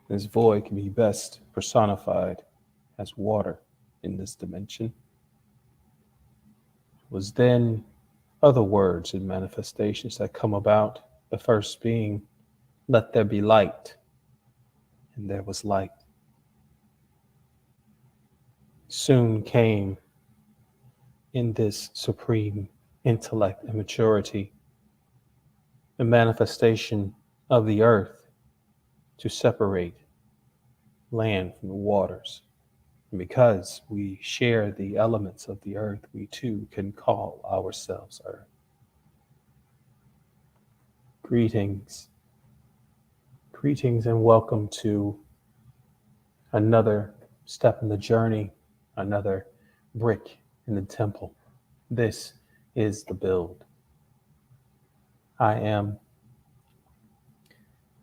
This void can be best personified as water in this dimension. Was then other words and manifestations that come about, the first being, let there be light, and there was light. Soon came in this supreme intellect and maturity the manifestation of the earth to separate land from the waters. And because we share the elements of the earth, we too can call ourselves earth. Greetings, greetings, and welcome to another step in the journey, another brick in the temple. This is the build. I am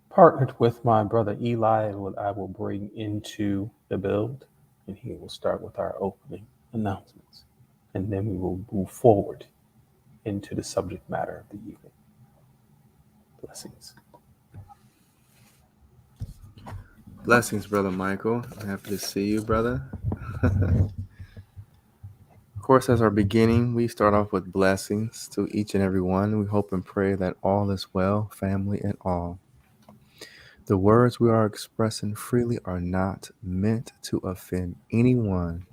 partnered with my brother Eli, and what I will bring into the build, and he will start with our opening announcements, and then we will move forward into the subject matter of the evening. Blessings. Blessings, Brother Michael. I'm happy to see you, brother. Of course, as our beginning, we start off with blessings to each and every one. We hope and pray that all is well, family and all. The words we are expressing freely are not meant to offend anyone.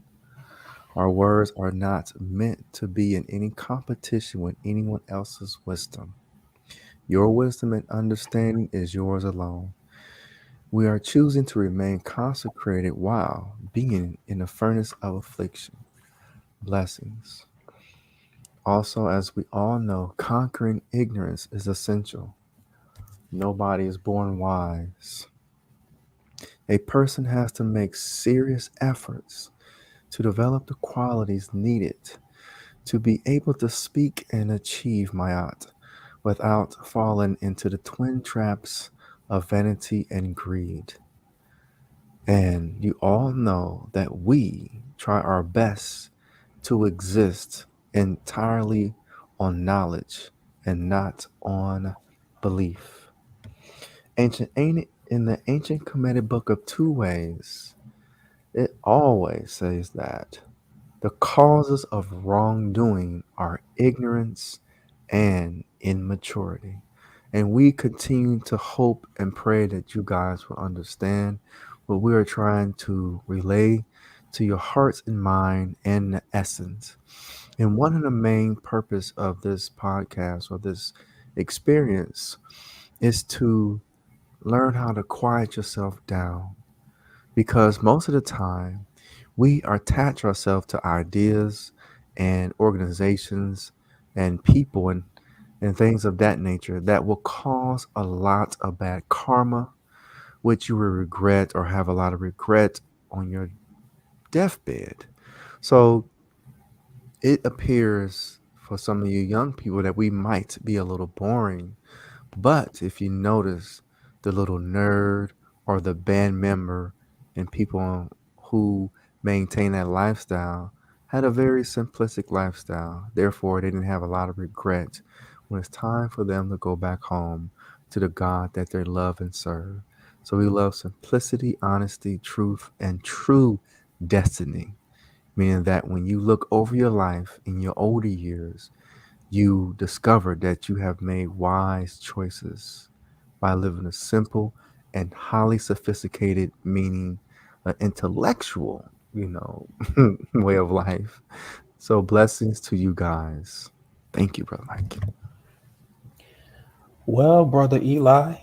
Our words are not meant to be in any competition with anyone else's wisdom. Your wisdom and understanding is yours alone. We are choosing to remain consecrated while being in the furnace of affliction. Blessings. Also, as we all know, conquering ignorance is essential. Nobody is born wise. A person has to make serious efforts to develop the qualities needed to be able to speak and achieve Mayat without falling into the twin traps of vanity and greed. And you all know that we try our best to exist entirely on knowledge and not on belief. In the ancient Kemetic book of Two Ways, it always says that the causes of wrongdoing are ignorance and immaturity. And we continue to hope and pray that you guys will understand what we are trying to relay to your hearts and mind and the essence. And one of the main purpose of this podcast or this experience is to learn how to quiet yourself down, because most of the time we attach ourselves to ideas and organizations and people and things of that nature that will cause a lot of bad karma, which you will regret or have a lot of regret on your deathbed. So it appears for some of you young people that we might be a little boring. But if you notice, the little nerd or the band member and people who maintain that lifestyle had a very simplistic lifestyle. Therefore, they didn't have a lot of regret when it's time for them to go back home to the God that they love and serve. So we love simplicity, honesty, truth, and true destiny. Meaning that when you look over your life in your older years, you discover that you have made wise choices by living a simple and highly sophisticated, meaning an intellectual, way of life. So blessings to you guys. Thank you, Brother Mike. Well, brother Eli,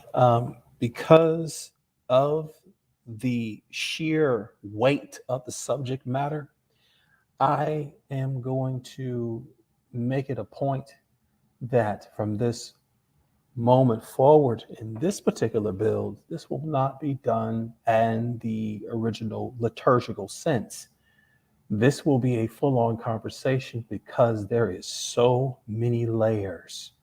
because of the sheer weight of the subject matter, I am going to make it a point that from this moment forward in this particular build, this will not be done in the original liturgical sense. This will be a full on conversation because there is so many layers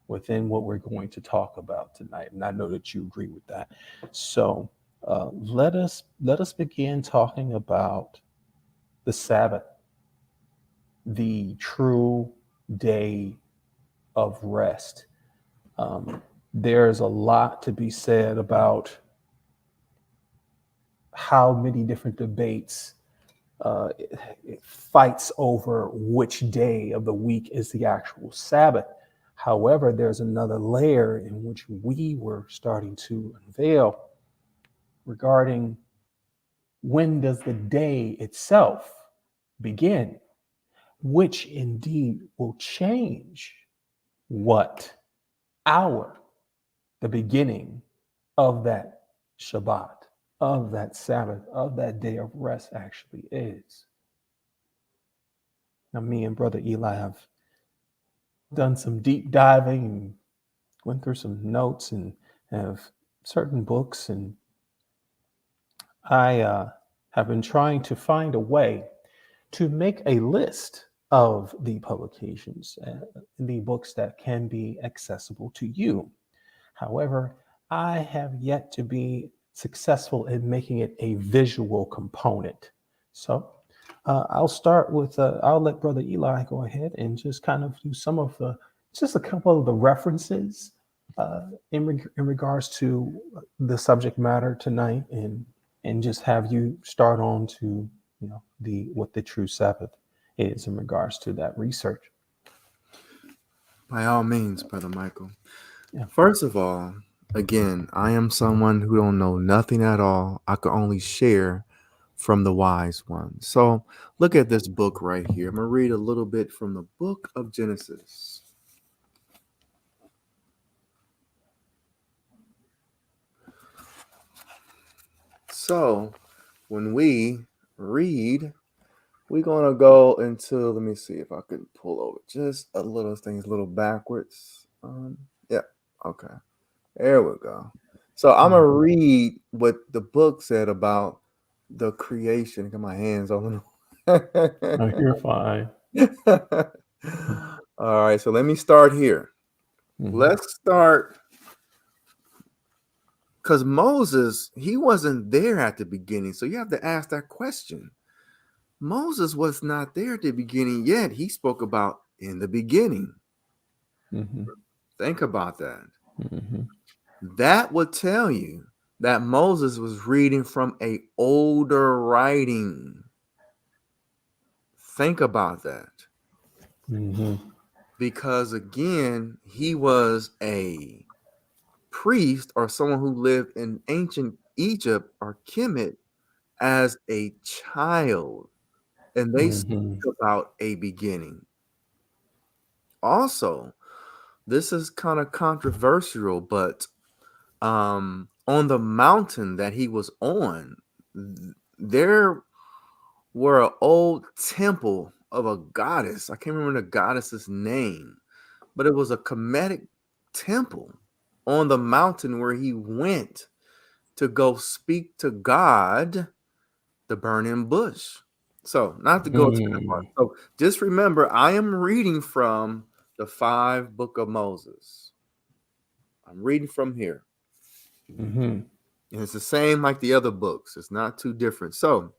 within what we're going to talk about tonight. And I know that you agree with that. So let us begin talking about the Sabbath, the true day of rest. There's a lot to be said about how many different debates it fights over which day of the week is the actual Sabbath. However, there's another layer in which we were starting to unveil regarding when does the day itself begin, which indeed will change what hour the beginning of that Shabbat, of that Sabbath, of that day of rest actually is. Now, me and Brother Eli have done some deep diving and went through some notes and have certain books, and I have been trying to find a way to make a list of the publications, the books that can be accessible to you. However, I have yet to be successful in making it a visual component. So I'll start with, I'll let Brother Eli go ahead and just kind of do some of the, just a couple of the references in regards to the subject matter tonight, and just have you start on to, the what the true Sabbath is in regards to that research. By all means, Brother Michael. Yeah. First of all, again, I am someone who don't know nothing at all. I could only share from the wise one. So look at this book right here. I'm going to read a little bit from the book of Genesis. So when we read, we're going to go into, let me see if I can pull over just a little things, a little backwards. Yeah, okay. There we go. So I'm going to read what the book said about the creation. Get my hands on No, it. you're fine. All right, so let me start here. Mhm. Let's start because Moses, he wasn't there at the beginning. So you have to ask that question. Moses was not there at the beginning yet. He spoke about in the beginning. Mhm. Think about that. Mhm. That would tell you that Moses was reading from a older writing. Think about that. Mhm. Because again, he was a priest or someone who lived in ancient Egypt or Kemet as a child, and they speak Mhm. about a beginning. Also, this is kind of controversial, but on the mountain that he was on, there were an old temple of a goddess. I can't remember the goddess's name, but it was a Kemetic temple on the mountain where he went to go speak to God, the burning bush. So, not to go to that part. Mm. So, just remember, I am reading from the 5 book of Moses. I'm reading from here. Mhm. And it's the same like the other books. It's not too different. So,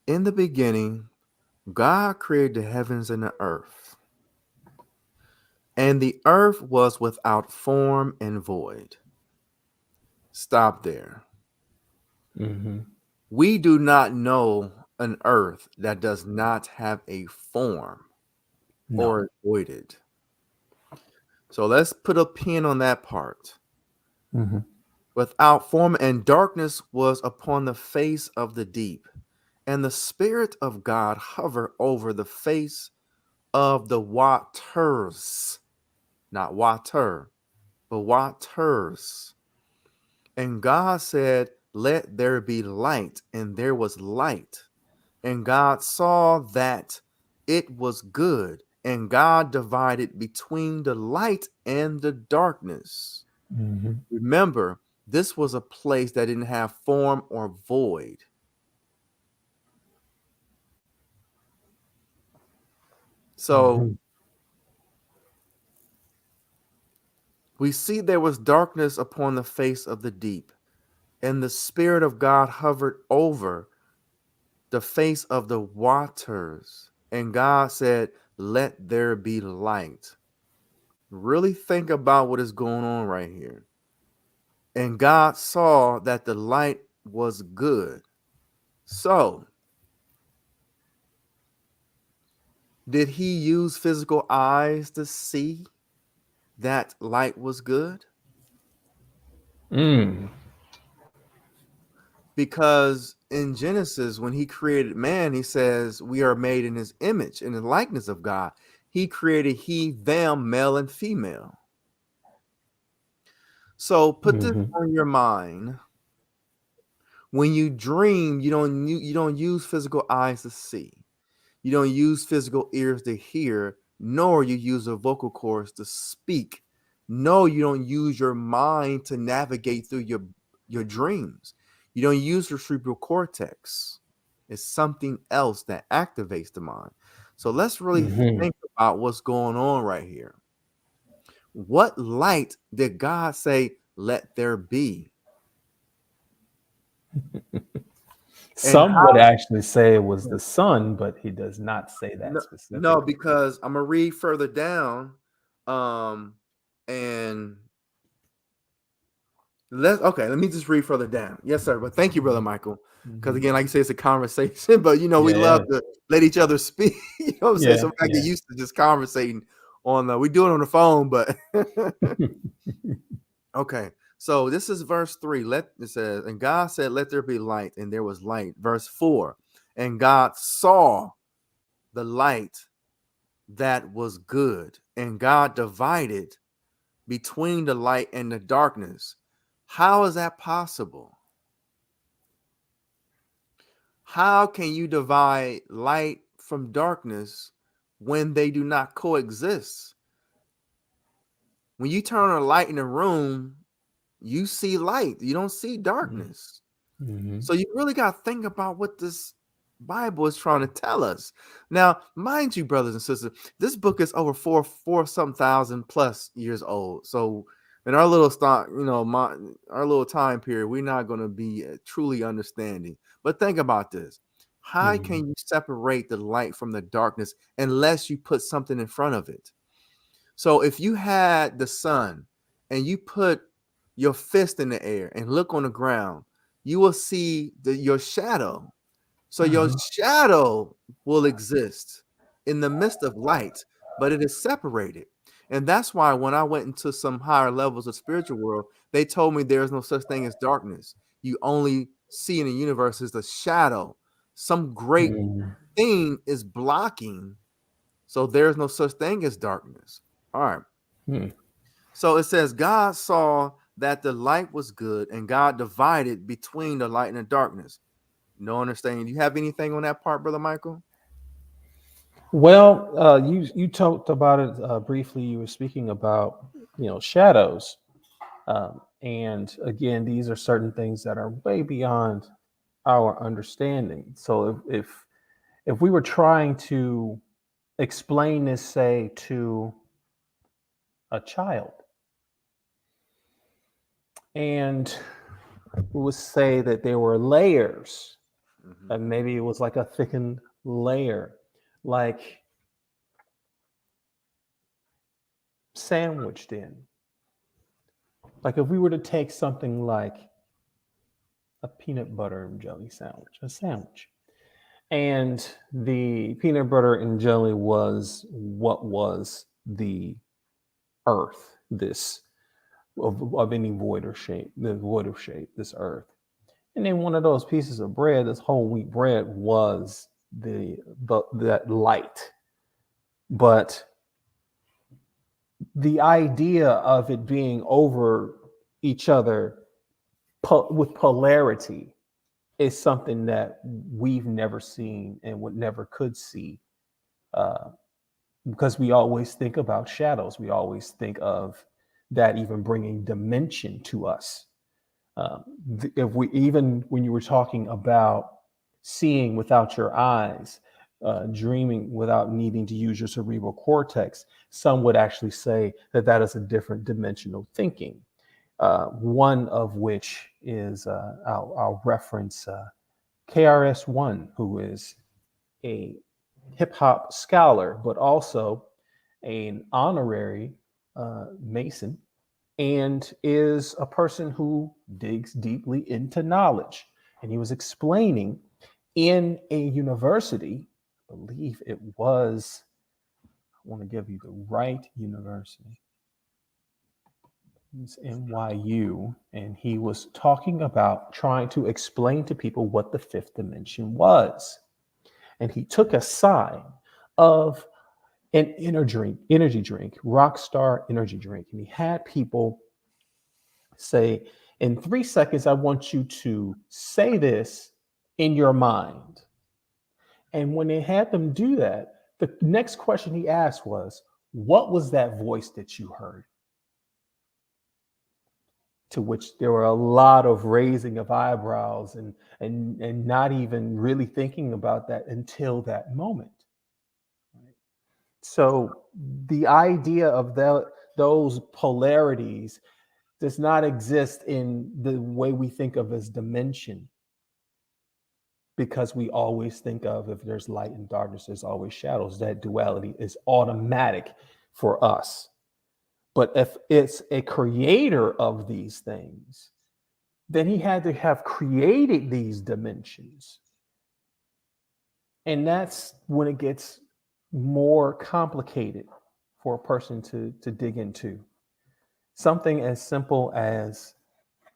in the beginning, God created the heavens and the earth. And the earth was without form and void. Stop there. Mhm. We do not know an earth that does not have a form No. or is voided. So let's put a pin on that part. Mhm. Without form, and darkness was upon the face of the deep, and the Spirit of God hovered over the face of the waters, not water, but waters. And God said, "Let there be light," and there was light. And God saw that it was good, and God divided between the light and the darkness. Mhm. Remember, this was a place that didn't have form or void. So Mhm. we see there was darkness upon the face of the deep, and the Spirit of God hovered over the face of the waters. And God said, "Let there be light." Really think about what is going on right here. And God saw that the light was good. So, did he use physical eyes to see that light was good? Mm. Because in Genesis, when he created man, he says, we are made in his image, in the likeness of God. He created he, them, male and female. So put this Hmm. on your mind. When you dream, you don't use physical eyes to see. You don't use physical ears to hear, nor you use the vocal cords to speak. No, you don't use your mind to navigate through your dreams. You don't use your cerebral cortex. It's something else that activates the mind. So let's really Hmm. think about what's going on right here. What light did God say, let there be? And Some would actually say it was the sun, but he does not say that no, no, specifically. because I'm gonna read further down, um, and let me just read further down. Yes, sir. But thank you, brother Michael, because Hmm. again, like you say, it's a conversation. But we love Yeah, to let each other speak. You know what I'm saying? yeah, So I get yeah. used to just conversating on we do it on the phone, but okay. So this is verse 3. It says, and God said, let there be light, and there was light. Verse 4, and God saw the light that was good, and God divided between the light and the darkness. How is that possible? How can you divide light from darkness when they do not coexist? When you turn on a light in a room, you see light, you don't see darkness. Hmm. So you really got to think about what this Bible is trying to tell us. Now, mind you, brothers and sisters, this book is over four some thousand plus years old. So in our little stock, our little time period, we're not going to be truly understanding. But think about this. How Hmm. can you separate the light from the darkness unless you put something in front of it? So if you had the sun and you put your fist in the air and look on the ground, you will see your shadow. So your Hmm. shadow will exist in the midst of light, but it is separated. And that's why when I went into some higher levels of spiritual world, they told me there is no such thing as darkness. You only see in the universe is the shadow. Some great Hmm. thing is blocking. So there's no such thing as darkness. All right. Hmm. So it says, God saw that the light was good, and God divided between the light and the darkness. No understanding. Do you have anything on that part, Brother Michael? Well, you talked about it briefly. You were speaking about shadows, and again, these are certain things that are way beyond our understanding. So if we were trying to explain this, say, to a child, and we would say that there were layers, Mm-hmm. and maybe it was like a thickened layer, like sandwiched in. Like if we were to take something like a peanut butter and jelly sandwich, a sandwich, and the peanut butter and jelly was what was the earth, this of any void or shape, the void of shape, this earth. And then one of those pieces of bread, this whole wheat bread, was the that light. But the idea of it being over each other with polarity is something that we've never seen and would never could see, uh, because we always think about shadows. We always think of that even bringing dimension to us. If we even when you were talking about seeing without your eyes, dreaming without needing to use your cerebral cortex, some would actually say that that is a different dimensional thinking. One of which is I'll reference KRS-One, who is a hip hop scholar, but also an honorary Mason. and is a person who digs deeply into knowledge. And he was explaining in a university, I believe it was, I want to give you the right university. It's NYU, and he was talking about trying to explain to people what the fifth dimension was. And he took a sign of an energy drink, Rockstar energy drink, and he had people say, in 3 seconds, I want you to say this in your mind. And when they had them do that, the next question he asked was, what was that voice that you heard? To which there were a lot of raising of eyebrows and not even really thinking about that until that moment. Right? So the idea of those polarities does not exist in the way we think of as dimension, because we always think of, if there's light and darkness, there's always shadows. That duality is automatic for us. But if it's a creator of these things, then he had to have created these dimensions. And that's when it gets more complicated for a person to dig into. Something as simple as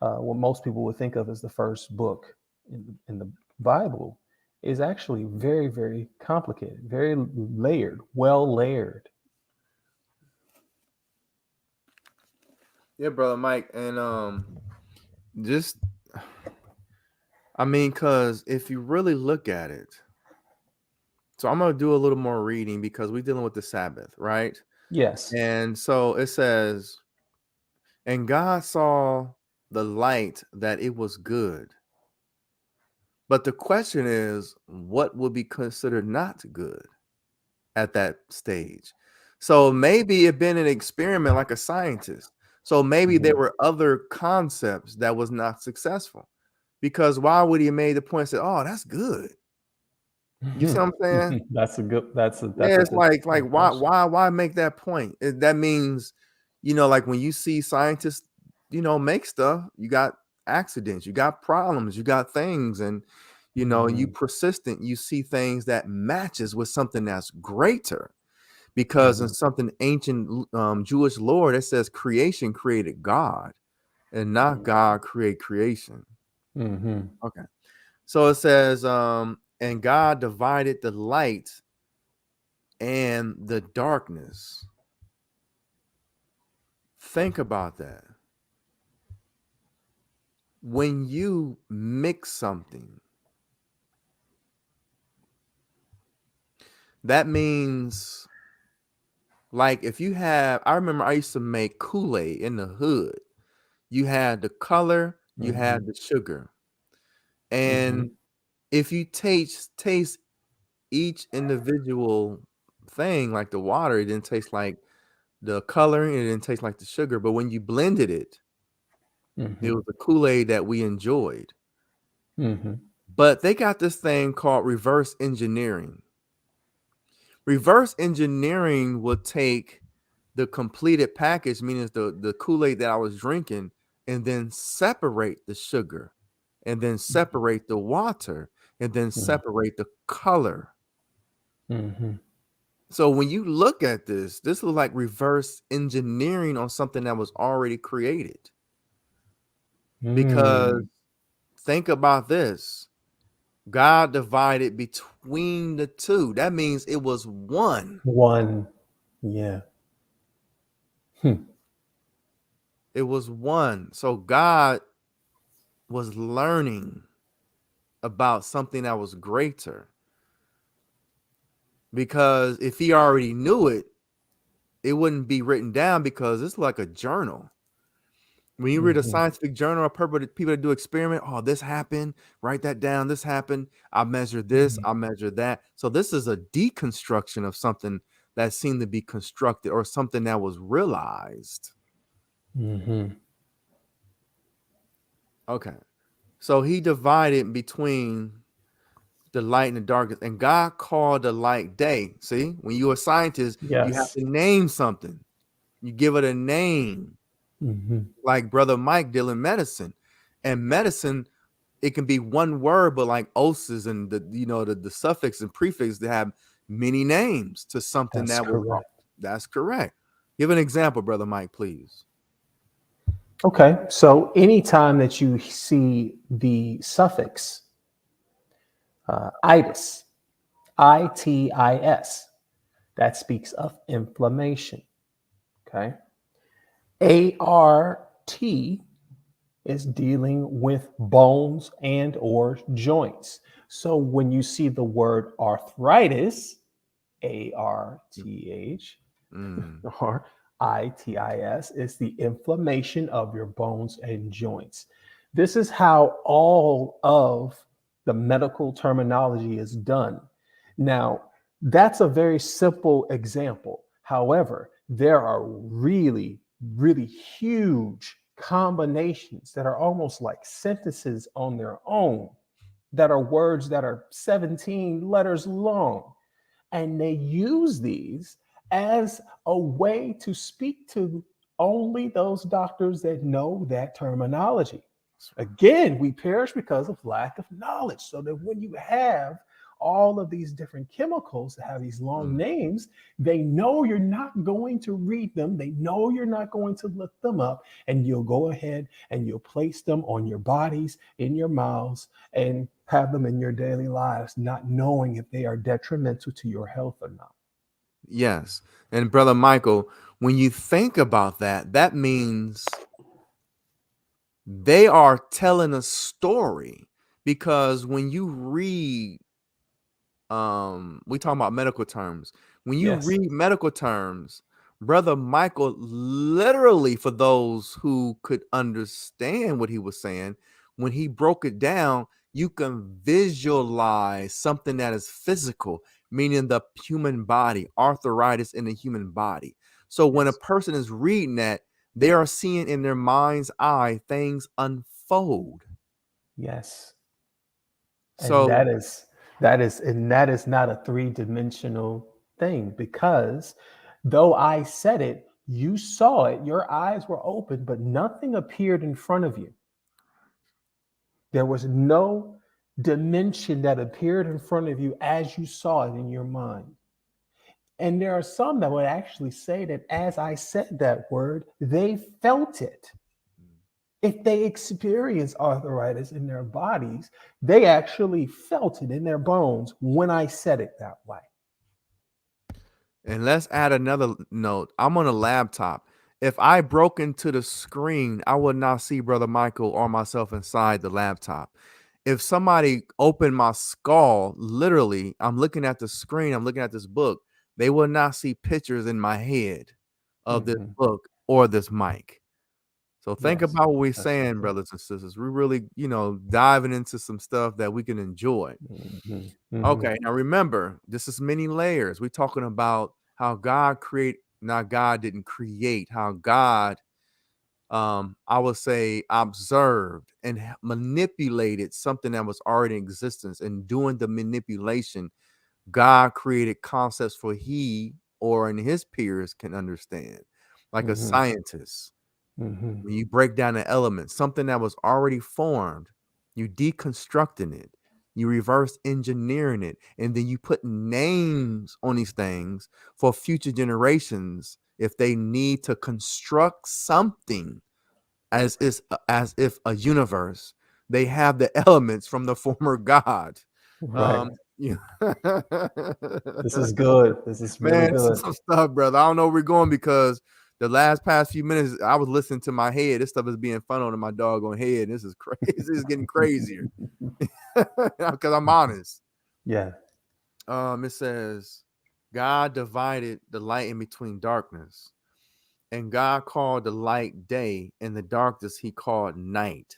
what most people would think of as the first book in the Bible is actually very, very complicated, very layered, well layered. Yeah, brother Mike, and just I mean, because if you really look at it, so I'm gonna do a little more reading because we're dealing with the Sabbath, right? Yes. And so it says, and God saw the light that it was good. But the question is, what would be considered not good at that stage? So maybe it been an experiment like a scientist. So maybe there Mhm. were other concepts that was not successful. Because why would he have made the point and said, oh, that's good? You see what I'm saying? That's a good. That's Yeah, a it's good like why question. why why make that point? That means, like when you see scientists, make stuff, you got accidents, you got problems, you got things, and you Hmm. persistent, you see things that matches with something that's greater. Because in Hmm. something ancient Jewish lore, it says creation created God, and not God create creation. Hmm. Okay. So it says, and God divided the light and the darkness. Think about that. When you mix something, that means, like, if you have, I remember I used to make Kool-Aid in the hood. You had the color, you had Hmm. the sugar. Hmm. And if you taste each individual thing, like the water, it didn't taste like the coloring, it didn't taste like the sugar. But when you blended it, it Hmm. was the Kool-Aid that we enjoyed. Hmm. But they got this thing called reverse engineering. Reverse engineering will take the completed package, meaning the Kool-Aid that I was drinking, and then separate the sugar, and then separate the water, and then separate the color. Hmm. So when you look at this looks like reverse engineering on something that was already created. Because Hmm. think about this. God divided between the two. That means it was one. One. Yeah. Hmm. It was one. So God was learning about something that was greater. Because if he already knew it, it wouldn't be written down because it's like a journal. When you read a Hmm. scientific journal, people that do experiment, oh, this happened, write that down, this happened, I measure this, I measure that. So this is a deconstruction of something that seemed to be constructed or something that was realized. Hmm. Okay. So he divided between the light and the darkness, and God called the light day. See, when you're a scientist, you have Yes. to name something. You give it a name. Mm-hmm. Like Brother Mike dealing medicine. And medicine, it can be one word, but like oses and the suffix and prefix, they have many names to something That's that was wrong. correct. That's correct. Give an example, Brother Mike, please. Okay, so anytime that you see the suffix itis, itis, that speaks of inflammation. Okay, art is dealing with bones and or joints. So when you see the word arthritis, arth, Mm, or itis, is the inflammation of your bones and joints. This is how all of the medical terminology is done. Now, that's a very simple example. However, there are really, really huge combinations that are almost like sentences on their own, that are words that are 17 letters long, and they use these as a way to speak to only those doctors that know that terminology. Again, we perish because of lack of knowledge. So that when you have all of these different chemicals that have these long mm. names, they know you're not going to read them. They know you're not going to look them up. And you'll go ahead and you'll place them on your bodies, in your mouths, and have them in your daily lives, not knowing if they are detrimental to your health or not. Yes. And Brother Michael, when you think about that, that means they are telling a story, because when you read, we talking about medical terms. When you Yes. read medical terms, Brother Michael literally, for those who could understand what he was saying, when he broke it down, you can visualize something that is physical, meaning the human body, arthritis in the human body. So when a Yes. person is reading that, they are seeing in their mind's eye things unfold. Yes. And So that is not a three-dimensional thing, because though I said it, you saw it, your eyes were open, but nothing appeared in front of you. There was no dimension that appeared in front of you as you saw it in your mind. And there are some that would actually say that as I said that word, they felt it. If they experience arthritis in their bodies, they actually felt it in their bones when I said it that way. and let's add another note. I'm on a laptop. If I broke into the screen, I would not see Brother Michael or myself inside the laptop. If somebody opened my skull, literally, I'm looking at the screen, I'm looking at this book, they will not see pictures in my head of this Mhm. book or this mic. So think Yes, about what we're that's saying, true. brothers and sisters. We're really, diving into some stuff that we can enjoy. Mhm. Mhm. Okay, now remember, this is many layers. We're talking about how God create, not God didn't create, how God, I would say, observed and manipulated something that was already in existence. And doing the manipulation, God created concepts for he or in his peers can understand, like a Mhm. scientist. Mhm. When you break down the elements, something that was already formed, you deconstructing it, you reverse engineering it, and then you put names on these things for future generations if they need to construct something as if a universe. They have the elements from the former God. Right. Yeah. This is good. This is really Man, this is good. some stuff, brother. I don't know where we're going, because the last past few minutes I was listening to my head. This stuff is being funneled in my doggone head. This is crazy. This is getting crazier. Because I'm honest. Yeah. It says God divided the light in between darkness, and God called the light day, and the darkness he called night.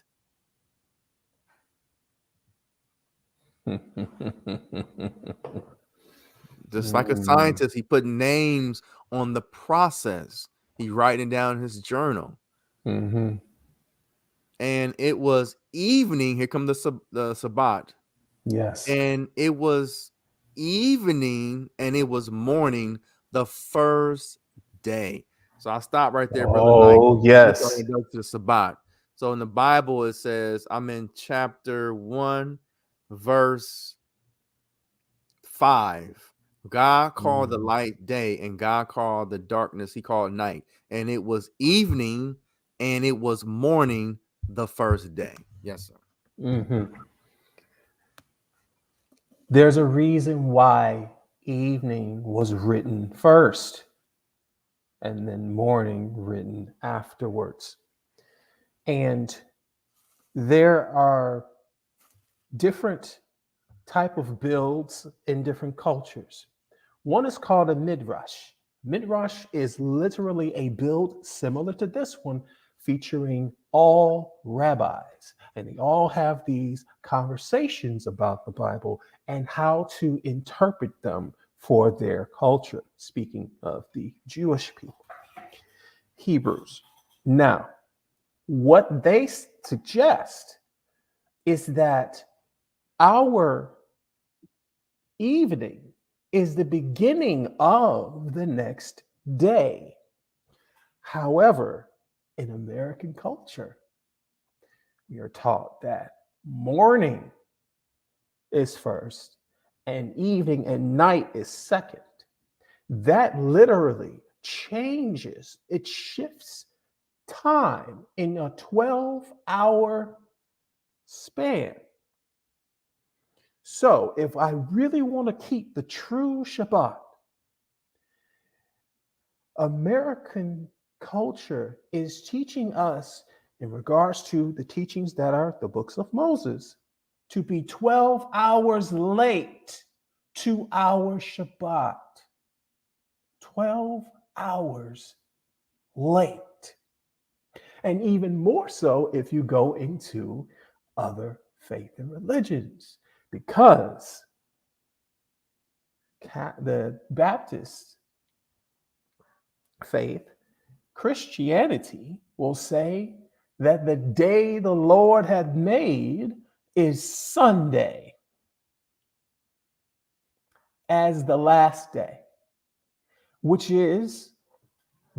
Just like a Mm. scientist, he put names on the process. He writing down his journal. Mhm. And it was evening. Here come the Sabbath, Yes. and it was evening, and it was morning the first day. So I'll stop right there, Brother Knight. Oh, We go ahead yes. and go to the Sabbath. So in the Bible, it says, I'm in chapter 1, verse 5. God called the light day, and God called the darkness, he called night. And it was evening, and it was morning the first day. Yes, sir. Mhm. There's a reason why evening was written first and then morning written afterwards. And there are different type of builds in different cultures. One is called a midrash. Midrash is literally a build similar to this one, featuring all rabbis. And they all have these conversations about the Bible and how to interpret them for their culture. Speaking of the Jewish people, Hebrews. Now, what they suggest is that our evening is the beginning of the next day. However, in American culture, we are taught that morning is first and evening and night is second. That literally changes, it shifts time in a 12-hour span. So, if I really want to keep the true Shabbat, American culture is teaching us, in regards to the teachings that are the books of Moses, to be 12 hours late to our Shabbat. 12 hours late. And even more so if you go into other faith and religions, because the Baptist faith, Christianity will say that the day the Lord had made is Sunday as the last day, which is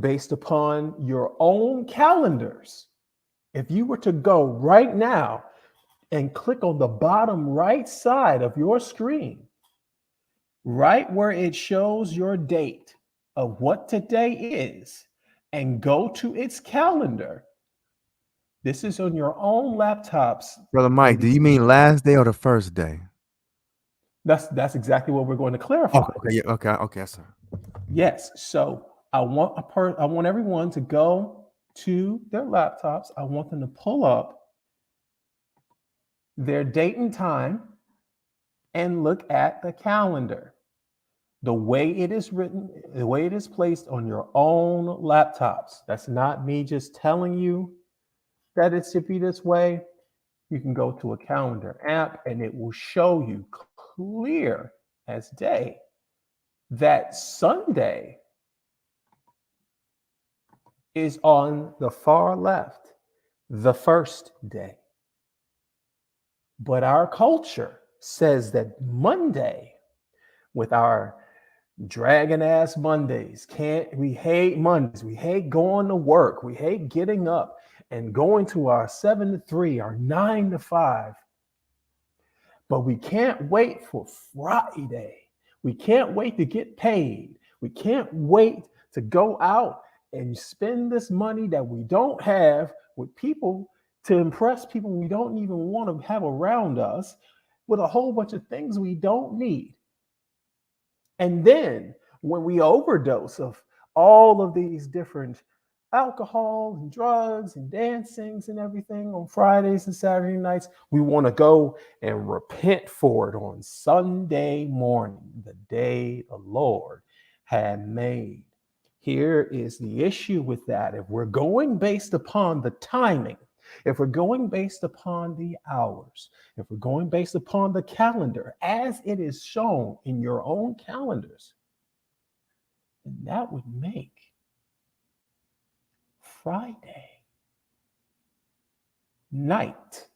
based upon your own calendars. If you were to go right now and click on the bottom right side of your screen, right where it shows your date of what today is, and go to its calendar. This is on your own laptops. Brother Mike, do you mean last day or the first day? That's exactly what we're going to Oh, clarify. okay, yeah, okay, sir. Yes. So I want everyone to go to their laptops. I want them to pull up their date and time and look at the calendar. The way it is written, the way it is placed on your own laptops. That's not me just telling you that it should be this way. You can go to a calendar app and it will show you clear as day that Sunday is on the far left, the first day. But our culture says that Monday, with our dragging ass Mondays, we hate Mondays. We hate going to work. We hate getting up and going to our 7 to 3, our 9 to 5. But we can't wait for Friday. We can't wait to get paid. We can't wait to go out and spend this money that we don't have with people, to impress people we don't even want to have around us, with a whole bunch of things we don't need. And then when we overdose of all of these different alcohol and drugs and dancings and everything on Fridays and Saturday nights, we want to go and repent for it on Sunday morning, the day the Lord had made. Here is the issue with that. If we're going based upon the timing, if we're going based upon the hours, if we're going based upon the calendar as it is shown in your own calendars, then that would make Friday night.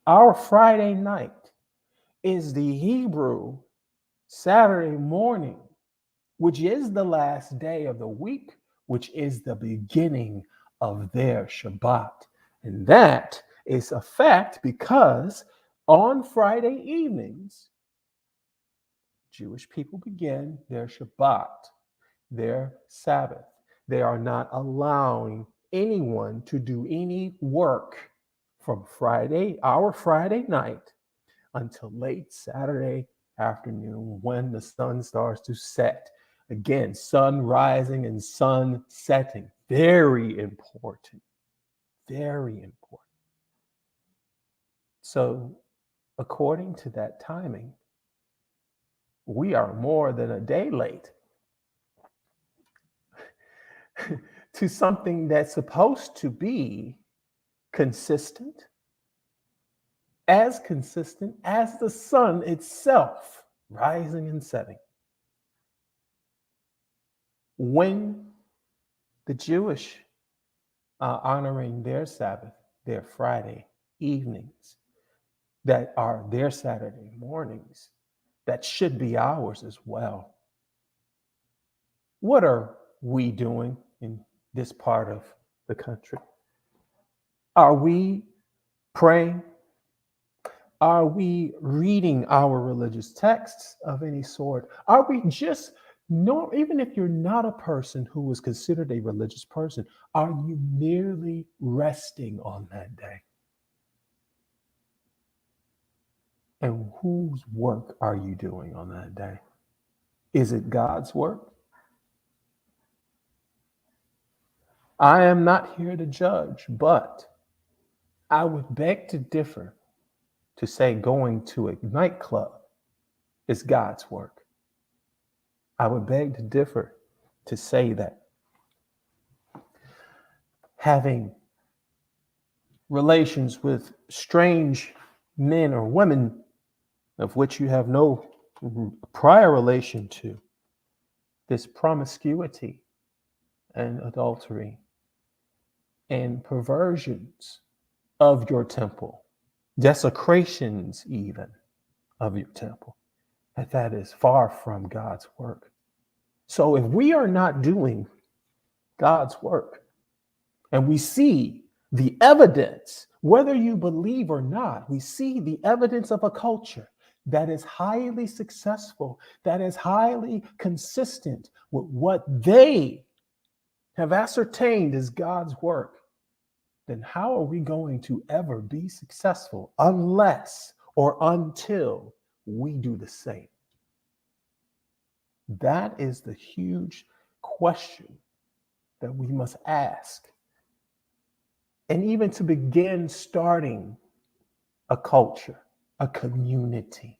Our Friday night is the Hebrew Saturday morning, which is the last day of the week, which is the beginning of their Shabbat. And that is a fact because on Friday evenings, Jewish people begin their Shabbat, their Sabbath. They are not allowing anyone to do any work from our Friday night, until late Saturday afternoon when the sun starts to set. Again, sun rising and sun setting. Very important. Very important. So, according to that timing, we are more than a day late to something that's supposed to be consistent as the sun itself, rising and setting. When the Jewish are honoring their Sabbath, their Friday evenings, that are their Saturday mornings, that should be ours as well. What are we doing in this part of the country? Are we praying? Are we reading our religious texts of any sort? Are we just, no, even if you're not a person who is considered a religious person, are you merely resting on that day? And whose work are you doing on that day? Is it God's work? I am not here to judge, but I would beg to differ to say going to a nightclub is God's work. I would beg to differ to say that having relations with strange men or women of which you have no prior relation to, this promiscuity and adultery and perversions of your temple, desecrations even of your temple, that is far from God's work. So if we are not doing God's work, and we see the evidence, whether you believe or not, we see the evidence of a culture that is highly successful, that is highly consistent with what they have ascertained is God's work, then how are we going to ever be successful unless or until we do the same? That is the huge question that we must ask. And even to begin starting a culture, a community,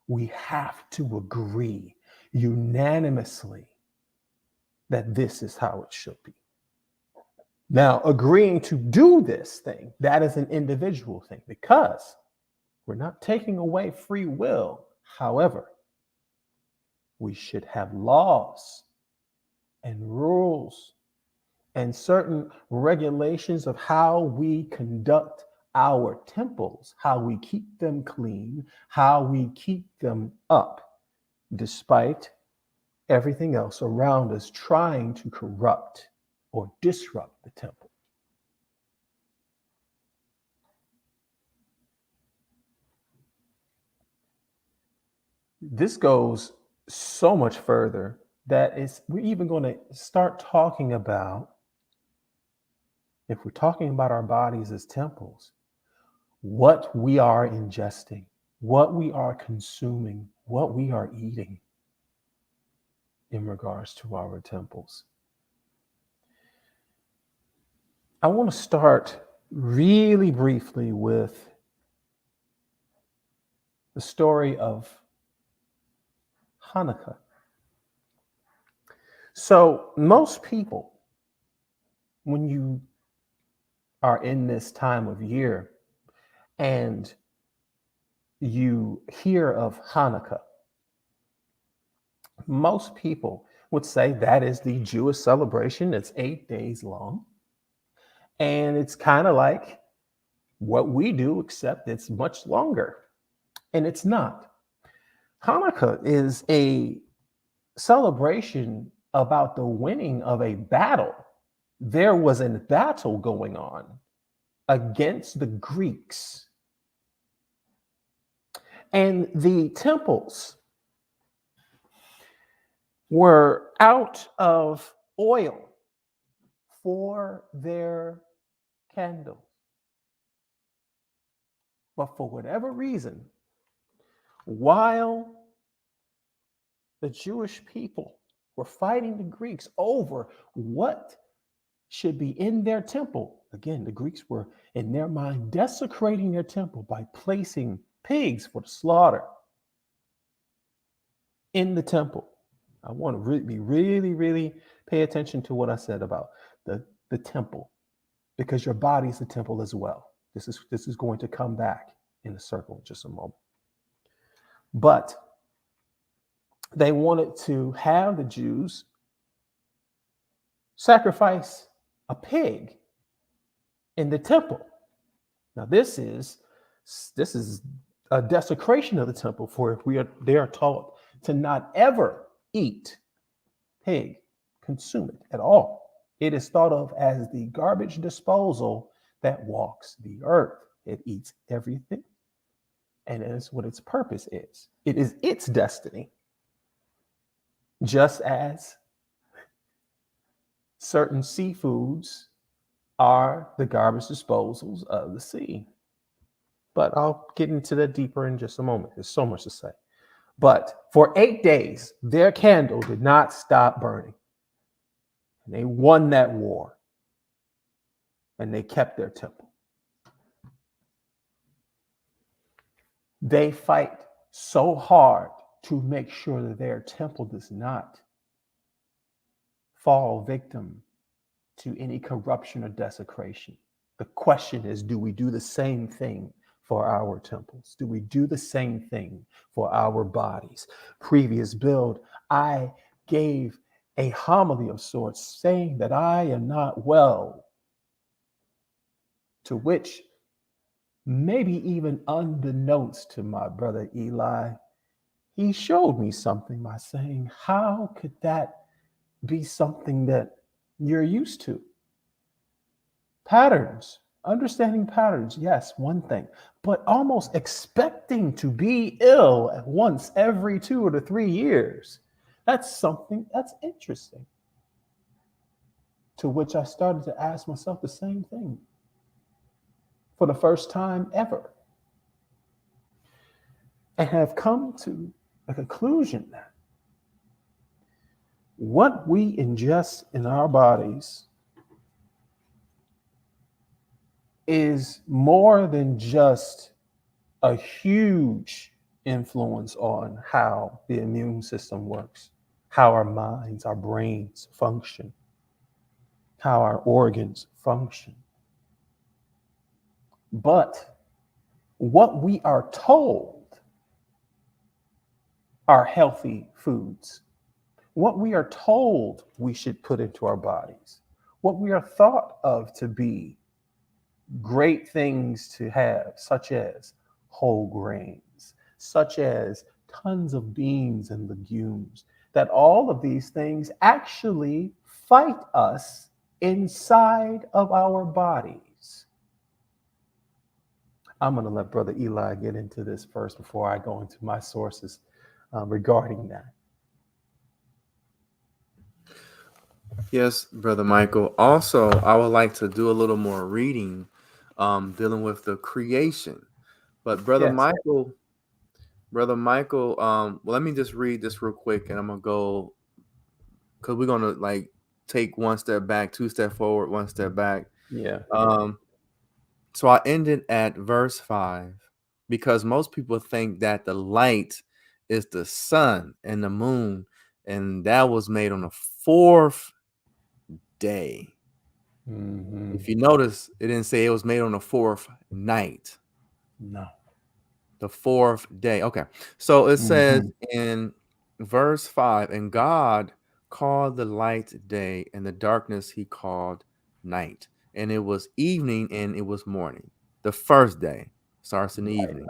we have to agree unanimously that this is how it should be. Now, agreeing to do this thing, that is an individual thing because we're not taking away free will. However, we should have laws and rules and certain regulations of how we conduct our temples, how we keep them clean, how we keep them up, despite everything else around us trying to corrupt or disrupt the temple. This goes so much further that we're even going to start talking about, if we're talking about our bodies as temples, what we are ingesting, what we are consuming, what we are eating in regards to our temples. I want to start really briefly with the story of Hanukkah. So most people, when you are in this time of year and you hear of Hanukkah, most people would say that is the Jewish celebration. It's 8 days long. And it's kind of like what we do, except it's much longer. And it's not. Hanukkah is a celebration about the winning of a battle. There was a battle going on against the Greeks. And the temples were out of oil for their candles. But for whatever reason, while the Jewish people were fighting the Greeks over what should be in their temple, again, the Greeks were, in their mind, desecrating their temple by placing pigs for the slaughter in the temple. I want to really pay attention to what I said about the temple, because your body is a temple as well. This is going to come back in a circle in just a moment. But they wanted to have the Jews sacrifice a pig in the temple. Now this is a desecration of the temple, for they are taught to not ever eat pig, consume it at all. It is thought of as the garbage disposal that walks the earth. It eats everything, and that is what its purpose is. It is its destiny, just as certain seafoods are the garbage disposals of the sea. But I'll get into that deeper in just a moment. There's so much to say. But for 8 days, their candle did not stop burning. And they won that war. And they kept their temple. They fight so hard to make sure that their temple does not fall victim to any corruption or desecration. The question is, do we do the same thing for our temples? Do we do the same thing for our bodies? Previous build, I gave a homily of sorts saying that I am not well, to which, maybe even unbeknownst to my brother Eli, he showed me something by saying, how could that be something that you're used to? Patterns, understanding patterns, yes, one thing, but almost expecting to be ill at once every 2 or 3 years, that's something that's interesting. To which I started to ask myself the same thing for the first time ever, and have come to a conclusion that what we ingest in our bodies is more than just a huge influence on how the immune system works, how our minds, our brains function, how our organs function. But what we are told are healthy foods, what we are told we should put into our bodies, what we are thought of to be great things to have, such as whole grains, such as tons of beans and legumes, that all of these things actually fight us inside of our bodies. I'm going to let Brother Eli get into this first before I go into my sources regarding that. Yes, Brother Michael. Also, I would like to do a little more reading dealing with the creation. But Yes. Brother Michael, well, let me just read this real quick and I'm gonna go, because we're gonna like take one step back, two step forward, one step back. Yeah. So I ended at verse 5 because most people think that the light is the sun and the moon, and that was made on the fourth day. Mm-hmm. If you notice, it didn't say it was made on the fourth night, No. the fourth day. Okay. So it says Mm-hmm. in verse 5, and God called the light day, and the darkness he called night. And it was evening and it was morning. The first day starts in the Right. evening.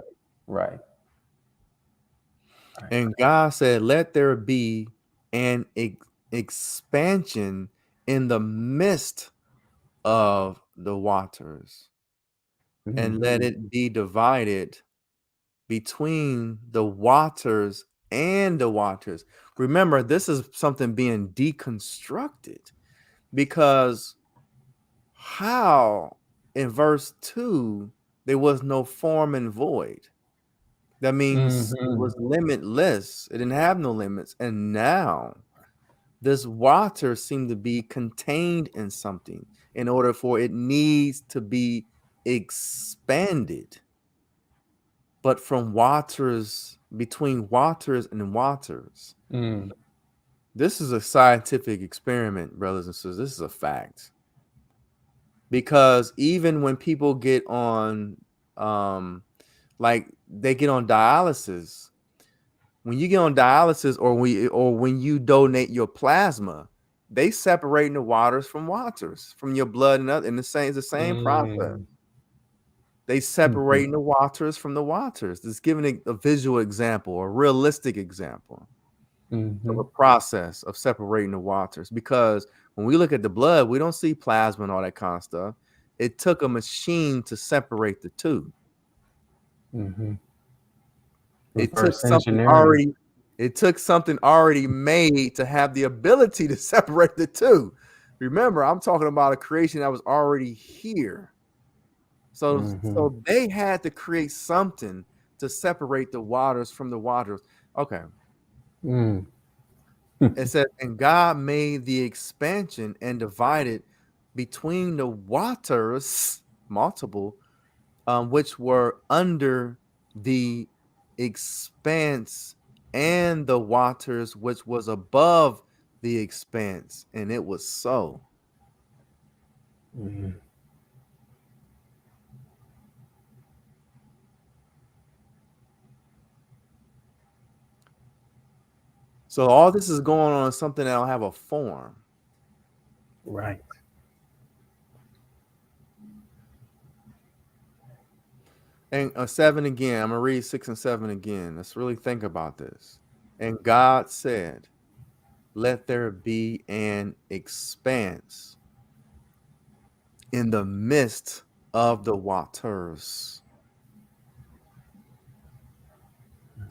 Right. Right. And God said, let there be an expansion in the midst of the waters, and let it be divided between the waters and the waters. Remember, this is something being deconstructed, because how in verse 2 there was no form and void. That means it was limitless. It didn't have no limits. And now this water seemed to be contained in something in order for it needs to be expanded. But from waters, between waters and waters. This is a scientific experiment, brothers and sisters. This is a fact. Because even when people get on, like they get on dialysis, when you get on dialysis or when you donate your plasma, they separating the waters from your blood and it's the same process. They separating the waters from the waters. Just giving a visual example, a realistic example of a process of separating the waters. Because when we look at the blood, we don't see plasma and all that kind of stuff. It took a machine to separate the two. It took something already made to have the ability to separate the two. Remember, I'm talking about a creation that was already here. So they had to create something to separate the waters from the waters. Okay. It says, and God made the expansion and divided between the waters, multiple, which were under the expanse, and the waters which was above the expanse, and it was so. So all this is going on is something that don't have a form. Right. And 7 again. I'm going to read 6 and 7 again. Let's really think about this. And God said, let there be an expanse in the midst of the waters,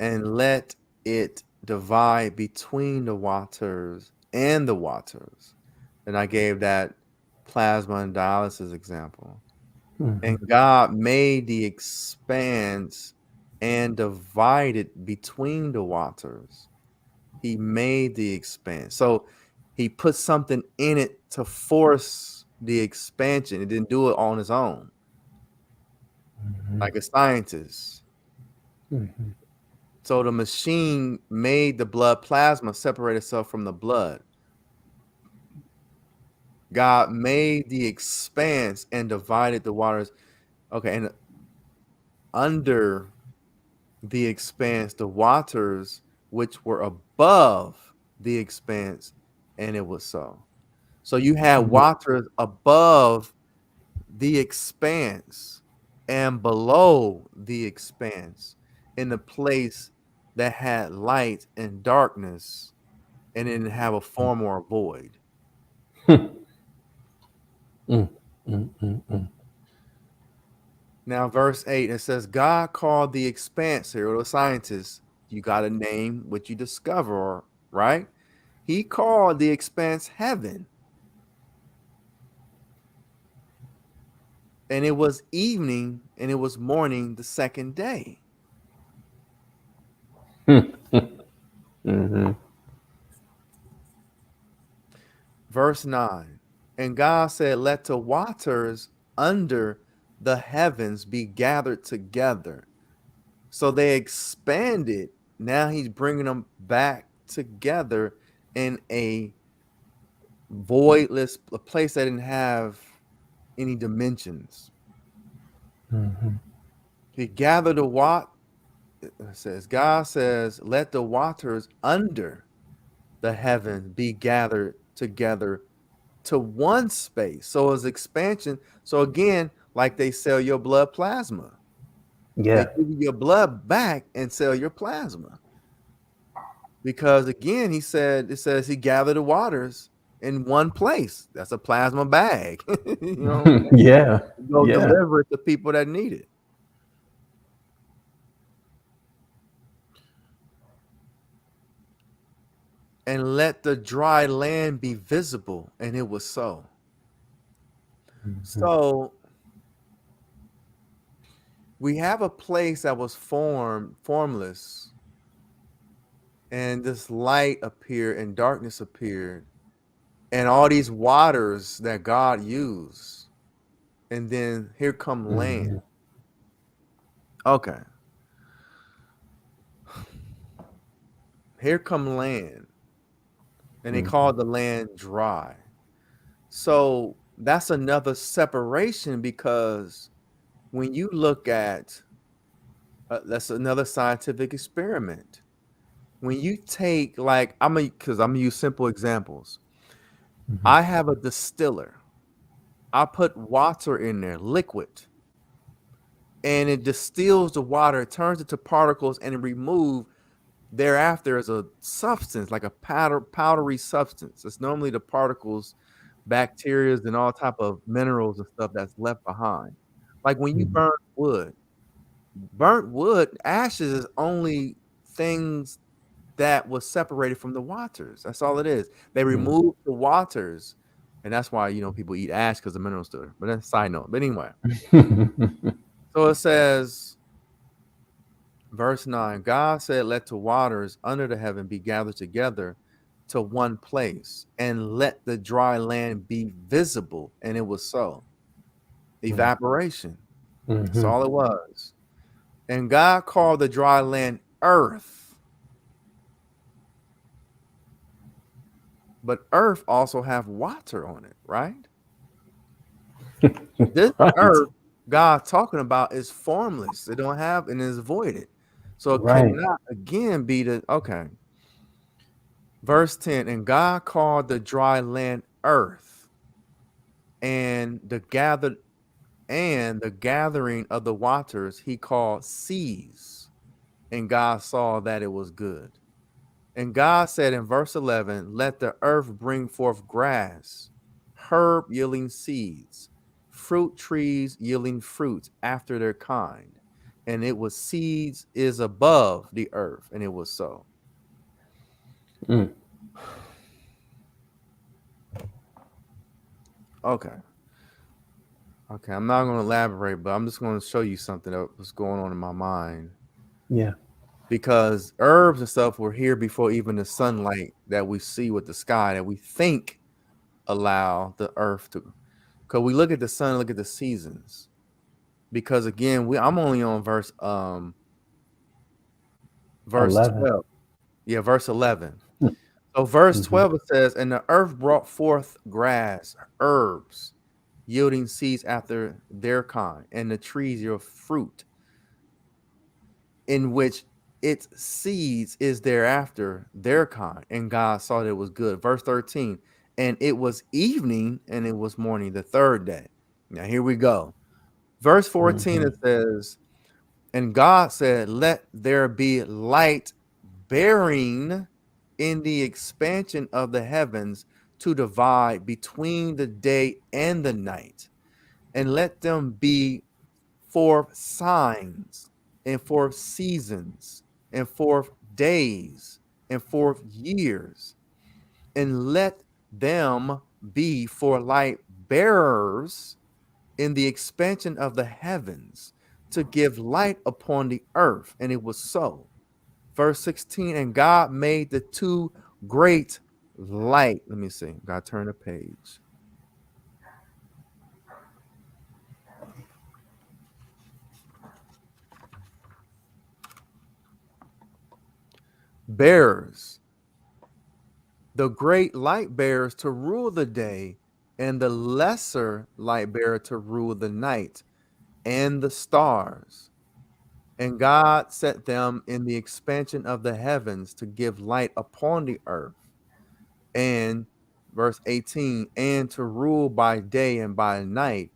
and let it divide between the waters and the waters. And I gave that plasma and dialysis example. And God made the expanse and divided between the waters. He made the expanse. So he put something in it to force the expansion. It didn't do it on its own. Like a scientist. So the machine made the blood plasma separate itself from the blood. God made the expanse and divided the waters. Okay, and under the expanse, the waters which were above the expanse, and it was so. So you had waters above the expanse and below the expanse in the place that had light and darkness, and didn't have a form or a void. Now, verse 8, it says, God called the expanse here, or the scientists, you got to name what you discover, right? He called the expanse heaven. And it was evening, and it was morning the second day. Verse 9, and God said, let the waters under the heavens be gathered together. So they expanded. Now he's bringing them back together in a voidless, a place that didn't have any dimensions. He gathered the water. It says, God says, let the waters under the heavens be gathered together to one space. So it's expansion. So again, like they sell your blood plasma. They Yeah. give you your blood back and sell your plasma. because again, it says he gathered the waters in one place. That's a plasma bag. You know, Yeah. go Yeah. deliver it to people that need it. And let the dry land be visible, and it was so. Mhm. So we have a place that was formless, and this light appeared, and darkness appeared, and all these waters that God used, and then here come land. Mhm. Okay, here come land, and they Mhm. called the land dry. So that's another separation, because when you look at that's another scientific experiment. When you take, like, because I'm gonna use simple examples. Mhm. I have a distiller. I put water in there, liquid, and it distills the water, it turns it to particles, and it remove thereafter as a substance, like a powdery substance. It's normally the particles, bacteria, and all type of minerals and stuff that's left behind. Like when you Mhm. burnt wood, ashes is only things that was separated from the waters. That's all it is. They Mhm. removed the waters, and that's why people eat ash because the minerals there. But that's a side note. But anyway, so it says, verse 9, God said, let the waters under the heaven be gathered together to one place, and let the dry land be visible. And it was so. Evaporation. That's Mhm. all it was. And God called the dry land earth. But earth also have water on it, right? This Right. earth God talking about is formless. It don't have, and is voided. So it Right. cannot again be the okay. Verse 10, and God called the dry land earth, and the gathering of the waters he called seas, and God saw that it was good. And God said in verse 11, let the earth bring forth grass, herb yielding seeds, fruit trees yielding fruit after their kind. And it was seeds is above the earth, and it was so. Mm. Okay. Okay. I'm not going to elaborate, but I'm just going to show you something that was going on in my mind. Yeah. Because herbs and stuff were here before even the sunlight that we see with the sky that we think allow the earth to. Because we look at the sun, look at the seasons. Because again, I'm only on verse 11. 12. Yeah, verse 11. So verse Mhm. 12 it says, and the earth brought forth grass, herbs, yielding seeds after their kind, and the trees your fruit, in which its seeds is thereafter their kind. And God saw that it was good. Verse 13, and it was evening and it was morning, the third day. Now here we go. Verse 14 Mhm. it says, and God said, let there be light bearing in the expansion of the heavens to divide between the day and the night, and let them be for signs, and for seasons, and for days, and for years, and let them be for light bearers in the expansion of the heavens to give light upon the earth. And it was so. Verse 16, and God made the two great light. Let me see. God, turn the page. Bearers, the great light bearers to rule the day, and the lesser light bearer to rule the night, and the stars. And God set them in the expansion of the heavens to give light upon the earth. And verse 18, and to rule by day and by night,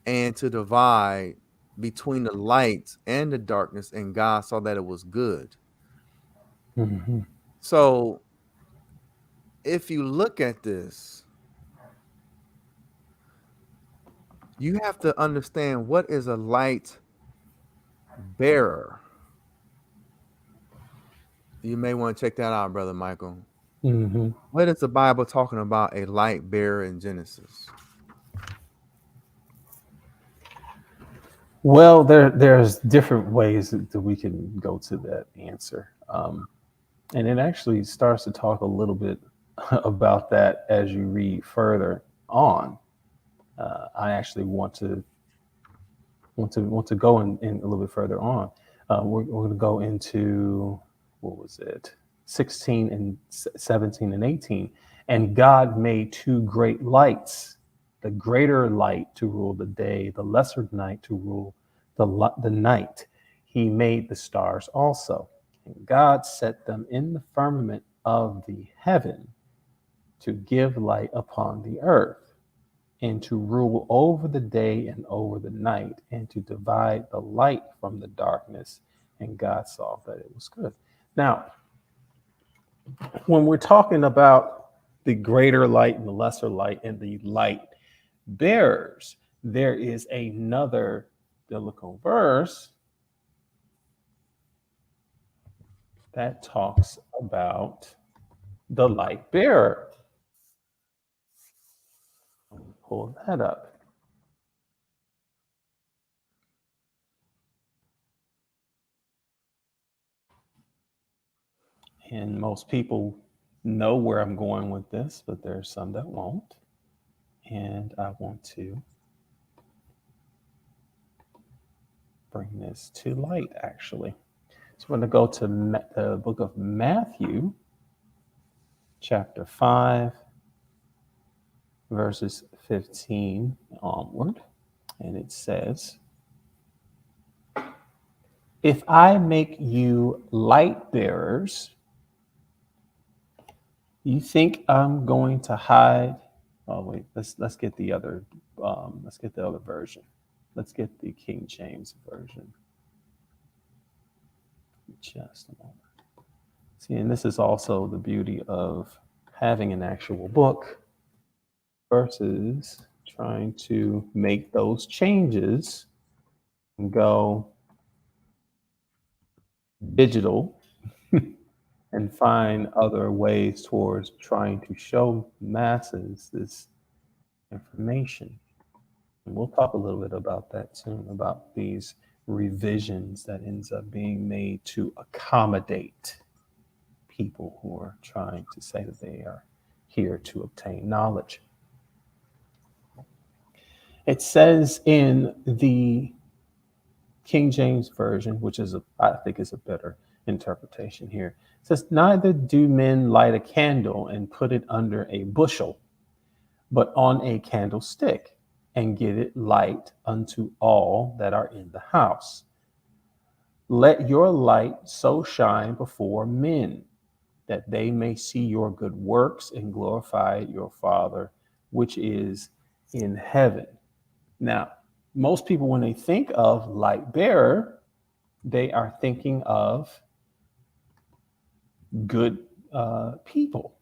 and to divide between the light and the darkness. And God saw that it was good. Mhm. So if you look at this, you have to understand what is a light bearer. You may want to check that out, Brother Michael. Mm-hmm. What is the Bible talking about a light bearer in Genesis? Well, there's different ways that we can go to that answer, and it actually starts to talk a little bit about that as you read further on. I actually want to go in a little bit further on. We're going to go into, what was it, 16 and 17 and 18. And God made two great lights, the greater light to rule the day, the lesser night to rule the night. He made the stars also. And God set them in the firmament of the heaven to give light upon the earth, and to rule over the day and over the night, and to divide the light from the darkness. And God saw that it was good. Now, when we're talking about the greater light and the lesser light and the light bearers, there is another biblical verse that talks about the light bearer. Pull that up. And most people know where I'm going with this, but there's some that won't. And I want to bring this to light, actually. So we're going to go to the book of Matthew, chapter 5, verses 15 onward. And it says, "If I make you light bearers, you think I'm going to hide?" Oh wait, let's get the other version. Let's get the King James version. Just a moment. See, and this is also the beauty of having an actual book versus trying to make those changes and go digital and find other ways towards trying to show masses this information. And we'll talk a little bit about that soon, about these revisions that ends up being made to accommodate people who are trying to say that they are here to obtain knowledge. It says in the King James Version, which is I think is a better interpretation here. It says, "Neither do men light a candle and put it under a bushel, but on a candlestick, and give it light unto all that are in the house. Let your light so shine before men, that they may see your good works and glorify your Father which is in heaven." Now, most people, when they think of light bearer, they are thinking of good people.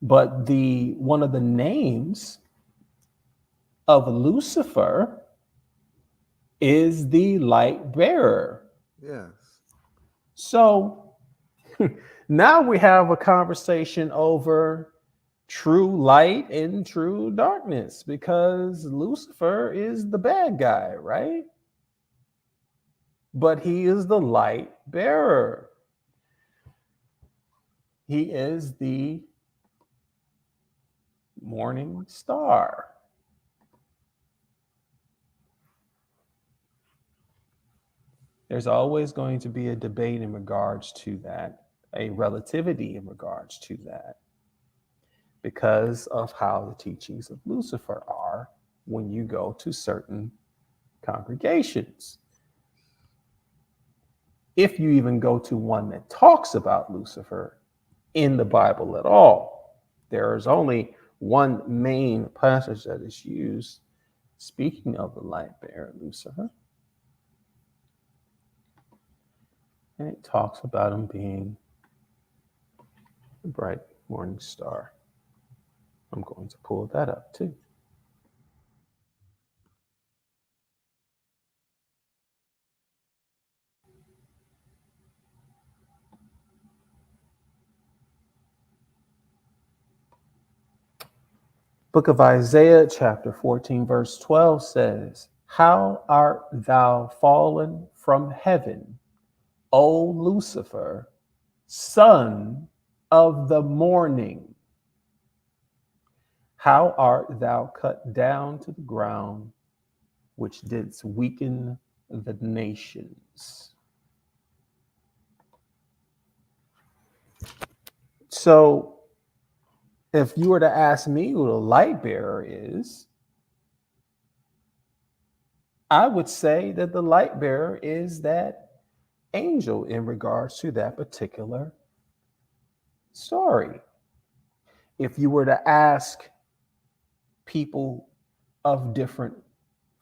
But the one of the names of Lucifer is the light bearer. Yes. So now we have a conversation over true light and true darkness, because Lucifer is the bad guy, right? But he is the light bearer. He is the morning star. There's always going to be a debate in regards to that, a relativity in regards to that, because of how the teachings of Lucifer are when you go to certain congregations. If you even go to one that talks about Lucifer in the Bible at all, there is only one main passage that is used speaking of the light bearer, Lucifer. And it talks about him being the bright morning star. I'm going to pull that up too. Book of Isaiah, chapter 14, verse 12 says, "How art thou fallen from heaven, O Lucifer, son of the morning? How art thou cut down to the ground, which didst weaken the nations?" So, if you were to ask me who the light bearer is, I would say that the light bearer is that angel in regards to that particular story. If you were to ask people of different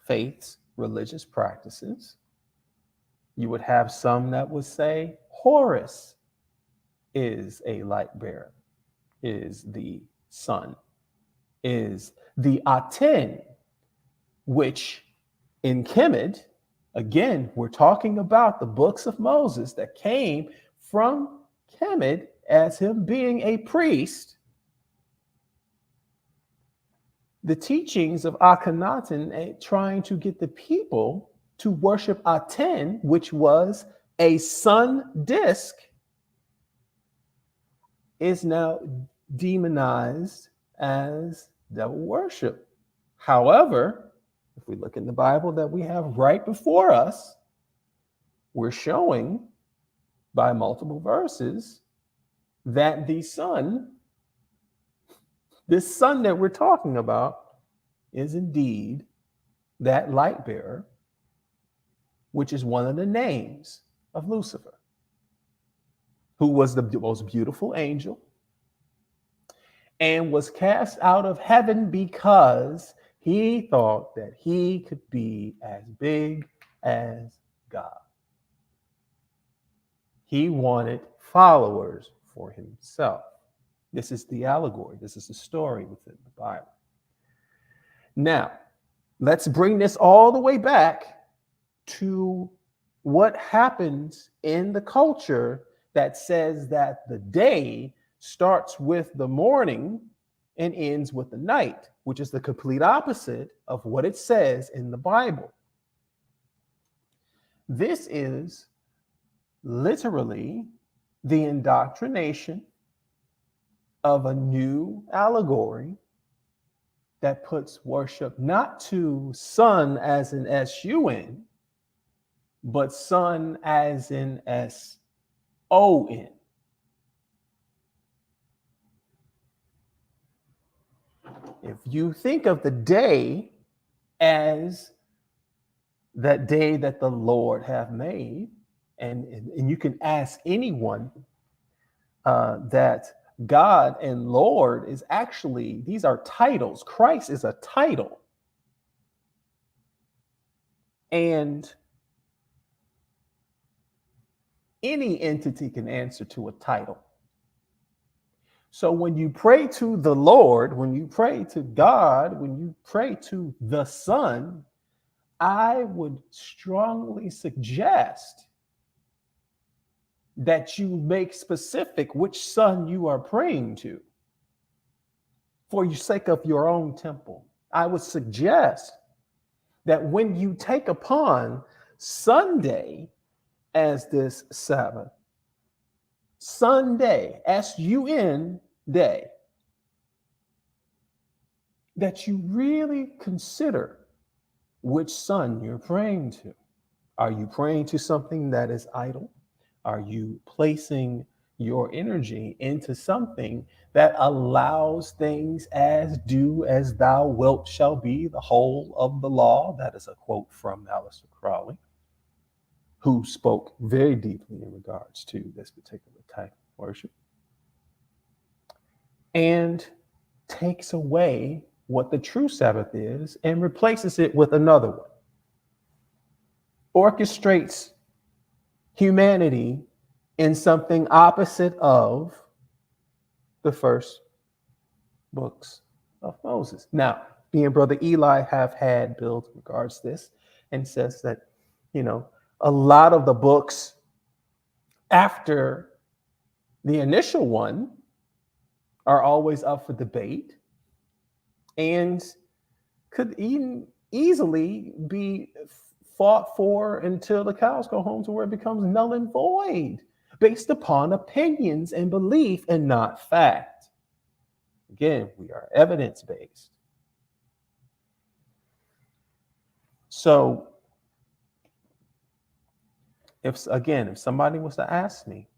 faiths, religious practices, you would have some that would say Horus is a light bearer, is the sun, is the Aten, which in Kemet, again, we're talking about the books of Moses that came from Kemet as him being a priest. The teachings of Akhenaten trying to get the people to worship Aten, which was a sun disk, is now demonized as devil worship. However, if we look in the Bible that we have right before us, we're showing by multiple verses that the sun, this sun that we're talking about, is indeed that light bearer, which is one of the names of Lucifer, who was the most beautiful angel and was cast out of heaven because he thought that he could be as big as God. He wanted followers for himself. This is the allegory. This is the story within the Bible. Now, let's bring this all the way back to what happens in the culture that says that the day starts with the morning and ends with the night, which is the complete opposite of what it says in the Bible. This is literally the indoctrination of a new allegory that puts worship not to sun as in S-U-N, but sun as in S-O-N. If you think of the day as that day that the Lord have made, and you can ask anyone that God and Lord is actually, these are titles. Christ is a title. And any entity can answer to a title. So when you pray to the Lord, when you pray to God, when you pray to the Son, I would strongly suggest that you make specific which son you are praying to for the sake of your own temple. I would suggest that when you take upon Sunday as this Sabbath, Sunday, S-U-N day, that you really consider which son you're praying to. Are you praying to something that is idle? Are you placing your energy into something that allows things as do as thou wilt shall be, the whole of the law? That is a quote from Aleister Crowley, who spoke very deeply in regards to this particular type of worship, and takes away what the true Sabbath is and replaces it with another one. Orchestrates humanity in something opposite of the first books of Moses. Now, me and Brother Eli have had build regards this and says that, a lot of the books after the initial one are always up for debate and could even easily be fought for until the cows go home, to where it becomes null and void based upon opinions and belief and not fact. Again, we are evidence-based. So, if somebody was to ask me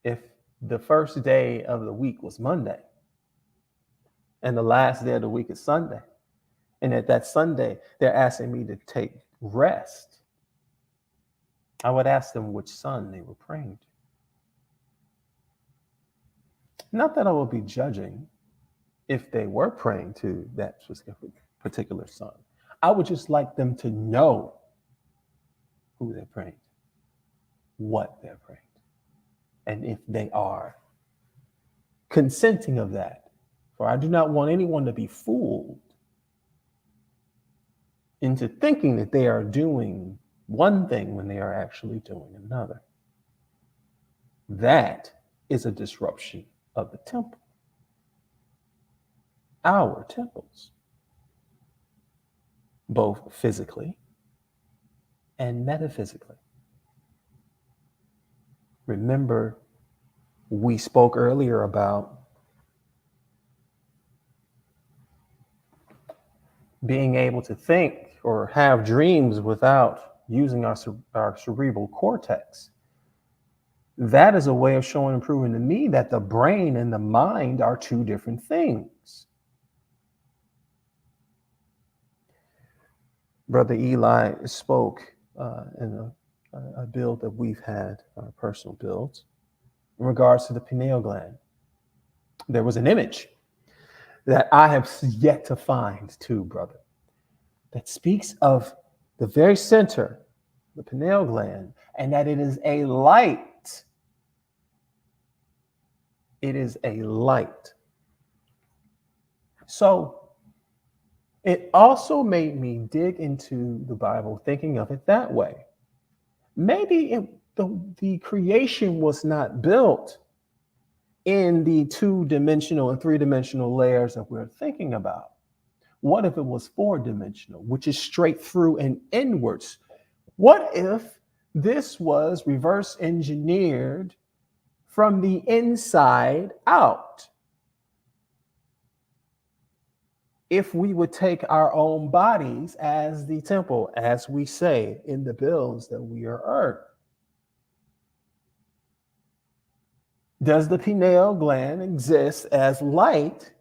if the first day of the week was Monday and the last day of the week is Sunday, and at that Sunday they're asking me to take rest, I would ask them which sun they were praying to. Not that I would be judging if they were praying to that particular sun. I would just like them to know who they're praying to, what they're praying to, and if they are consenting of that. For I do not want anyone to be fooled into thinking that they are doing one thing when they are actually doing another. That is a disruption of the temple, our temples, both physically and metaphysically. Remember, we spoke earlier about being able to think or have dreams without using our cerebral cortex. That is a way of showing and proving to me that the brain and the mind are two different things. Brother Eli spoke in a build that we've had, personal builds, in regards to the pineal gland. There was an image that I have yet to find too, brother, that speaks of the very center, the pineal gland, and that it is a light. It is a light. So it also made me dig into the Bible, thinking of it that way. Maybe the creation was not built in the 2-dimensional and 3-dimensional layers that we're thinking about. What if it was 4-dimensional, which is straight through and inwards? What if this was reverse engineered from the inside out? If we would take our own bodies as the temple, as we say in the builds that we are earth, does the pineal gland exist as light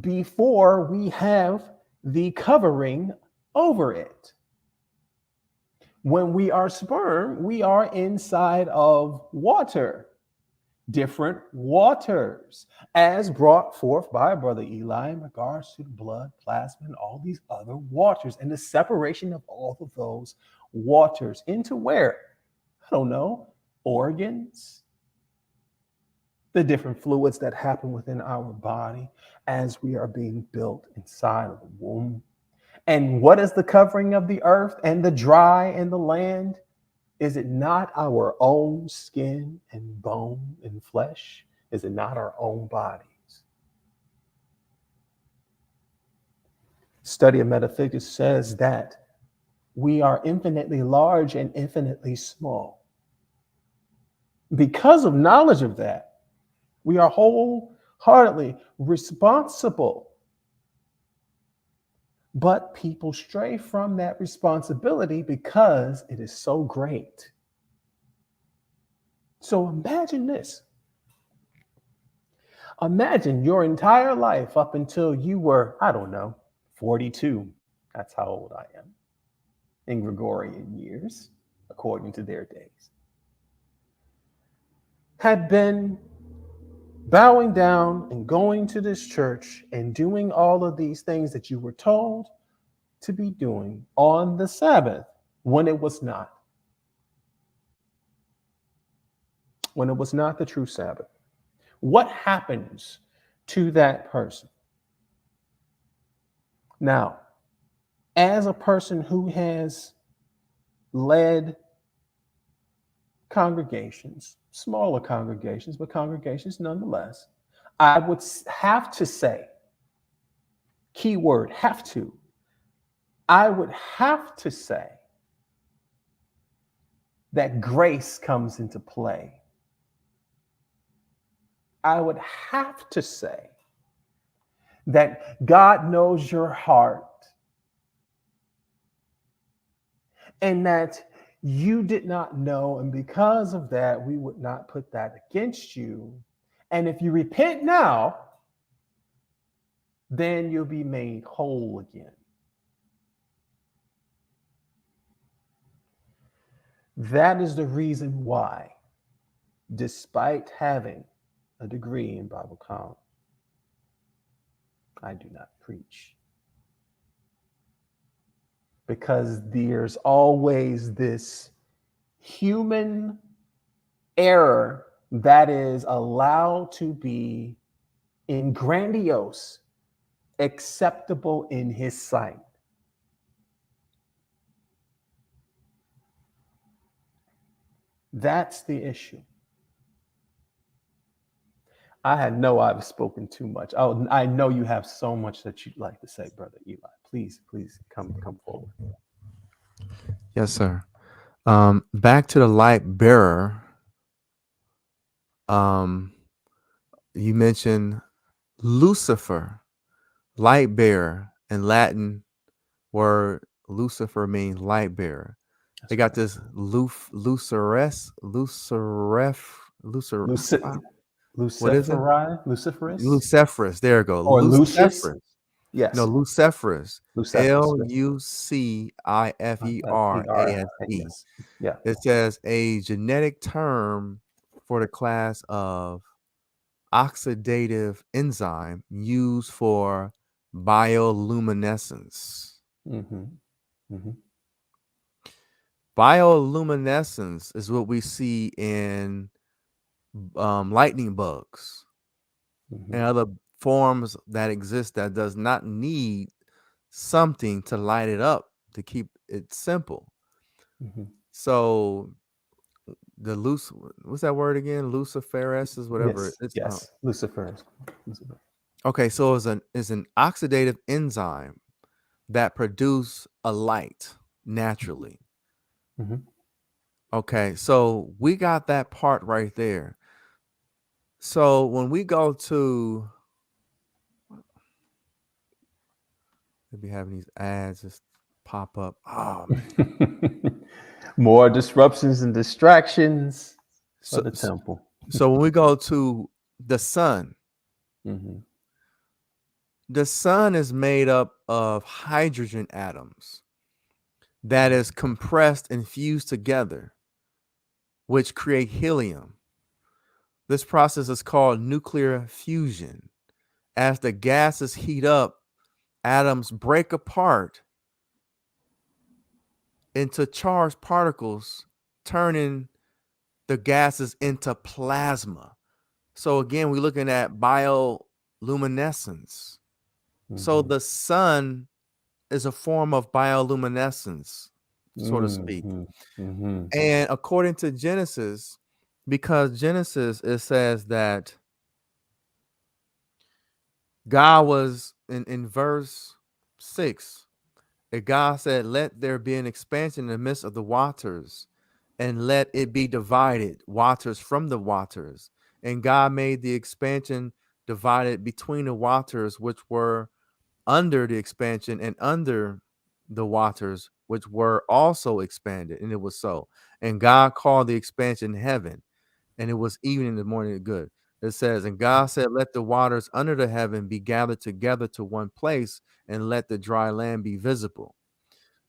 before we have the covering over it? When we are sperm, we are inside of water, different waters, as brought forth by Brother Eli in regards to the blood, plasma, and all these other waters, and the separation of all of those waters into where? I don't know, organs, the different fluids that happen within our body as we are being built inside of the womb. And what is the covering of the earth and the dry and the land? Is it not our own skin and bone and flesh? Is it not our own bodies? Study of metaphysics says that we are infinitely large and infinitely small. Because of knowledge of that, we are wholeheartedly responsible. But people stray from that responsibility because it is so great. So imagine this. Imagine your entire life up until you were, 42. That's how old I am in Gregorian years, according to their days. Had been bowing down and going to this church and doing all of these things that you were told to be doing on the Sabbath when it was not. When it was not the true Sabbath. What happens to that person? Now, as a person who has led congregations, smaller congregations, but congregations nonetheless, I would have to say, keyword, have to, I would have to say that grace comes into play. I would have to say that God knows your heart and that you did not know. And because of that, we would not put that against you. And if you repent now, then you'll be made whole again. That is the reason why, despite having a degree in Bible college, I do not preach. Because there's always this human error that is allowed to be in grandiose, acceptable in his sight. That's the issue. I've spoken too much. Oh, I know you have so much that you'd like to say, Brother Eli. Please come forward. Yes, sir. Back to the light bearer. You mentioned Lucifer, light bearer. In Latin word Lucifer means light bearer. They got this Lucifer, what is it? Luciferus, Luciferus. There you go. or Lucius. Luciferus. No, Yes, Luciferus. Luciferus. Luciferasd. Yes. Yeah. It says a genetic term for the class of oxidative enzyme used for bioluminescence. Mm-hmm. Mm-hmm. Bioluminescence is what we see in lightning bugs Mm-hmm. and other forms that exist that does not need something to light it up to keep it simple. Mm-hmm. So the what's that word again? Luciferase is whatever Yes. it's. Yes. Lucifer. Lucifer. Okay, so it's an oxidative enzyme that produce a light naturally. Mm-hmm. Okay, so we got that part right there. So when we go to maybe having these ads just pop up. Oh man. More disruptions and distractions for So, the temple. so when we go to the sun, Mm-hmm. the sun is made up of hydrogen atoms that is compressed and fused together, which create helium. This process is called nuclear fusion. As the gases heat up, atoms break apart into charged particles, turning the gases into plasma. So again, we're looking at bioluminescence. So Mm-hmm. the sun is a form of bioluminescence, so to speak. Mm-hmm. Mm-hmm. And according to Genesis, because Genesis, it says that God was in verse 6, that God said, let there be an expansion in the midst of the waters, and let it be divided, waters from the waters. And God made the expansion divided between the waters which were under the expansion and under the waters which were also expanded. And it was so. And God called the expansion heaven, and it was evening in the morning good. It says, and God said, let the waters under the heaven be gathered together to one place, and let the dry land be visible.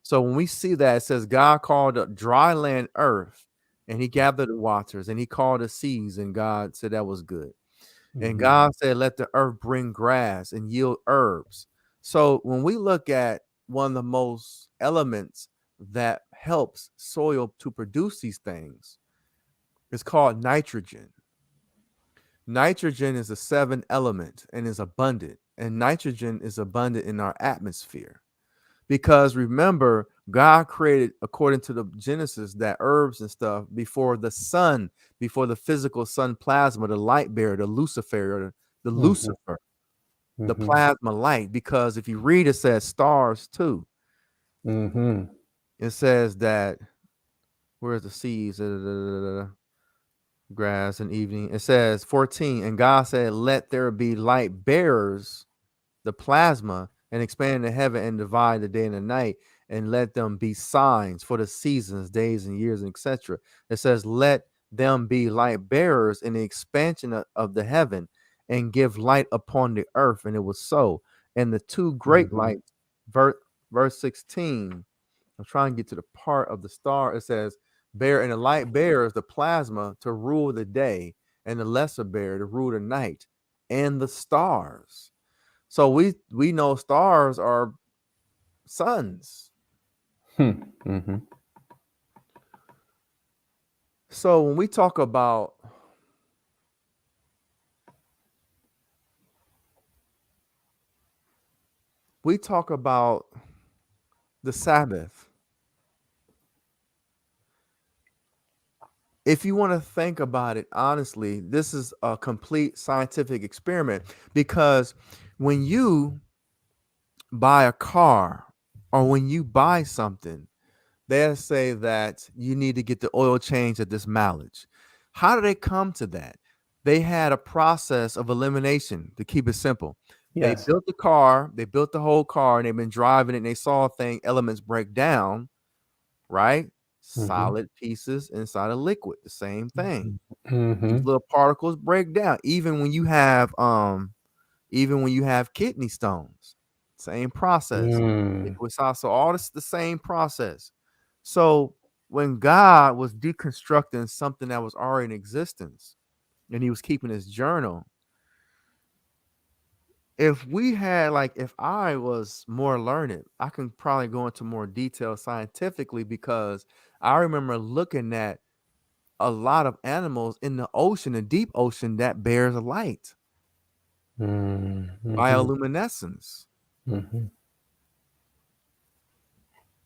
So when we see that, it says God called the dry land earth, and he gathered the waters, and he called the seas, and God said that was good. And Mm-hmm. God said, let the earth bring grass and yield herbs. So when we look at one of the most elements that helps soil to produce these things, it's called nitrogen. Nitrogen is a seventh element and is abundant, and nitrogen is abundant in our atmosphere. Because remember, God created, according to the Genesis, that herbs and stuff before the sun, before the physical sun plasma, the light bearer, the Lucifer, the Mm-hmm. Lucifer, the Mm-hmm. plasma light. Because if you read, it says stars too. Mm-hmm. It says that, where's the seas? Grass and evening. It says 14, and God said, "Let there be light bearers, the plasma, and expand the heaven and divide the day and the night, and let them be signs for the seasons, days, and years, and etc." It says, "Let them be light bearers in the expansion of the heaven, and give light upon the earth." And it was so. And the two great Mm-hmm. lights, verse 16. I'm trying to get to the part of the star. It says, "Bear and the light bearers the plasma to rule the day, and the lesser bearer to rule the night, and the stars." So we know stars are suns. Mm-hmm. So when we talk about the Sabbath, if you want to think about it honestly, this is a complete scientific experiment, because when you buy a car or when you buy something, they'll say that you need to get the oil change at this mileage. How do they come to that? They had a process of elimination, to keep it simple. They Yes. built the car, they built the whole car, and they've been driving it, and they saw elements break down, right? Mm-hmm. Solid pieces inside a liquid, the same thing. Mm-hmm. These little particles break down. Even when you have kidney stones, same process. Mm. Liquid solid. So all this the same process. So when God was deconstructing something that was already in existence, and he was keeping his journal, if I was more learned, I can probably go into more detail scientifically, because I remember looking at a lot of animals in the ocean, the deep ocean, that bears light, Mm-hmm. bioluminescence. Mm-hmm.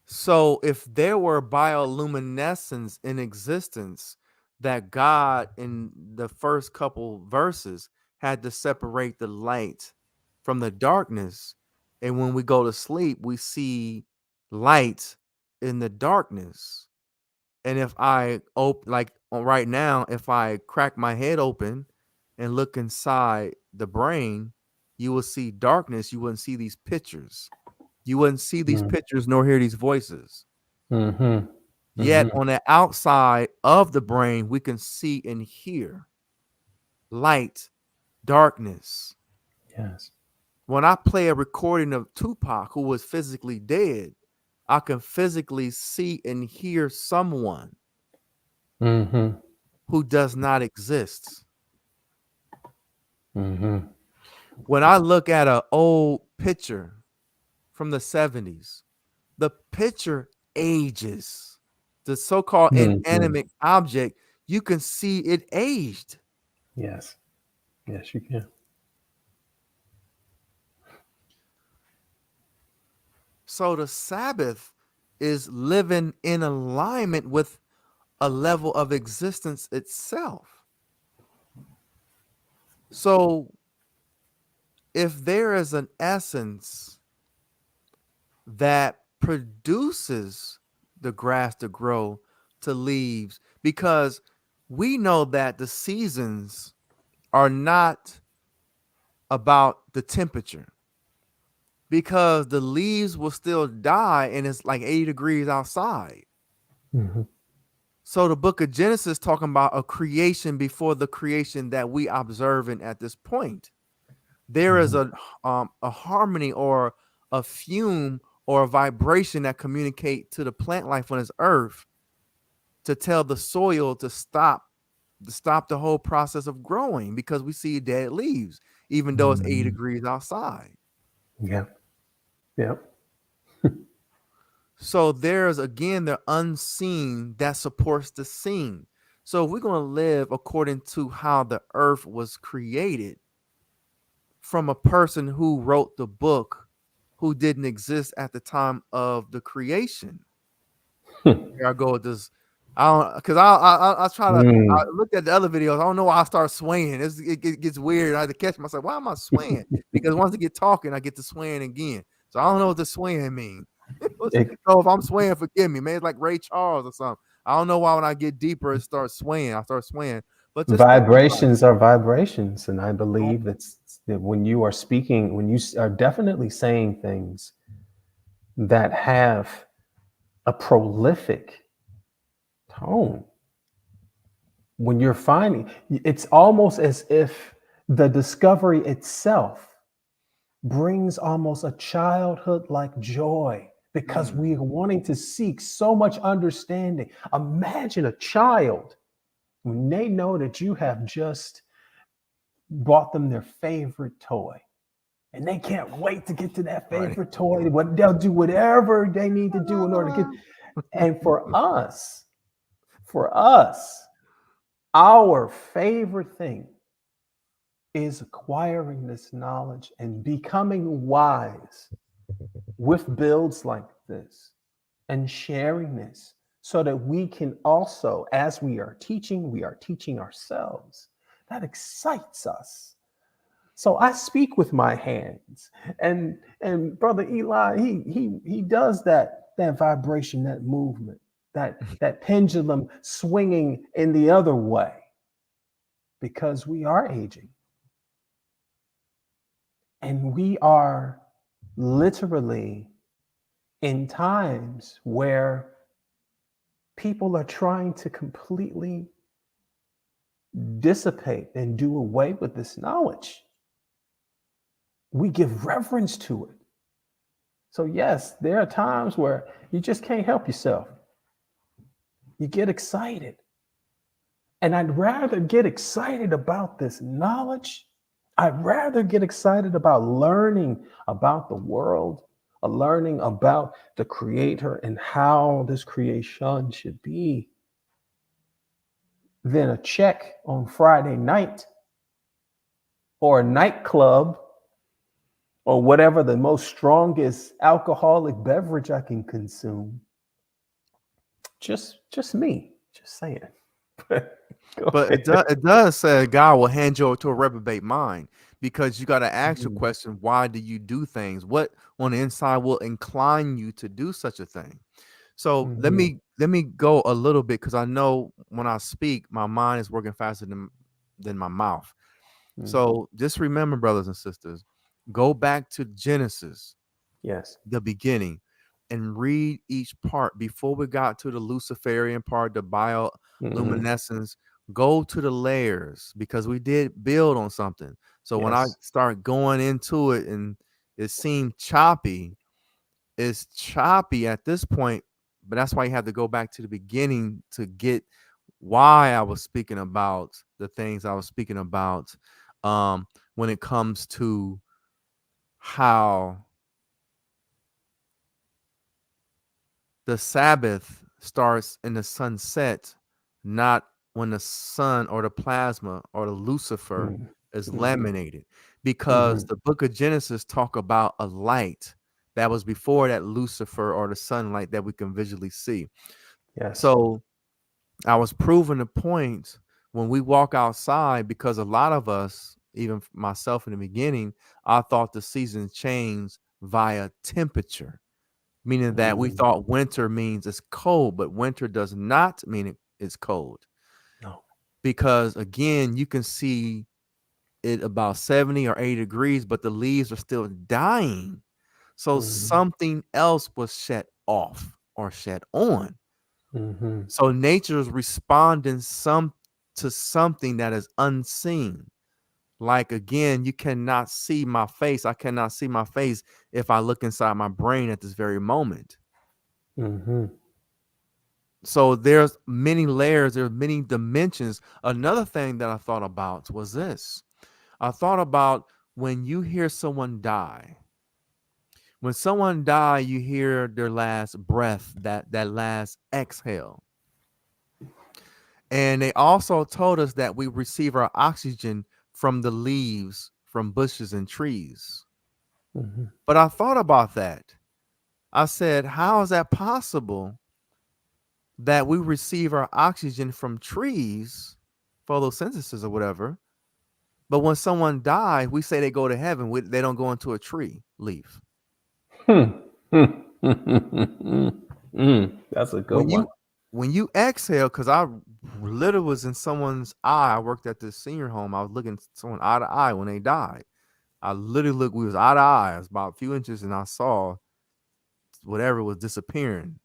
So if there were bioluminescence in existence, that God in the first couple verses had to separate the light from the darkness, and when we go to sleep, we see light in the darkness. And if I like right now, if I crack my head open and look inside the brain, you will see darkness. You wouldn't see these pictures. You wouldn't see these pictures nor hear these voices. Mm-hmm. Yet Mm-hmm. on the outside of the brain, we can see and hear light, darkness. Yes. When I play a recording of Tupac, who was physically dead, I can physically see and hear someone Mm-hmm. who does not exist. Mm-hmm. When I look at an old picture from the 70s, the picture ages. The so-called Mm-hmm. inanimate object, you can see it aged. Yes. Yes, you can. So the Sabbath is living in alignment with a level of existence itself. So if there is an essence that produces the grass to grow to leaves, because we know that the seasons are not about the temperature, because the leaves will still die and it's like 80 degrees outside. Mm-hmm. So the book of Genesis talking about a creation before the creation that we observing at this point. There is Mm-hmm. a harmony or a fume or a vibration that communicate to the plant life on this earth to tell the soil to stop the whole process of growing, because we see dead leaves even though it's 80 Mm-hmm. degrees outside. Yeah. Yeah. So there's again the unseen that supports the seen. So if we're going to live according to how the earth was created from a person who wrote the book who didn't exist at the time of the creation. Here I go with this. I don't because I try to. I Mm. looked at the other videos. I don't know why I start swaying. It gets weird. I had to catch myself. Why am I swaying? Because once I get talking, I get to swaying again. So I don't know what the swaying means. It- So if I'm swaying, forgive me. Maybe it's like Ray Charles or something. I don't know why when I get deeper it starts swaying. I start swaying. But just think about it. Vibrations are vibrations, and I believe Okay. that when you are speaking, when you are definitely saying things that have a prolific tone, when you're finding, it's almost as if the discovery itself brings almost a childhood like joy because Mm, we are wanting to seek so much understanding. Imagine a child when they know that you have just bought them their favorite toy and they can't wait to get to that right. favorite toy. What they'll do whatever they need to do in order to get. And for us, our favorite thing is acquiring this knowledge and becoming wise with builds like this and sharing this so that we can also, as we are teaching ourselves. That excites us. So I speak with my hands, and brother Eli, he does that vibration, that movement, that pendulum swinging in the other way because we are aging and we are literally in times where people are trying to completely dissipate and do away with this knowledge. We give reverence to it. So, yes, there are times where you just can't help yourself. You get excited. And I'd rather get excited about this knowledge. I'd rather get excited about learning about the world, learning about the creator and how this creation should be than a check on Friday night or a nightclub or whatever the most strongest alcoholic beverage I can consume. Just me, just saying. Go But ahead. it does say God will hand you over to a reprobate mind because you got to ask your Mm, question, why do you do things? What on the inside will incline you to do such a thing? So mhm, let me go a little bit because I know when I speak, my mind is working faster than my mouth. mm. So just remember, brothers and sisters, go back to Genesis, Yes. the beginning, and read each part before we got to the Luciferian part, the Mhm. bioluminescence. Go to the layers because we did build on something. So when I Yes. start going into it and it seemed choppy, it's choppy at this point, but that's why you have to go back to the beginning to get why I was speaking about the things I was speaking about when it comes to how the Sabbath starts in the sunset, not when the sun or the plasma or the Lucifer Mm, is mhm, laminated. Because mhm. the book of Genesis talk about a light that was before that Lucifer or the sunlight that we can visually see. Yes. So I was proving the point when we walk outside because a lot of us, even myself in the beginning, I thought the seasons changed via temperature, meaning that we Mhm. thought winter means it's cold, but winter does not mean it's cold No. because again, you can see it about 70 or 80 degrees, but the leaves are still dying. So Mhm, something else was shut off or shut on. mhm, So nature is responding to something that is unseen. Like again, you cannot see my face. I cannot see my face if I look inside my brain at this very moment. mhm, So there's many layers, there's many dimensions. Another thing that I thought about was this. I thought about when you hear someone die. When someone die, you hear their last breath, that last exhale. And they also told us that we receive our oxygen from the leaves from bushes and trees. Mm-hmm. But I thought about that. I said, how is that possible that we receive our oxygen from trees, photosynthesis or whatever, but when someone dies, we say they go to heaven, they don't go into a tree leaf. Hmm. Hmm. That's a good When one. you exhale, because I literally was in someone's eye. I worked at this senior home. I was looking someone eye to eye when they died. I literally looked, we was eye to eye, it was about a few inches, and I saw whatever was disappearing.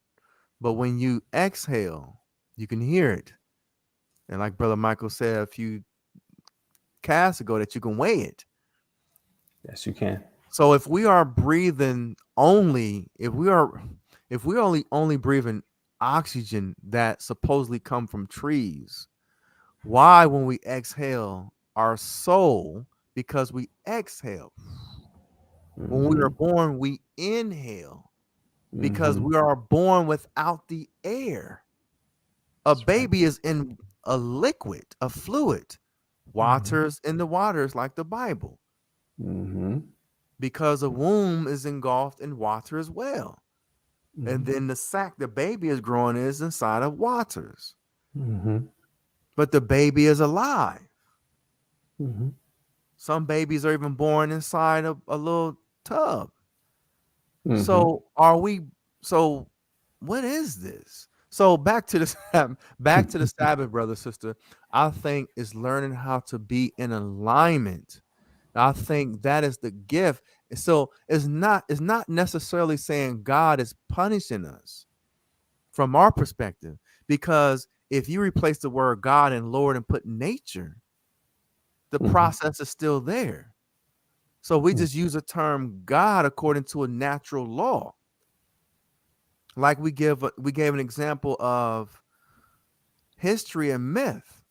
But when you exhale, you can hear it. And like Brother Michael said a few casts ago, that you can weigh it. Yes, you can. So if we are breathing only, if we only breathing oxygen that supposedly come from trees, why when we exhale our soul, because we exhale. When we are Mm-hmm. born, we inhale because Mm-hmm. we are born without the air. A That's right. baby is in a liquid, a fluid. Mm-hmm. Waters in the waters like the Bible, Mm-hmm. because a womb is engulfed in water as well. And Mm-hmm. then the sac the baby is growing is inside of waters. Mm-hmm. But the baby is alive. Mm-hmm. Some babies are even born inside of a little tub. Mm-hmm. So are we so what is this? So back to the back to the Sabbath, brother, sister. I think is learning how to be in alignment. I think that is the gift. So it's not necessarily saying God is punishing us from our perspective, because if you replace the word God and Lord and put nature, the Mm-hmm. process is still there. So we just use a term God according to a natural law. Like we gave an example of history and myth.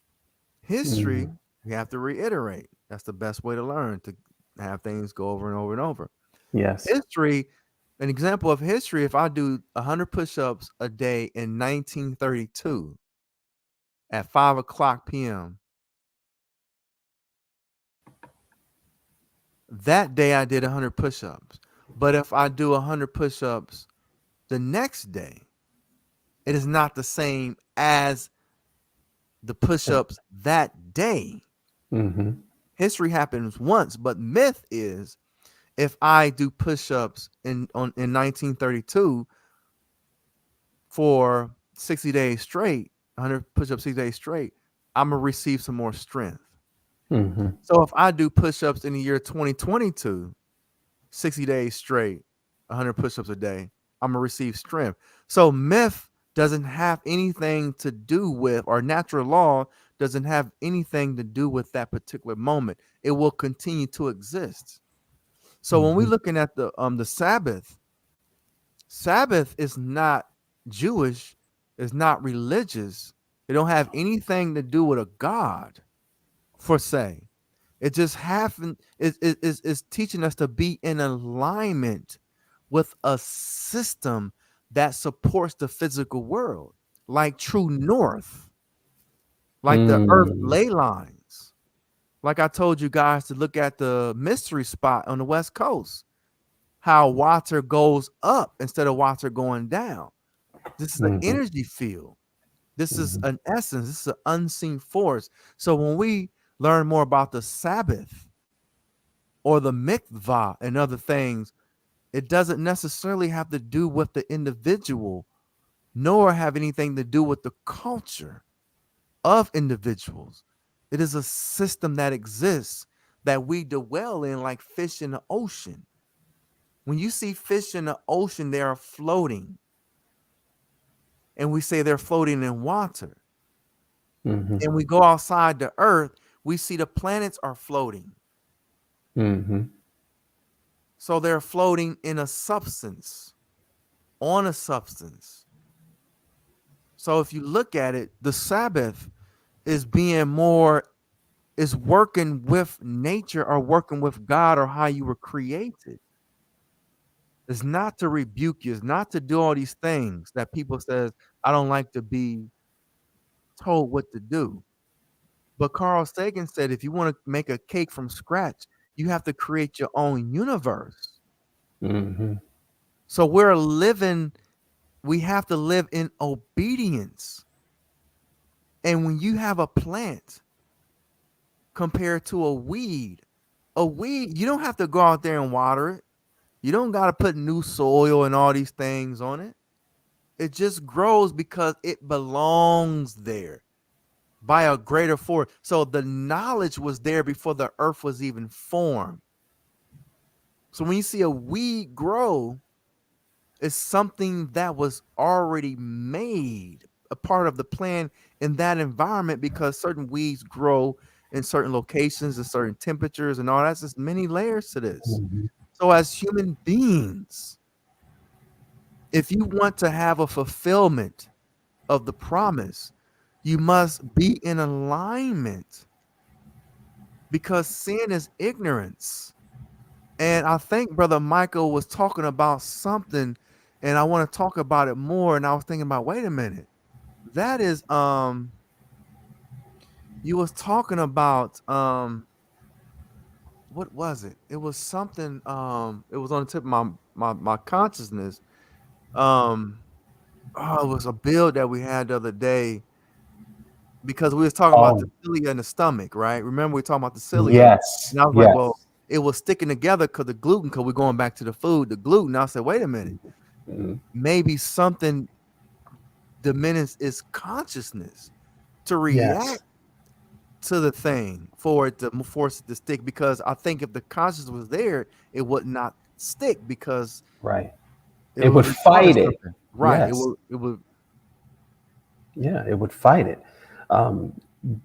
Mm-hmm. History, you have to reiterate. That's the best way to learn, to have things go over and over and over. Yes. History, an example of history, if I do 100 push-ups a day in 1932 at 5 o'clock p.m., that day I did 100 push-ups. But if I do 100 push-ups the next day, it is not the same as the push-ups that day. Mm-hmm. History happens once, but myth is, if I do push-ups in 1932 for 60 days straight, 100 push-ups 60 days straight, I'm gonna receive some more strength. Mm-hmm. So if I do push-ups in the year 2022, 60 days straight, 100 push-ups a day, I'm gonna receive strength. So myth doesn't have anything to do with, or natural law doesn't have anything to do with that particular moment. It will continue to exist. So when we're Mm-hmm. looking at the Sabbath, Sabbath is not Jewish, it's not religious. It don't have anything to do with a God, for say. It just happened is teaching us to be in alignment with a system that supports the physical world, like true north, like the earth Mm-hmm. ley lines. Like I told you guys to look at the mystery spot on the west coast, how water goes up instead of water going down. This is an Mm-hmm. energy field. This is Mm-hmm. an essence. This is an unseen force. So when we learn more about the Sabbath or the mikvah and other things, it doesn't necessarily have to do with the individual, nor have anything to do with the culture of individuals. It is a system that exists that we dwell in, like fish in the ocean. When you see fish in the ocean, they are floating, and we say they're floating in water. Mm-hmm. And we go outside the earth, we see the planets are floating. Mm-hmm. So they're floating in a substance, on a substance. So if you look at it, the Sabbath is being more, is working with nature or working with God or how you were created. It's not to rebuke you, it's not to do all these things that people says, I don't like to be told what to do. But Carl Sagan said if you want to make a cake from scratch, you have to create your own universe. Hmm. So we have to live in obedience. And when you have a plant compared to a weed, you don't have to go out there and water it. You don't got to put new soil and all these things on it. It just grows because it belongs there by a greater force. So the knowledge was there before the earth was even formed. So when you see a weed grow, it's something that was already made a part of the plan in that environment because certain weeds grow in certain locations and certain temperatures and all that's just many layers to this. Hmm. So as human beings, if you want to have a fulfillment of the promise, you must be in alignment because sin is ignorance. And I think Brother Michael was talking about something, and I want to talk about it more. And I was thinking about, wait a minute, that is you was talking about what was it? It was something it was on the tip of my consciousness. Um it was a bill that we had the other day because we was talking about the Oh, cilia in the stomach, right? Remember we were talking about the cilia, yes, and I was like, well, yes. it was sticking together because the gluten, because we're going back to the food, the gluten. I said, wait a minute, Mhm. maybe something diminished its consciousness to react Yes, to the thing for it to force it to stick. Because I think if the consciousness was there, it would not stick because right. it It would would be part of fight it. something, right? Yes. It would. Yeah, it would fight it. Um,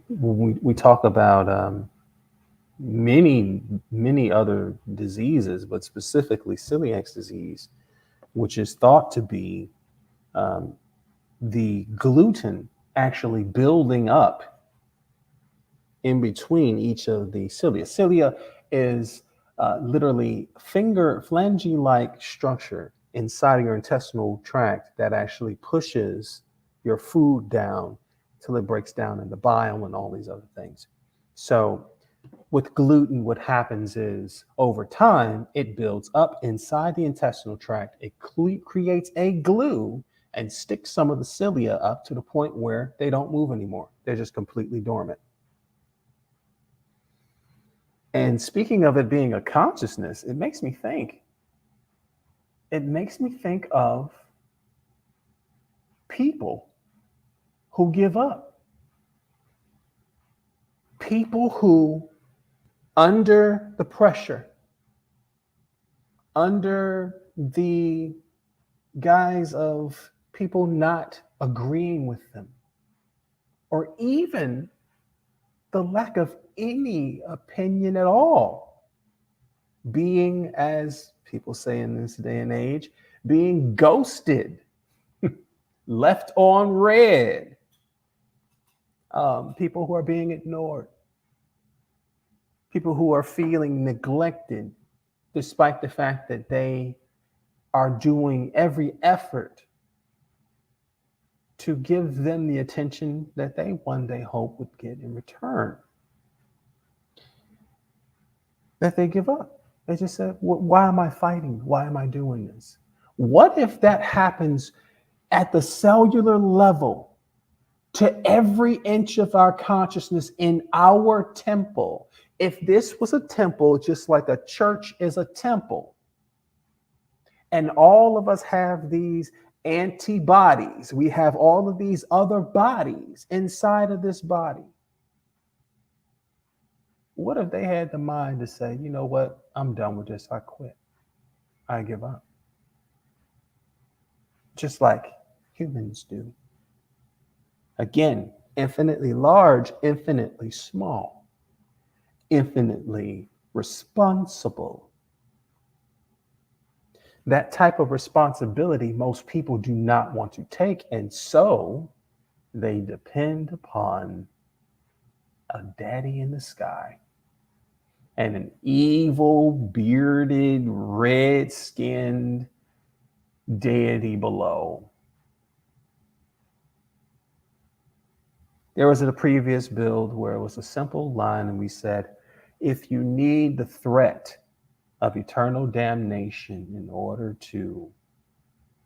we talk about many, many other diseases, but specifically celiac disease, which is thought to be um, the gluten actually building up in between each of the cilia. Cilia is literally finger phalange like structure inside of your intestinal tract that actually pushes your food down till it breaks down into bile and all these other things. So with gluten, what happens is over time, it builds up inside the intestinal tract. It creates a glue and sticks some of the cilia up to the point where they don't move anymore. They're just completely dormant. And speaking of it being a consciousness, it makes me think. It makes me think of people who give up, people who, under the pressure, under the guise of people not agreeing with them, or even the lack of any opinion at all, being, as people say in this day and age, being ghosted, left on red, people who are being ignored, people who are feeling neglected, despite the fact that they are doing every effort to give them the attention that they one day hope would get in return. That they give up. They just said, why am I fighting? Why am I doing this? What if that happens at the cellular level to every inch of our consciousness in our temple? If this was a temple, just like a church is a temple, and all of us have these antibodies, we have all of these other bodies inside of this body. What if they had the mind to say, you know what, I'm done with this, I quit, I give up? Just like humans do. Again, infinitely large, infinitely small, infinitely responsible. That type of responsibility most people do not want to take, and so they depend upon a daddy in the sky and an evil, bearded, red skinned deity below. There was a previous build where it was a simple line, and we said, if you need the threat of eternal damnation in order to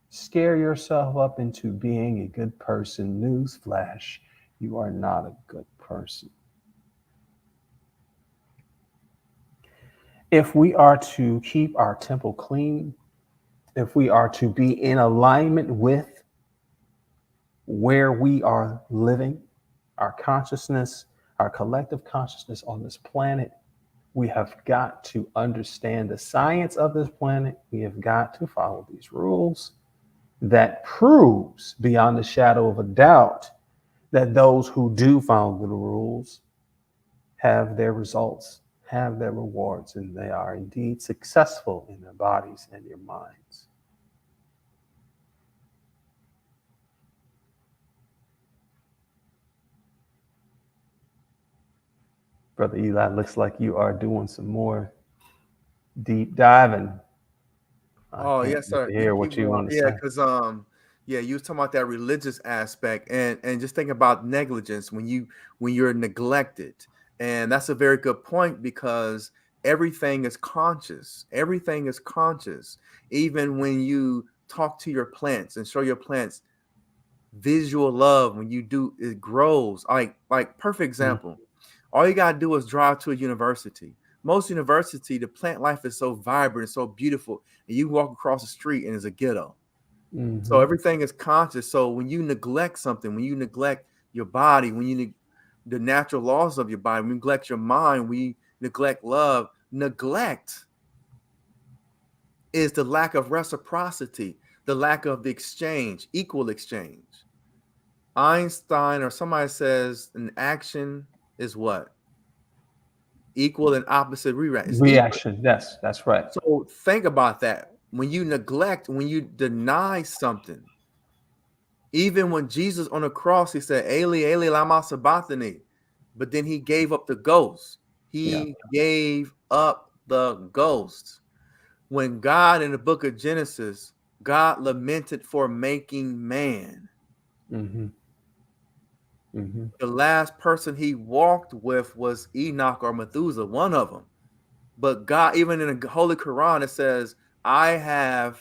scare yourself up into being a good person, newsflash, you are not a good person. If we are to keep our temple clean, if we are to be in alignment with where we are living, our consciousness, our collective consciousness on this planet, we have got to understand the science of this planet. We have got to follow these rules that proves beyond the shadow of a doubt that those who do follow the rules have their results, have their rewards, and they are indeed successful in their bodies and their minds. Brother Eli, looks like you are doing some more deep diving. I Oh can't yes, wait sir. to hear what You you want to yeah, say. because yeah, you was talking about that religious aspect, and just think about negligence when you're neglected, and that's a very good point because everything is conscious. Everything is conscious. Even when you talk to your plants and show your plants visual love, when you do, it grows. Like perfect Mm, example. All you gotta do is drive to a university. Most university, the plant life is so vibrant, so beautiful, and you walk across the street and it's a ghetto. So mhm, everything is conscious. So when you neglect something, when you neglect your body, when the natural laws of your body, when you neglect your mind, we neglect love. Neglect is the lack of reciprocity, the lack of the exchange, equal exchange. Einstein or somebody says an action is what? Equal and opposite reaction. It's equal. reaction. Yes, that's right. So think about that. When you neglect, when you deny something, even when Jesus on the cross, he said, Eli, Eli, lama sabachthani. But then he gave up the ghost. Yeah. He gave up the ghost. When God in the book of Genesis, God lamented for making man. Mm-hmm. Mm-hmm. The last person he walked with was Enoch or Methuselah, one of them. But God, even in the Holy Quran, it says, I have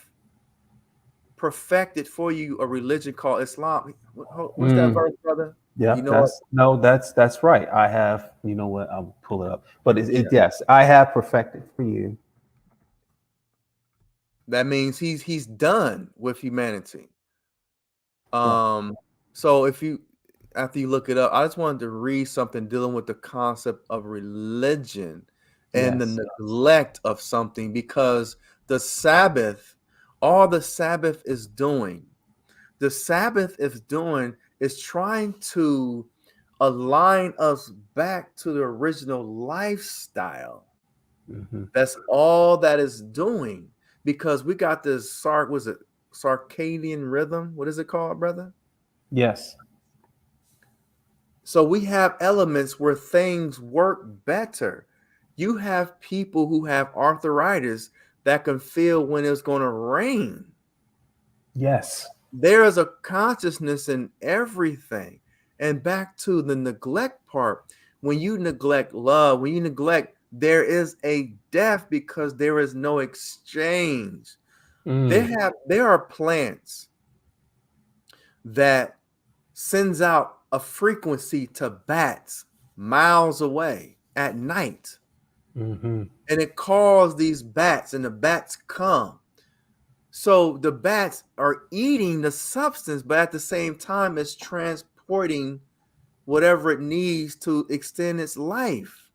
perfected for you a religion called Islam. What's that Mm. verse, brother? You Yep. know what? That's no. That's right. I have. You know what? I'll pull it up. But Yeah. yes, I have perfected for you. That means he's done with humanity. Yeah. Um, so if you after you look it up, I just wanted to read something dealing with the concept of religion and the Yes. neglect of something because the Sabbath, all the Sabbath is doing, is trying to align us back to the original lifestyle. Mm-hmm. That's all that is doing because we got this was it circadian rhythm? What is it called, brother? Yes. So we have elements where things work better. You have people who have arthritis that can feel when it's going to rain. Yes. There is a consciousness in everything. And back to the neglect part, when you neglect love, when you neglect, there is a death because there is no exchange. Mm. There are plants that sends out a frequency to bats miles away at night. Mm-hmm. And it calls these bats, and the bats come. So the bats are eating the substance, but at the same time, it's transporting whatever it needs to extend its life.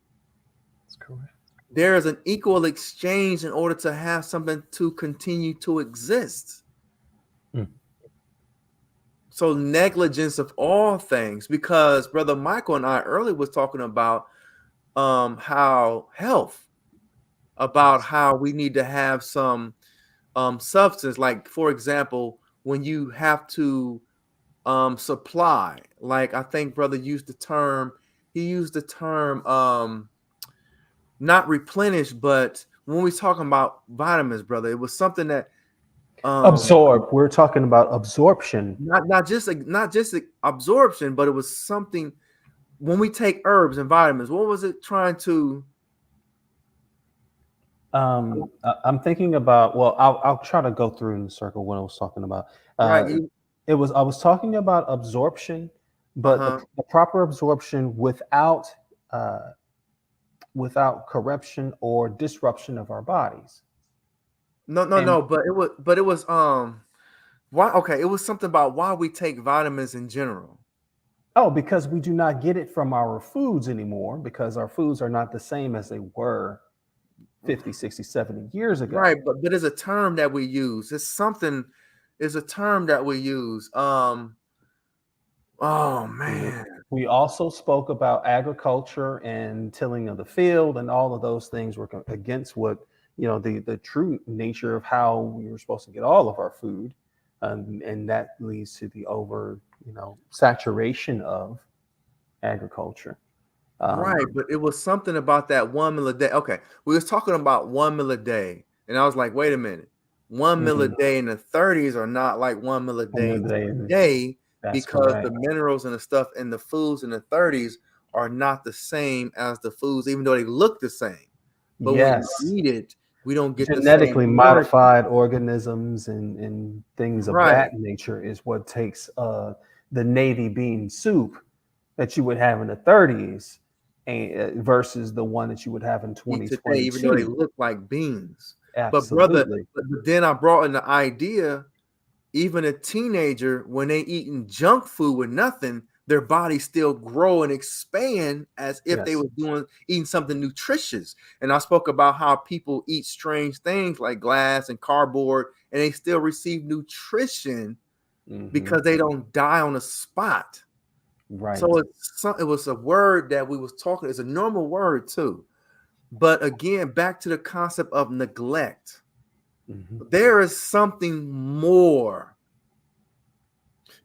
That's correct. There is an equal exchange in order to have something to continue to exist. Mm. So negligence of all things, because Brother Michael and I earlier was talking about how health, about Yes. how we need to have some substance, like for example, when you have to supply, like I think brother he used the term not replenish, but when we talking about vitamins, brother, it was something that um Absorb. We're talking about absorption. not just absorption, but it was something when we take herbs and vitamins, what was it trying to? I'm thinking about. Well, I'll try to go through in the circle what I was talking about. Right. Uh, I was talking about absorption, but Uh-huh. the proper absorption uh, without corruption or disruption of our bodies. No, no, And no. But it was why? Okay, it was something about why we take vitamins in general. oh, because we do not get it from our foods anymore, because our foods are not the same as they were 50, 60, 70 years ago. Right, but it's a term that we use. It's something. It's a term that we use. Oh We man. we also spoke about agriculture and tilling of the field, and all of those things were against what, the true nature of how we were supposed to get all of our food, and that leads to the over, saturation of agriculture. Right, Um, but it was something about that 1 meal a day. Okay, we was talking about 1 meal a day, and I was like, wait a minute, 1 meal a mhm. day in the 30s are not like 1 meal a One day of the today That's because the correct. minerals and the stuff in the foods in the 30s are not the same as the foods, even though they look the same. But when you Yes, eat it, we don't get the same genetically nourishment. modified organisms and things of Right. that nature is what takes the navy bean soup that you would have in the 30s versus the one that you would have in Eat today, even though they 2022. look like beans. But brother, Absolutely. but then I brought in the idea, even a teenager, when they eating junk food with nothing, their bodies still grow and expand as if they Yes. were eating something nutritious. And I spoke about how people eat strange things like glass and cardboard, and they still receive nutrition Hmm. because they don't die on the spot. So Right. it was a word that we was talking. It's a normal word too. But again, back to the concept of neglect. Hmm. There is something more,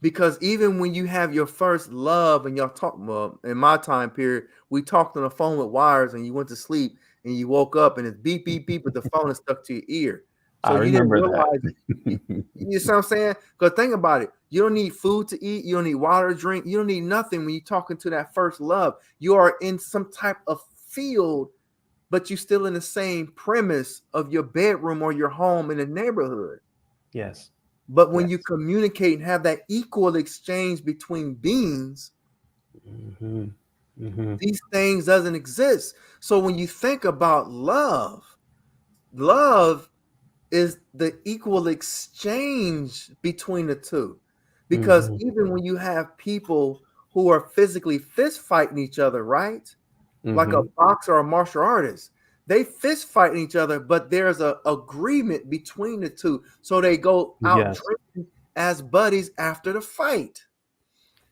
because even when you have your first love and y'all talk, well, in my time period, we talked on the phone with wires and you went to sleep and you woke up and it's beep, beep, beep, but the phone is stuck to your ear. So I you didn't remember realize, you, that. you see what I'm saying? Because think about it. You don't need food to eat. You don't need water to drink. You don't need nothing when you're talking to that first love. You are in some type of field, but you're still in the same premise of your bedroom or your home in the neighborhood. Yes. But when you Yes. communicate and have that equal exchange between beings, Hmm. Hmm. these things doesn't exist. So when you think about love, love is the equal exchange between the two. Because Hmm. even when you have people who are physically fist fighting each other, right? Like a Hmm. boxer or a martial artist, they fist fighting each other, but there's a agreement between the two. So they go out Yes. drinking as buddies after the fight.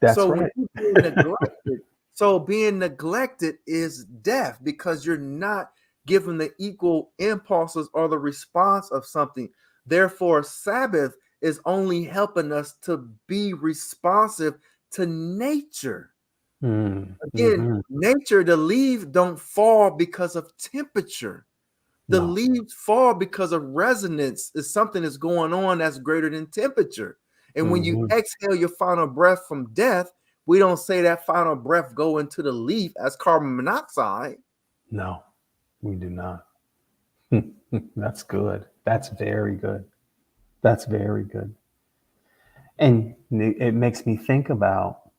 That's So when right. you being neglected, so being neglected is death because you're not given the equal impulses or the response of something. Therefore, Sabbath is only helping us to be responsive to nature. Again, Mm-hmm. nature, the leaves don't fall because of temperature. The No. leaves fall because of resonance. Is something that's going on that's greater than temperature. And when you Hmm. exhale your final breath from death, we don't say that final breath go into the leaf as carbon monoxide. No, we do not. That's good. That's very good. That's very good. And it makes me think about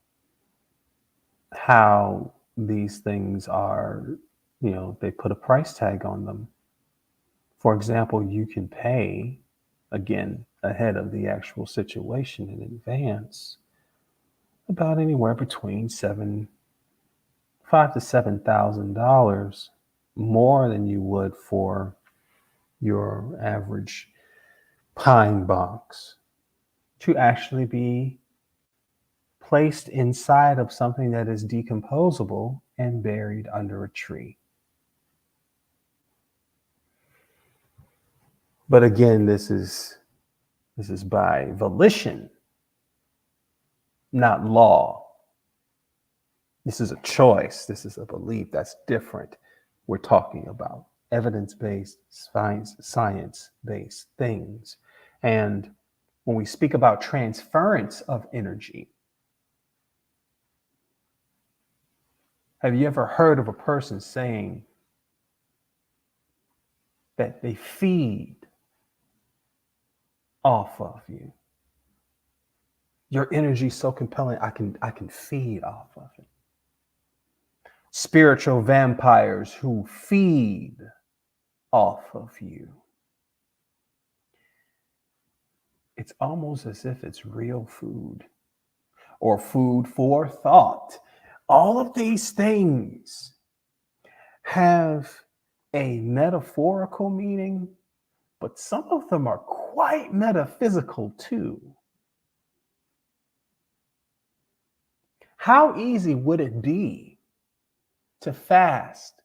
how these things are, they put a price tag on them. For example, you can pay, again, ahead of the actual situation in advance, about anywhere between 5 to 7 thousand dollars more than you would for your average pine box to actually be placed inside of something that is decomposable and buried under a tree. But again, this is by volition, not law. This is a choice. This is a belief that's different. We're talking about evidence-based, science-based things. And when we speak about transference of energy, Have you ever heard of a person saying that they feed off of you? Your energy is so compelling, I can feed off of it. Spiritual vampires who feed off of you. It's almost as if it's real food or food for thought. All of these things have a metaphorical meaning, but some of them are quite metaphysical too. How easy would it be to fast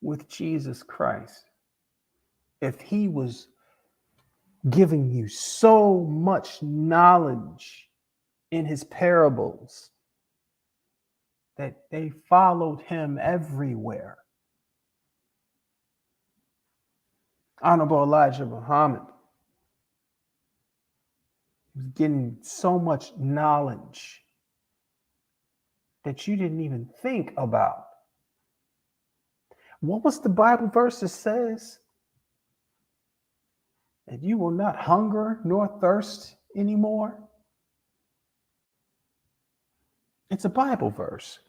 with Jesus Christ if he was giving you so much knowledge in his parables that they followed him everywhere? Honorable Elijah Muhammad was getting so much knowledge that you didn't even think about. What was the Bible verse that says that you will not hunger nor thirst anymore? It's a Bible verse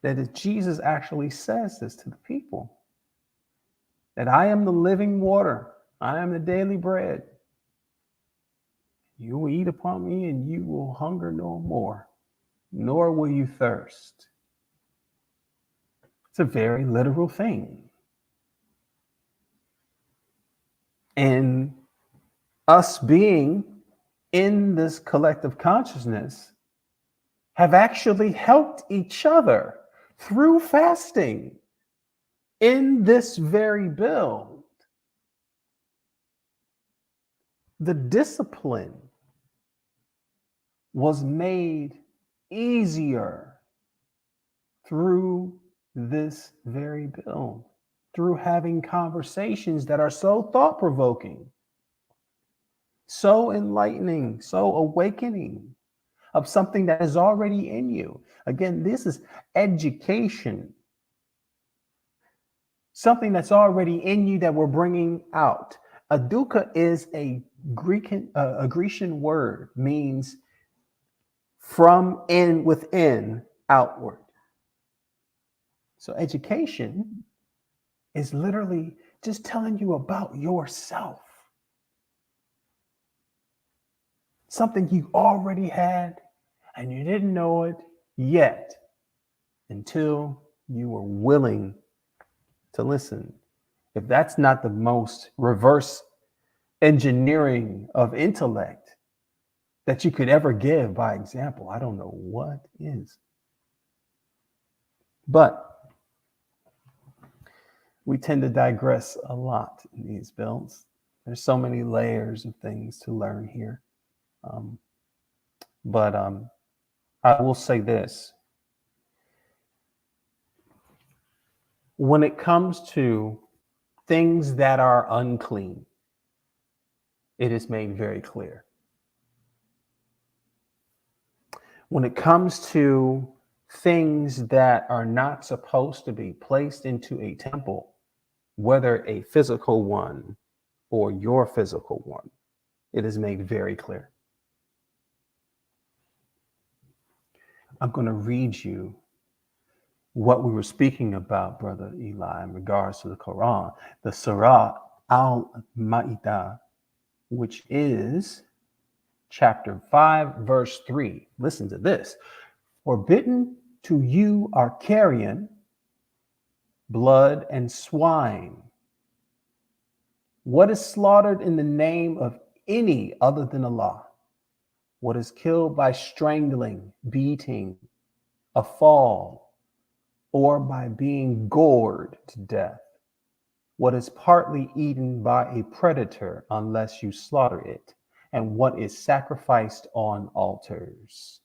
that Jesus actually says this to the people. That I am the living water. I am the daily bread. You will eat upon me and you will hunger no more, nor will you thirst. It's a very literal thing. And us being in this collective consciousness have actually helped each other through fasting in this very build. The discipline was made easier through this very build, through having conversations that are so thought-provoking, so enlightening, so awakening of something that is already in you. Again, this is education. Something that's already in you that we're bringing out. Aduka is a Grecian word, means from in, within, outward. So education is literally just telling you about yourself. Something you already had and you didn't know it yet until you were willing to listen. If that's not the most reverse engineering of intellect that you could ever give by example, I don't know what is. But we tend to digress a lot in these builds. There's so many layers of things to learn here. But I will say this. When it comes to things that are unclean, it is made very clear. When it comes to things that are not supposed to be placed into a temple, whether a physical one or your physical one, it is made very clear. I'm going to read you what we were speaking about, Brother Eli, in regards to the Quran, the Surah Al-Ma'idah, which is chapter 5, verse 3. Listen to this. Forbidden to you are carrion, blood, and swine. What is slaughtered in the name of any other than Allah? What is killed by strangling, beating, a fall, or by being gored to death? What is partly eaten by a predator unless you slaughter it? And what is sacrificed on altars?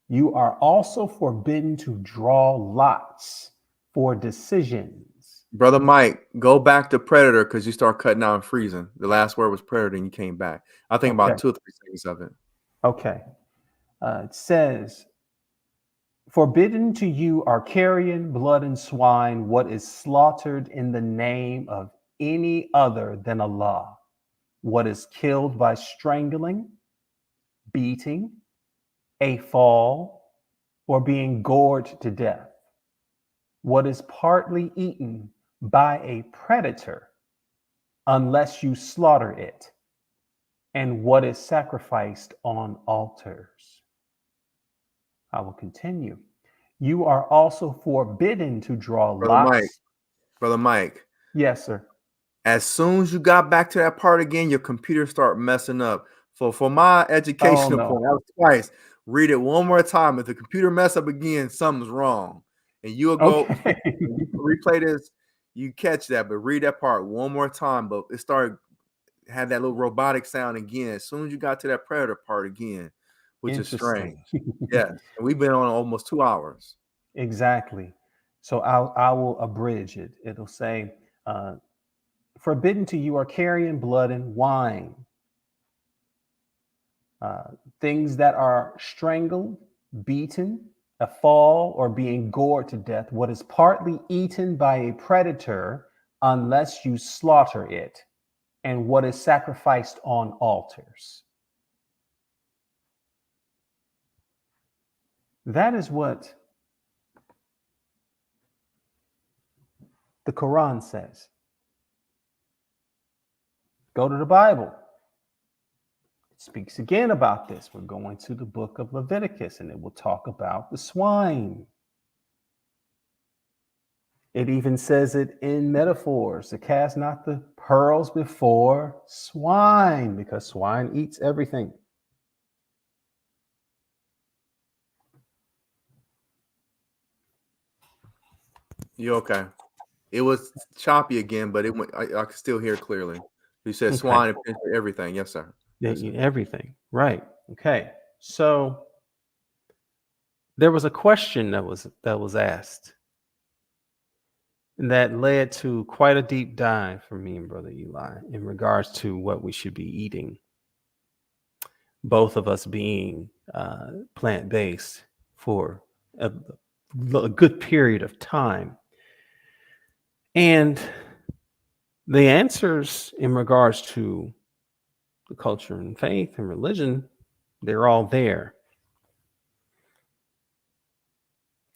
You are also forbidden to draw lots for decisions. Brother Mike, go back to Predator because you start cutting out and freezing. The last word was Predator and you came back. I think about 2 or 3 seconds of it. Okay. It says, Forbidden to you are carrion, blood, and swine, what is slaughtered in the name of any other than Allah, what is killed by strangling, beating, a fall, or being gored to death, what is partly eaten by a predator, unless you slaughter it, and what is sacrificed on altars. I will continue. You are also forbidden to draw Brother Mike. lots. Brother Mike. Yes, sir. As soon as you got back to that part again, your computer start messing up. For my educational no. point, that was twice. Read it one more time. If the computer mess up again, something's wrong. And you'll go Okay. when you replay this, you catch that, but read that part one more time. But it started had that little robotic sound again as soon as you got to that predator part again, which is strange. Yes. And we've been on almost 2 hours. Exactly. So I will abridge it. It'll say, forbidden to you are carrion, blood, and wine. Things that are strangled, beaten, a fall, or being gored to death, what is partly eaten by a predator, unless you slaughter it, and what is sacrificed on altars. That is what the Quran says. Go to the Bible. It speaks again about this. We're going to the book of Leviticus, and it will talk about the swine. It even says it in metaphors, to cast not the pearls before swine, because swine eats everything. You okay? It was choppy again, but it went. I could still hear clearly. You said Okay. swine and everything. Yes, sir. Yes, sir. Everything. Right. Okay. So there was a question that was asked, and that led to quite a deep dive for me and Brother Eli in regards to what we should be eating. Both of us being plant-based for a good period of time. And the answers in regards to the culture and faith and religion, they're all there.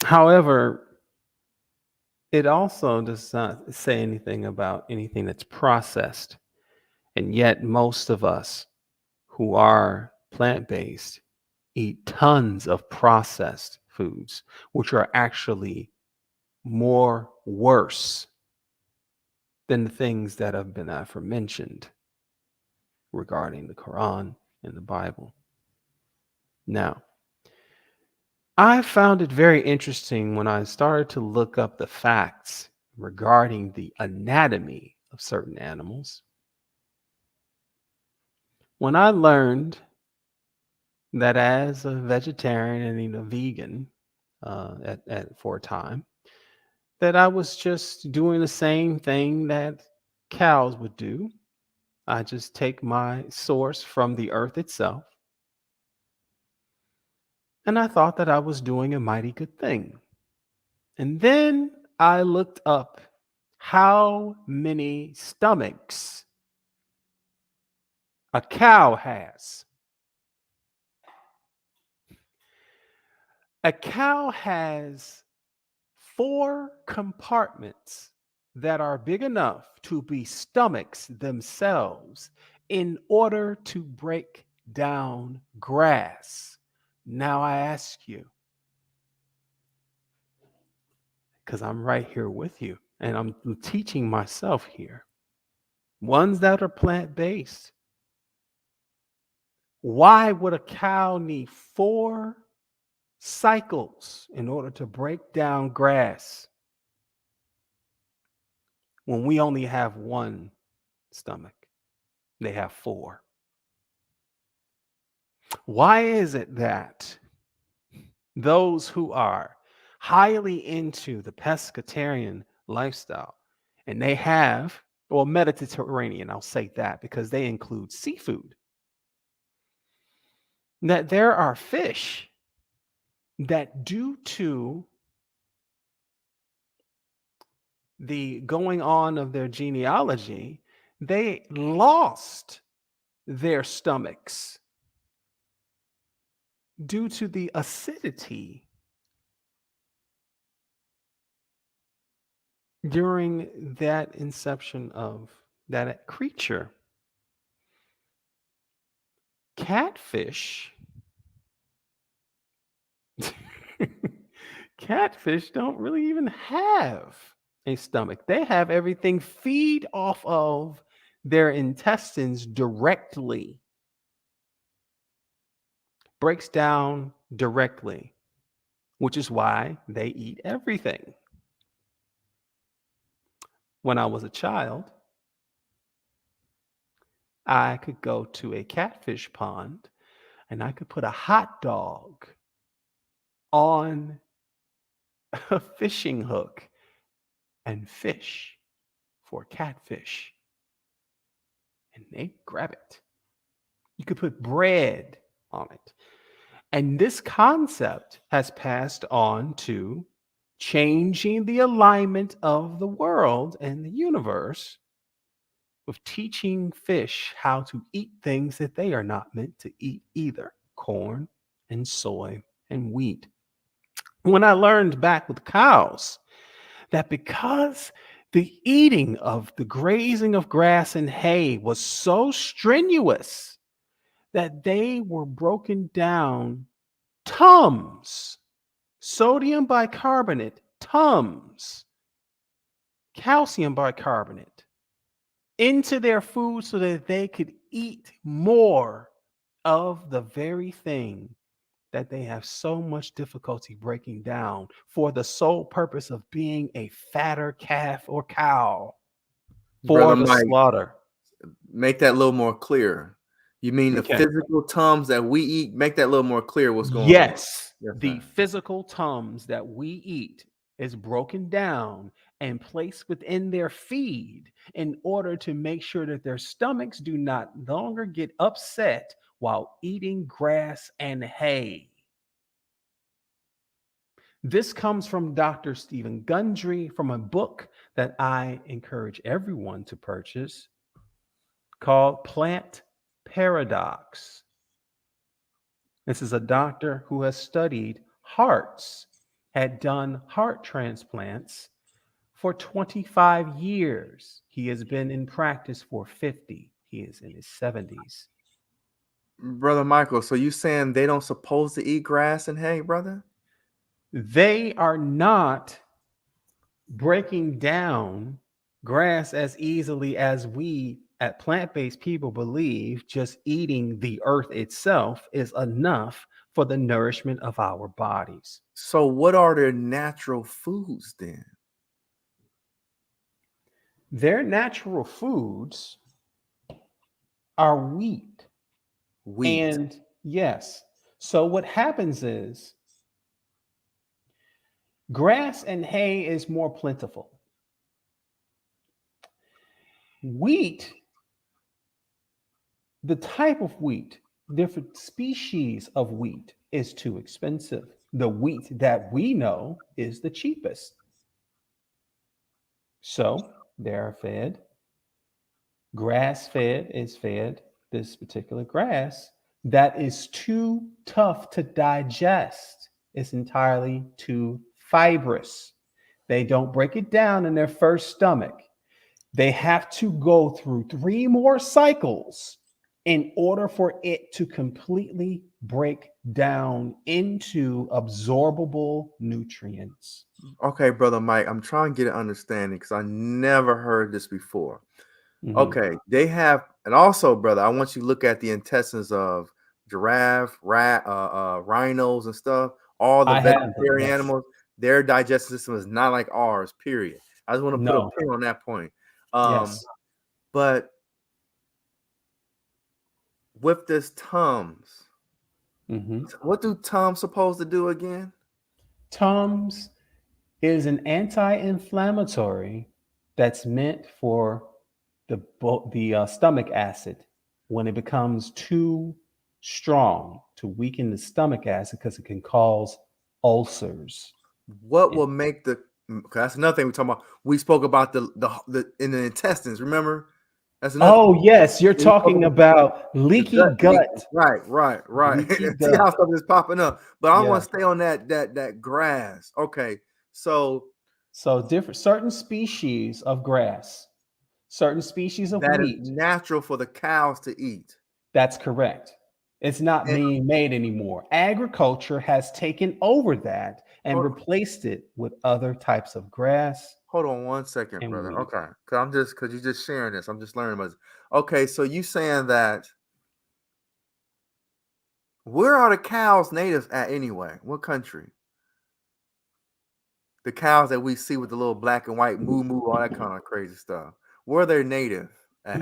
However, it also does not say anything about anything that's processed. And yet most of us who are plant-based eat tons of processed foods, which are actually more worse than the things that have been aforementioned regarding the Quran and the Bible. Now, I found it very interesting when I started to look up the facts regarding the anatomy of certain animals. When I learned that as a vegetarian and even a vegan for a time, that I was just doing the same thing that cows would do. I just take my source from the earth itself. And I thought that I was doing a mighty good thing. And then I looked up how many stomachs a cow has. A cow has 4 compartments that are big enough to be stomachs themselves in order to break down grass. Now I ask you, because I'm right here with you and I'm teaching myself here, ones that are plant-based, why would a cow need 4 cycles in order to break down grass when we only have 1 stomach? They have 4. Why is it that those who are highly into the pescatarian lifestyle, and they have, or Mediterranean, I'll say that because they include seafood, that there are fish that due to the going on of their genealogy, they lost their stomachs due to the acidity during that inception of that creature. Catfish, catfish don't really even have a stomach. They have everything feed off of their intestines directly, breaks down directly, which is why they eat everything. When I was a child, I could go to a catfish pond and I could put a hot dog on a fishing hook and fish for catfish, and they grab it. You could put bread on it. And this concept has passed on to changing the alignment of the world and the universe with teaching fish how to eat things that they are not meant to eat either: corn and soy and wheat. When I learned back with cows that because the eating of the grazing of grass and hay was so strenuous that they were broken down tums, sodium bicarbonate, tums, calcium bicarbonate into their food so that they could eat more of the very thing that they have so much difficulty breaking down for the sole purpose of being a fatter calf or cow for Brother the Mike, slaughter. make that a little more clear. You mean the Okay. physical tums that we eat? Make that a little more clear what's going on. Yes, Yes, the sir. physical tums that we eat is broken down and placed within their feed in order to make sure that their stomachs do not longer get upset while eating grass and hay. This comes from Dr. Stephen Gundry from a book that I encourage everyone to purchase called Plant Paradox. This is a doctor who has studied hearts, had done heart transplants for 25 years. He has been in practice for 50. He is in his 70s. Brother Michael, so you saying they don't supposed to eat grass and hay, brother? They are not breaking down grass as easily as we at plant-based people believe just eating the earth itself is enough for the nourishment of our bodies. So what are their natural foods then? Their natural foods are wheat. Wheat. And yes, so what happens is grass and hay is more plentiful. Wheat, the type of wheat, different species of wheat is too expensive. The wheat that we know is the cheapest. So they're fed. Grass fed is fed this particular grass that is too tough to digest. It's entirely too fibrous. They don't break it down in their first stomach. They have to go through 3 more cycles in order for it to completely break down into absorbable nutrients. Okay, brother Mike, I'm trying to get an understanding because I never heard this before. Mhm. Okay, they have, and also, brother, I want you to look at the intestines of giraffe, rhinos, and stuff. All the I have them, vegetarian yes. animals, their digestive system is not like ours. Period. I just want to put a No. pin on that point. Um, Yes. but with this Tums, Mhm. what do Tums supposed to do again? Tums is an anti-inflammatory that's meant for the stomach acid when it becomes too strong to weaken the stomach acid because it can cause ulcers. What will make the? 'Cause that's another thing we're talking about. We spoke about the in the intestines. Remember, that's another. Oh, yes, you're We spoke talking about the leaky gut leaking. gut. Right. Leaky See how gut. stuff is popping up. But I want Yeah. to stay on that grass. Okay, so So different certain species of grass, certain species of that is wheat. natural for the cows to eat. That's correct. It's not And being made anymore. Agriculture has taken over that and hold, replaced it with other types of grass hold on 1 second, and brother. wheat. Okay, because you're just sharing this. I'm just learning about this. Okay, so you saying that where are the cows natives at anyway? What country? The cows that we see with the little black and white moo moo, all that kind of crazy stuff. Where are they native at?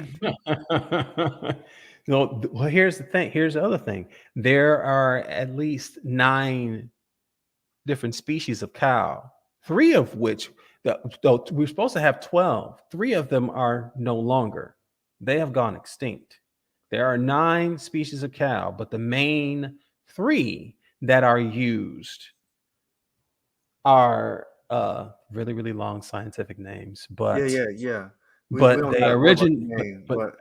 No, well, here's the thing. Here's the other thing. There are at least 9 different species of cow, 3 of which, though we're supposed to have 12, 3 of them are no longer. They have gone extinct. There are 9 species of cow, but the main 3 that are used are really, really long scientific names, Yeah. We but don't they got to worry about the origin name, but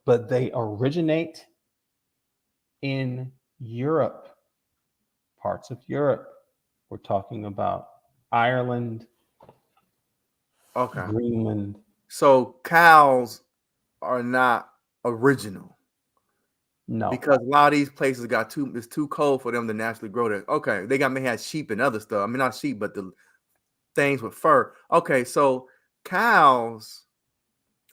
but they originate in Europe, parts of Europe. We're talking about Ireland, okay. Greenland. So cows are not original No, because a lot of these places it's too cold for them to naturally grow there. Okay, they may have sheep and other stuff. I mean, not sheep, but the things with fur. Okay, so cows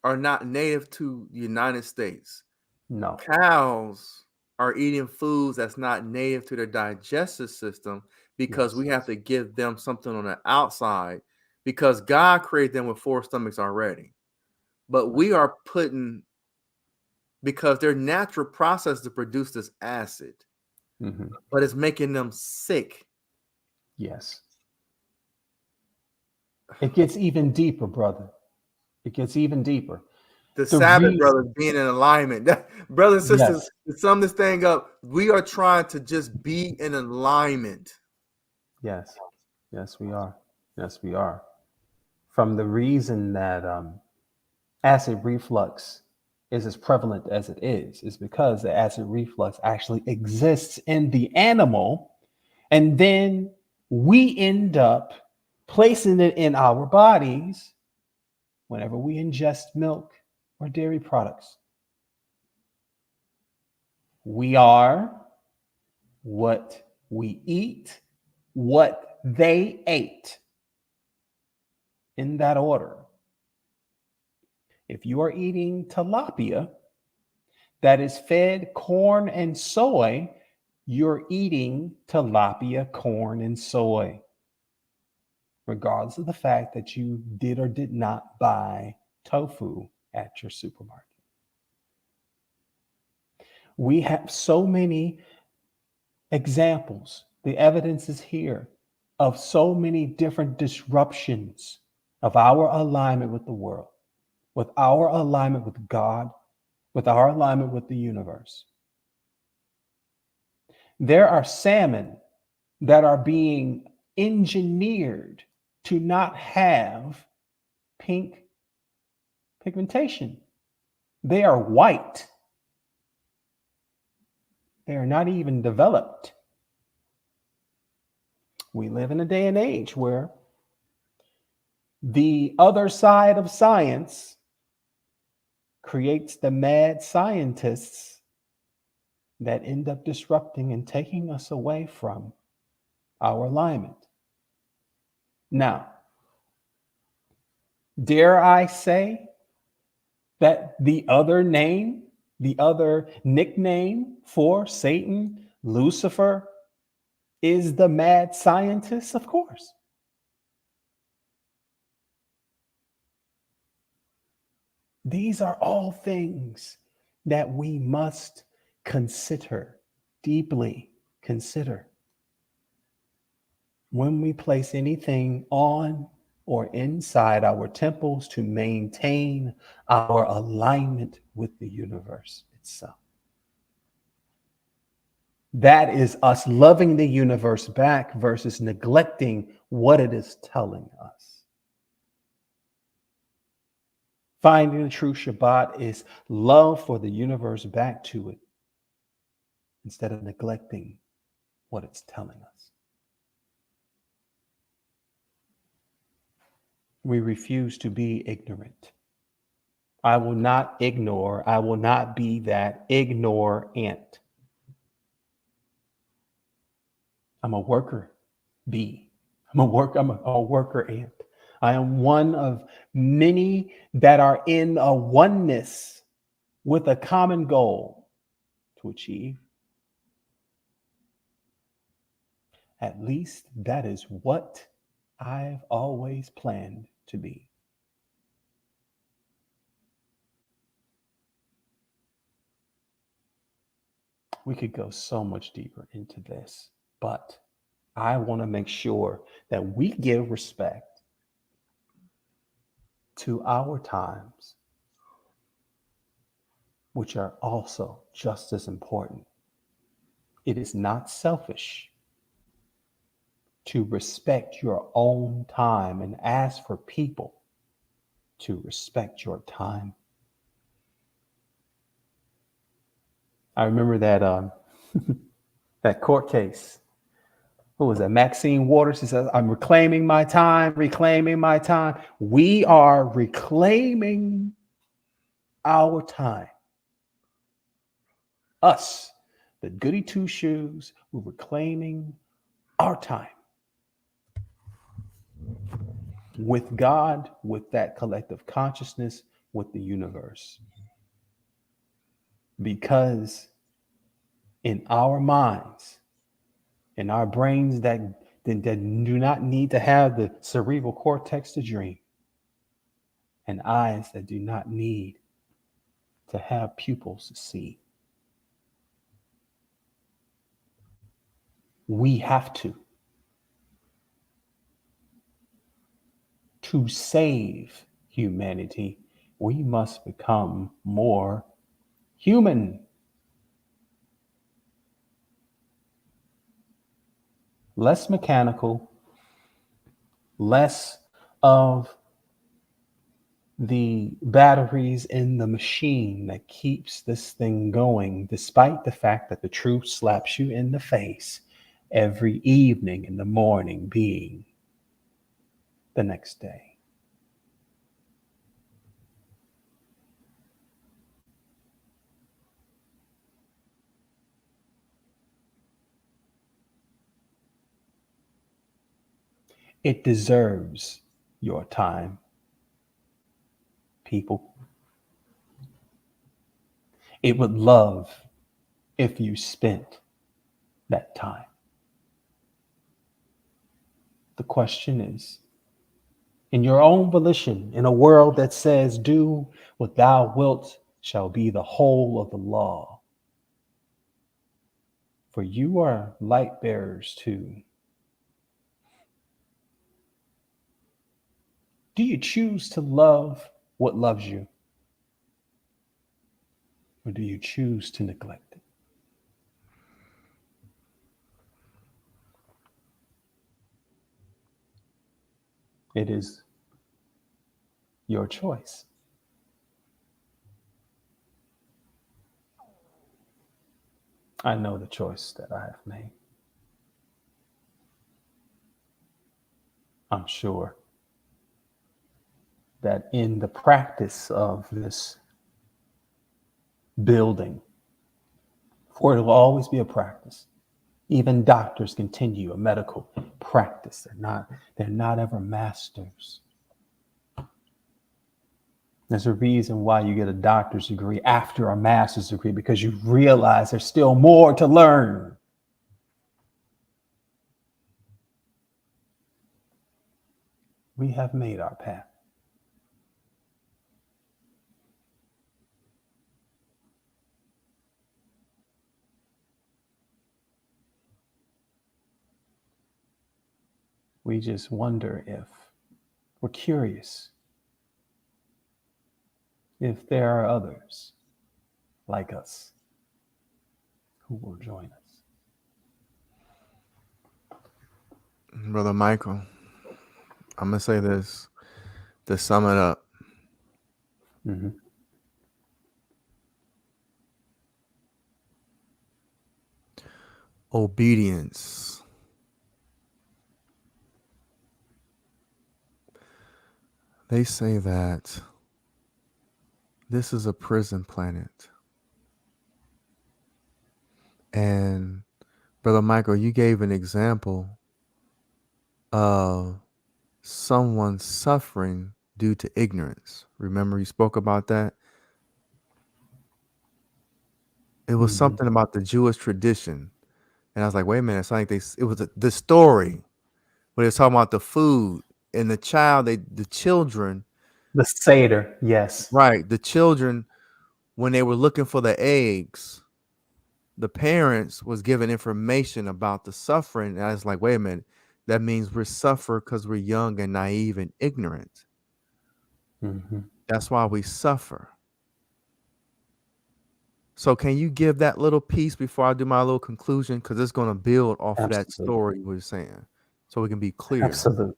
are not native to the United States. no. Cows are eating foods that's not native to their digestive system because Yes. we have to give them something on the outside because God created them with 4 stomachs already. But Right. we are putting because their natural process to produce this acid, Hmm. but it's making them sick. Yes. It gets even deeper, brother. It gets even deeper. The The Sabbath reason, brothers being in alignment. Brothers and sisters, yes, to sum this thing up, we are trying to just be in alignment. yes, yes, we are. Yes, we are. From the reason that acid reflux is as prevalent as it is because the acid reflux actually exists in the animal, and then we end up placing it in our bodies whenever we ingest milk or dairy products. We are what we eat, what they ate, in that order. If you are eating tilapia that is fed corn and soy, you're eating tilapia, corn, and soy, regardless of the fact that you did or did not buy tofu at your supermarket. We have so many examples. The evidence is here of so many different disruptions of our alignment with the world, with our alignment with God, with our alignment with the universe. There are salmon that are being engineered to not have pink pigmentation. They are white. They are not even developed. We live in a day and age where the other side of science creates the mad scientists that end up disrupting and taking us away from our alignment. Now, dare I say that the other name, the other nickname for Satan, Lucifer, is the mad scientist? Of course. These are all things that we must consider, deeply consider, when we place anything on or inside our temples to maintain our alignment with the universe itself. That is us loving the universe back versus neglecting what it is telling us. Finding the true Shabbat is love for the universe back to it instead of neglecting what it's telling us. We refuse to be ignorant. I will not ignore. I will not be that ignore-ant. I'm a worker bee. I'm a worker ant. I am one of many that are in a oneness with a common goal to achieve. At least that is what I've always planned to be. We could go so much deeper into this, but I want to make sure that we give respect to our times, which are also just as important. It is not selfish to respect your own time and ask for people to respect your time. I remember that that court case. What was that? Maxine Waters. He says, "I'm reclaiming my time, reclaiming my time." We are reclaiming our time. Us, the goody two shoes, we're reclaiming our time with God, with that collective consciousness, with the universe. Because in our minds, in our brains that do not need to have the cerebral cortex to dream, and eyes that do not need to have pupils to see, we have to save humanity, we must become more human. Less mechanical, less of the batteries in the machine that keeps this thing going, despite the fact that the truth slaps you in the face every evening and the morning being the next day. It deserves your time, people. It would love if you spent that time. The question is, in your own volition, in a world that says, "Do what thou wilt shall be the whole of the law," for you are light bearers too. Do you choose to love what loves you? Or do you choose to neglect it? It is your choice. I know the choice that I have made. I'm sure that in the practice of this building, for it will always be a practice. Even doctors continue a medical practice. They're not ever masters. There's a reason why you get a doctor's degree after a master's degree, because you realize there's still more to learn. We have made our path. We just wonder if we're curious if there are others like us who will join us. Brother Michael, I'm going to say this to sum it up. Mhm. Obedience. They say that this is a prison planet. And Brother Michael, you gave an example of someone suffering due to ignorance. Remember, you spoke about that? It was Mhm. something about the Jewish tradition. And I was like, wait a minute, it's like it was the story, but it's talking about the food and the the children, The Seder, yes. right? The children, when they were looking for the eggs, the parents was given information about the suffering. And I was like, wait a minute, that means we're suffer because we're young and naive and ignorant. Mhm. That's why we suffer. So can you give that little piece before I do my little conclusion? Because it's going to build off of that Absolutely. story we were saying, so we can be clear. Absolutely.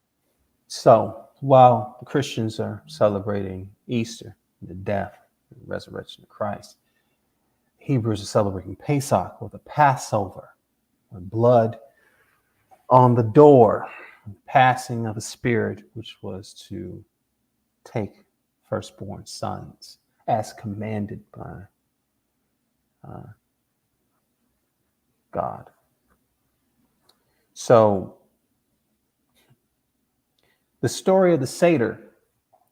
So while the Christians are celebrating Easter, the death and resurrection of Christ, Hebrews are celebrating Pesach, or the Passover, or blood on the door, passing of the Spirit, which was to take firstborn sons as commanded by God. So the story of the Seder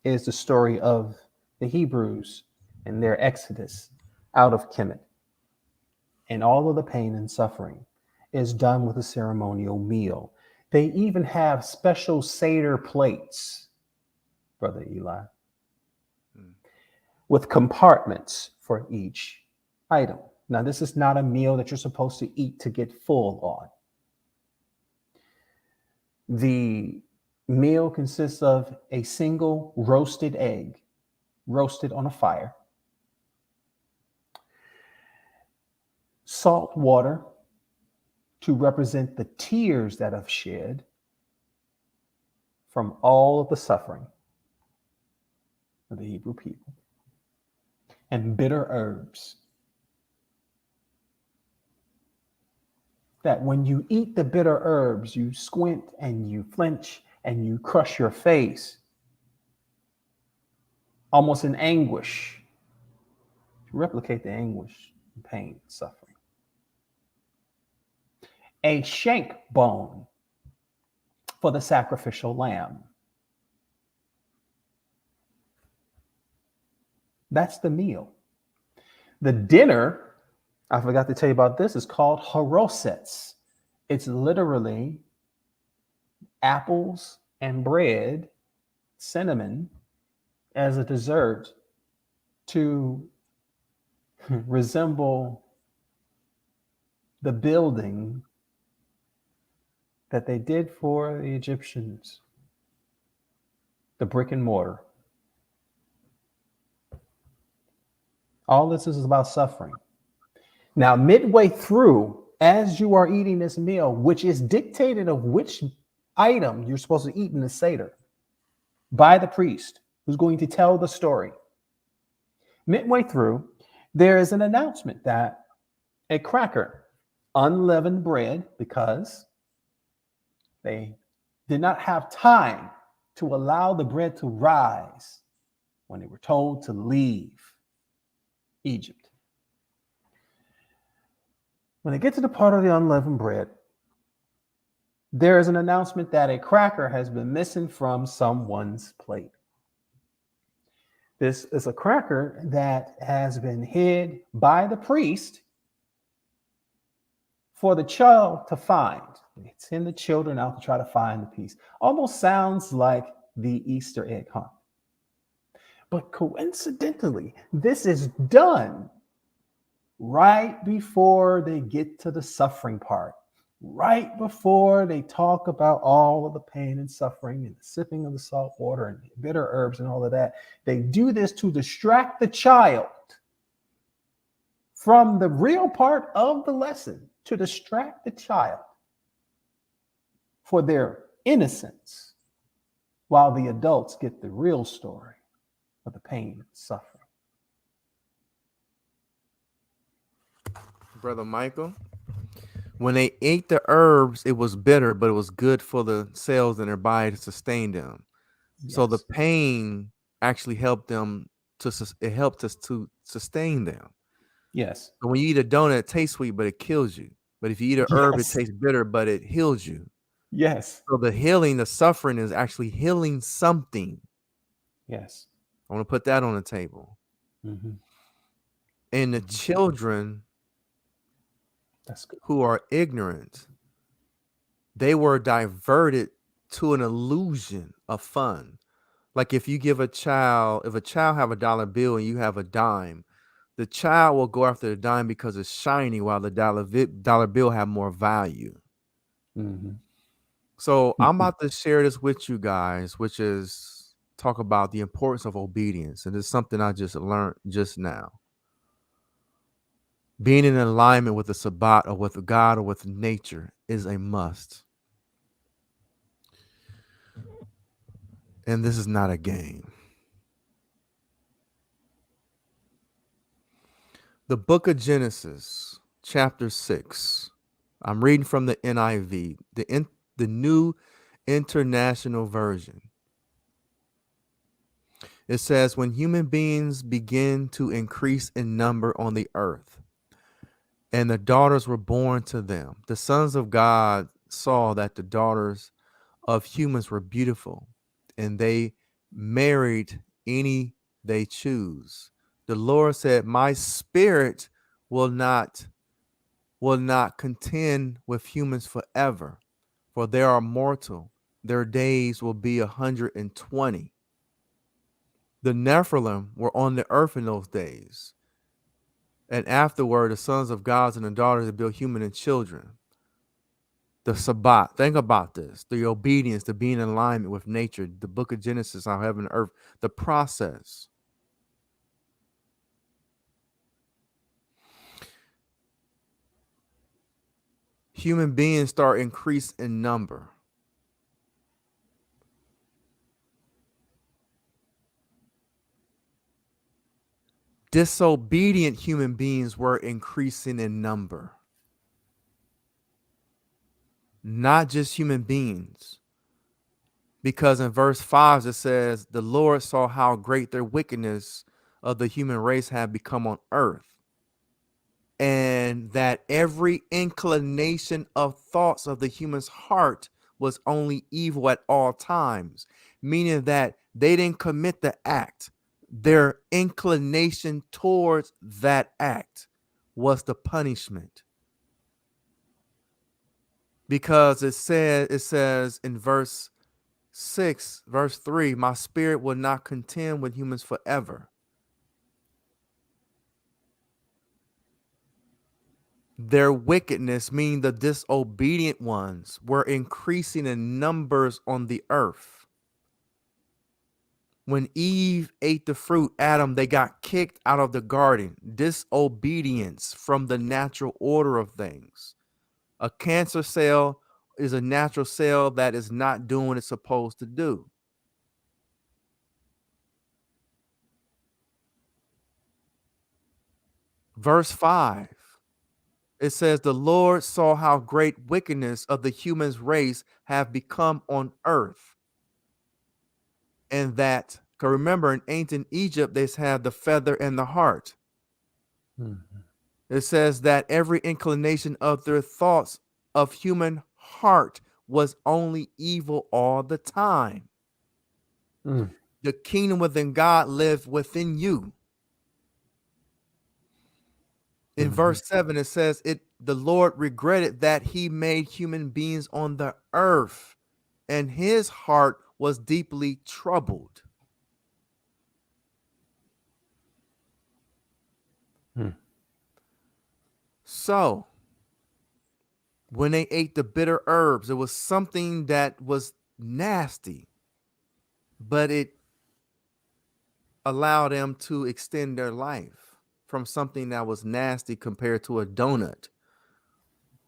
is the story of the Hebrews and their exodus out of Kemet. And all of the pain and suffering is done with a ceremonial meal. They even have special Seder plates, Brother Eli, Mm. with compartments for each item. Now, this is not a meal that you're supposed to eat to get full on. The meal consists of a single roasted egg, roasted on a fire, salt water to represent the tears that have shed from all of the suffering of the Hebrew people, and bitter herbs. That when you eat the bitter herbs, you squint and you flinch and you crush your face, almost in anguish, to replicate the anguish, pain, suffering. A shank bone for the sacrificial lamb. That's the meal. The dinner, I forgot to tell you about this, is called harosets. It's literally apples and bread, cinnamon, as a dessert to resemble the building that they did for the Egyptians, the brick and mortar. All this is about suffering. Now, midway through, as you are eating this meal, which is dictated of which item you're supposed to eat in the Seder by the priest who's going to tell the story, midway through, there is an announcement that a cracker, unleavened bread, because they did not have time to allow the bread to rise when they were told to leave Egypt. When they get to the part of the unleavened bread, there is an announcement that a cracker has been missing from someone's plate. This is a cracker that has been hid by the priest for the child to find. It's in the children out to try to find the piece. Almost sounds like the Easter egg hunt. But coincidentally, this is done right before they get to the suffering part, right before they talk about all of the pain and suffering and the sipping of the salt water and bitter herbs and all of that. They do this to distract the child from the real part of the lesson, to distract the child for their innocence, while the adults get the real story of the pain and suffering. Brother Michael, when they ate the herbs, it was bitter, but it was good for the cells in their body to sustain them. So the Yes. pain actually helped them it helped us to sustain them. Yes. So when you eat a donut, it tastes sweet, but it kills you. But if you eat a herb, it Yes. tastes bitter, but it heals you. Yes. So the healing, the suffering is actually healing something. Yes. I want to put that on the table. Mm-hmm. And the children That's good. who are ignorant, they were diverted to an illusion of fun. Like if you give a child have a dollar bill and you have a dime, the child will go after the dime because it's shiny, while the dollar bill have more value. Mm-hmm. So I'm about to share this with you guys, which is talk about the importance of obedience. And it's something I just learned just now. Being in alignment with the Sabbath or with God or with nature is a must. And this is not a game. The book of Genesis, chapter 6. I'm reading from the NIV, the New International Version. It says, when human beings begin to increase in number on the earth, and the daughters were born to them, the sons of God saw that the daughters of humans were beautiful, and they married any they choose. The Lord said, my spirit will not contend with humans forever, for they are mortal. Their days will be 120. The Nephilim were on the earth in those days. And afterward, the sons of gods and the daughters that built human and children. The Sabbath. Think about this. The obedience, the being in alignment with nature, the book of Genesis, how heaven and earth, the process. Human beings start increase in number. Disobedient human beings were increasing in number. Not just human beings. Because in verse 5, it says, the Lord saw how great their wickedness of the human race had become on earth, and that every inclination of thoughts of the human's heart was only evil at all times, meaning that they didn't commit the act. Their inclination towards that act was the punishment. Because it says in verse 6, verse 3, my spirit will not contend with humans forever. Their wickedness, meaning the disobedient ones, were increasing in numbers on the earth. When Eve ate the fruit, Adam, they got kicked out of the garden. Disobedience from the natural order of things. A cancer cell is a natural cell that is not doing what it's supposed to do. Verse 5, it says, the Lord saw how great wickedness of the human's race have become on earth. And that, because remember, in ancient Egypt, they had the feather and the heart. Mm-hmm. It says that every inclination of their thoughts of human heart was only evil all the time. Mm. The kingdom within God lived within you. In verse 7, it says, the Lord regretted that he made human beings on the earth, and his heart was deeply troubled. Mm. So, when they ate the bitter herbs, it was something that was nasty, but it allowed them to extend their life from something that was nasty compared to a donut.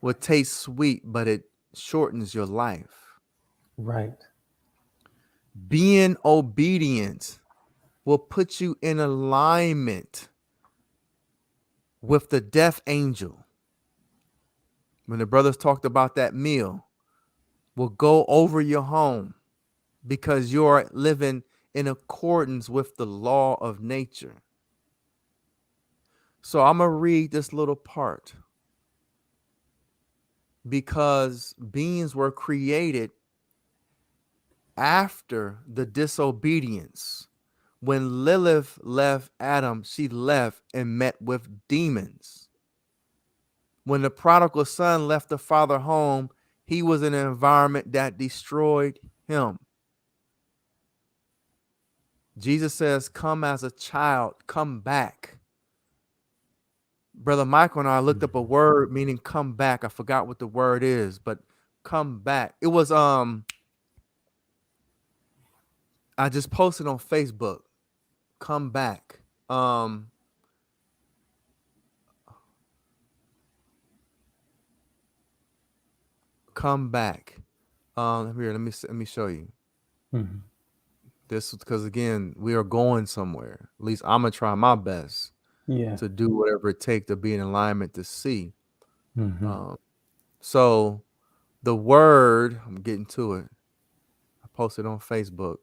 Would taste sweet, but it shortens your life. Right. Being obedient will put you in alignment with the death angel. When the brothers talked about that meal, will go over your home because you're living in accordance with the law of nature. So I'm going to read this little part because beings were created after the disobedience. When Lilith left Adam, she left and met with demons. When the prodigal son left the father home, he was in an environment that destroyed him. Jesus says, come as a child, come back. Brother Michael and I looked up a word meaning come back. I forgot what the word is, but come back. It was I just posted on Facebook. Come back. Come back. Here, let me show you. Mhm. This because again, we are going somewhere. At least I'm gonna try my best Yeah. to do whatever it takes to be in alignment to see. Mhm. So the word, I'm getting to it. I posted on Facebook.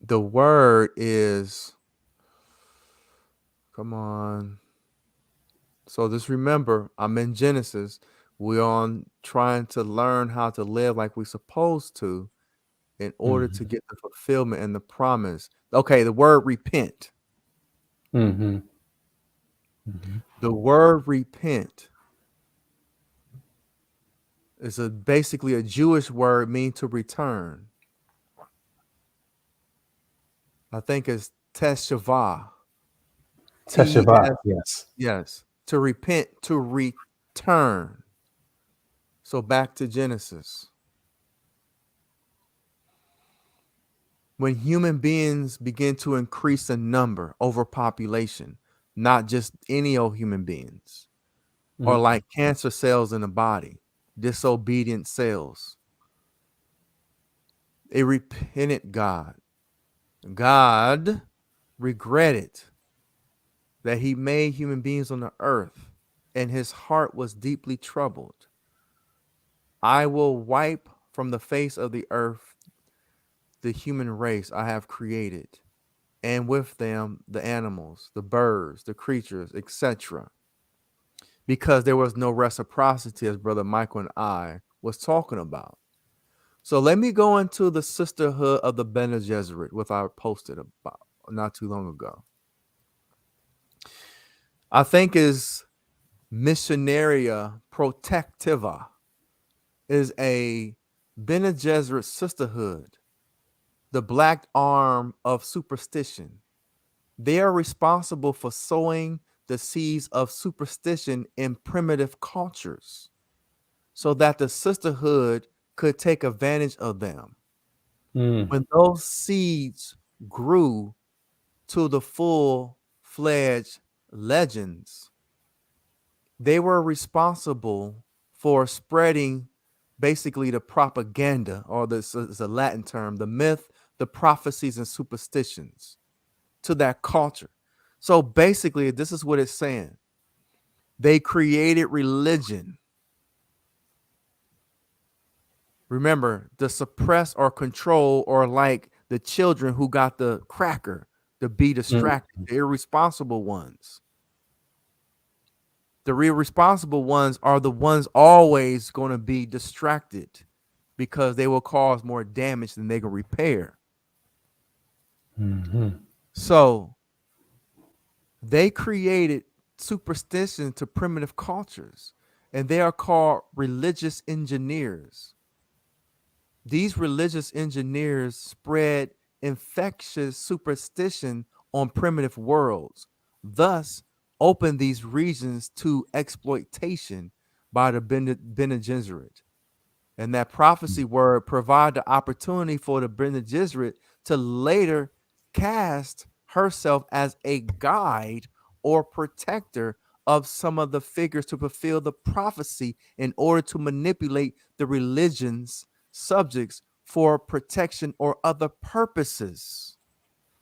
The word is, come on. So just remember, I'm in Genesis. We're on trying to learn how to live like we're supposed to in order to Mhm. get the fulfillment and the promise. Okay, the word repent. Mhm. Mhm. The word repent is basically a Jewish word meaning to return. I think it's teshuvah. Teshuvah. T-S, Yes. yes. To repent, to return. So back to Genesis. When human beings begin to increase in number, overpopulation, not just any old human beings, or Mhm. like cancer cells in the body, disobedient cells, it repented God. God regretted that he made human beings on the earth, and his heart was deeply troubled. I will wipe from the face of the earth the human race I have created, and with them the animals, the birds, the creatures, etc. Because there was no reciprocity, as Brother Michael and I was talking about. So let me go into the sisterhood of the Bene Gesserit, which I posted about not too long ago. I think is Missionaria Protectiva is a Bene Gesserit sisterhood, the black arm of superstition. They are responsible for sowing the seeds of superstition in primitive cultures so that the sisterhood could take advantage of them. Mm. When those seeds grew to the full-fledged legends, they were responsible for spreading basically the propaganda, or this is a Latin term, the myth, the prophecies, and superstitions to that culture. So basically, this is what it's saying. They created religion. Remember, to suppress or control, or like the children who got the cracker to be Mm. distracted, the irresponsible ones. The irresponsible ones are the ones always going to be distracted because they will cause more damage than they can repair. Mhm. So they created superstition to primitive cultures, and they are called religious engineers. These religious engineers spread infectious superstition on primitive worlds, thus open these regions to exploitation by the Bene Gesserit. And that prophecy word provide the opportunity for the Bene Gesserit to later cast herself as a guide or protector of some of the figures to fulfill the prophecy in order to manipulate the religion's subjects for protection or other purposes.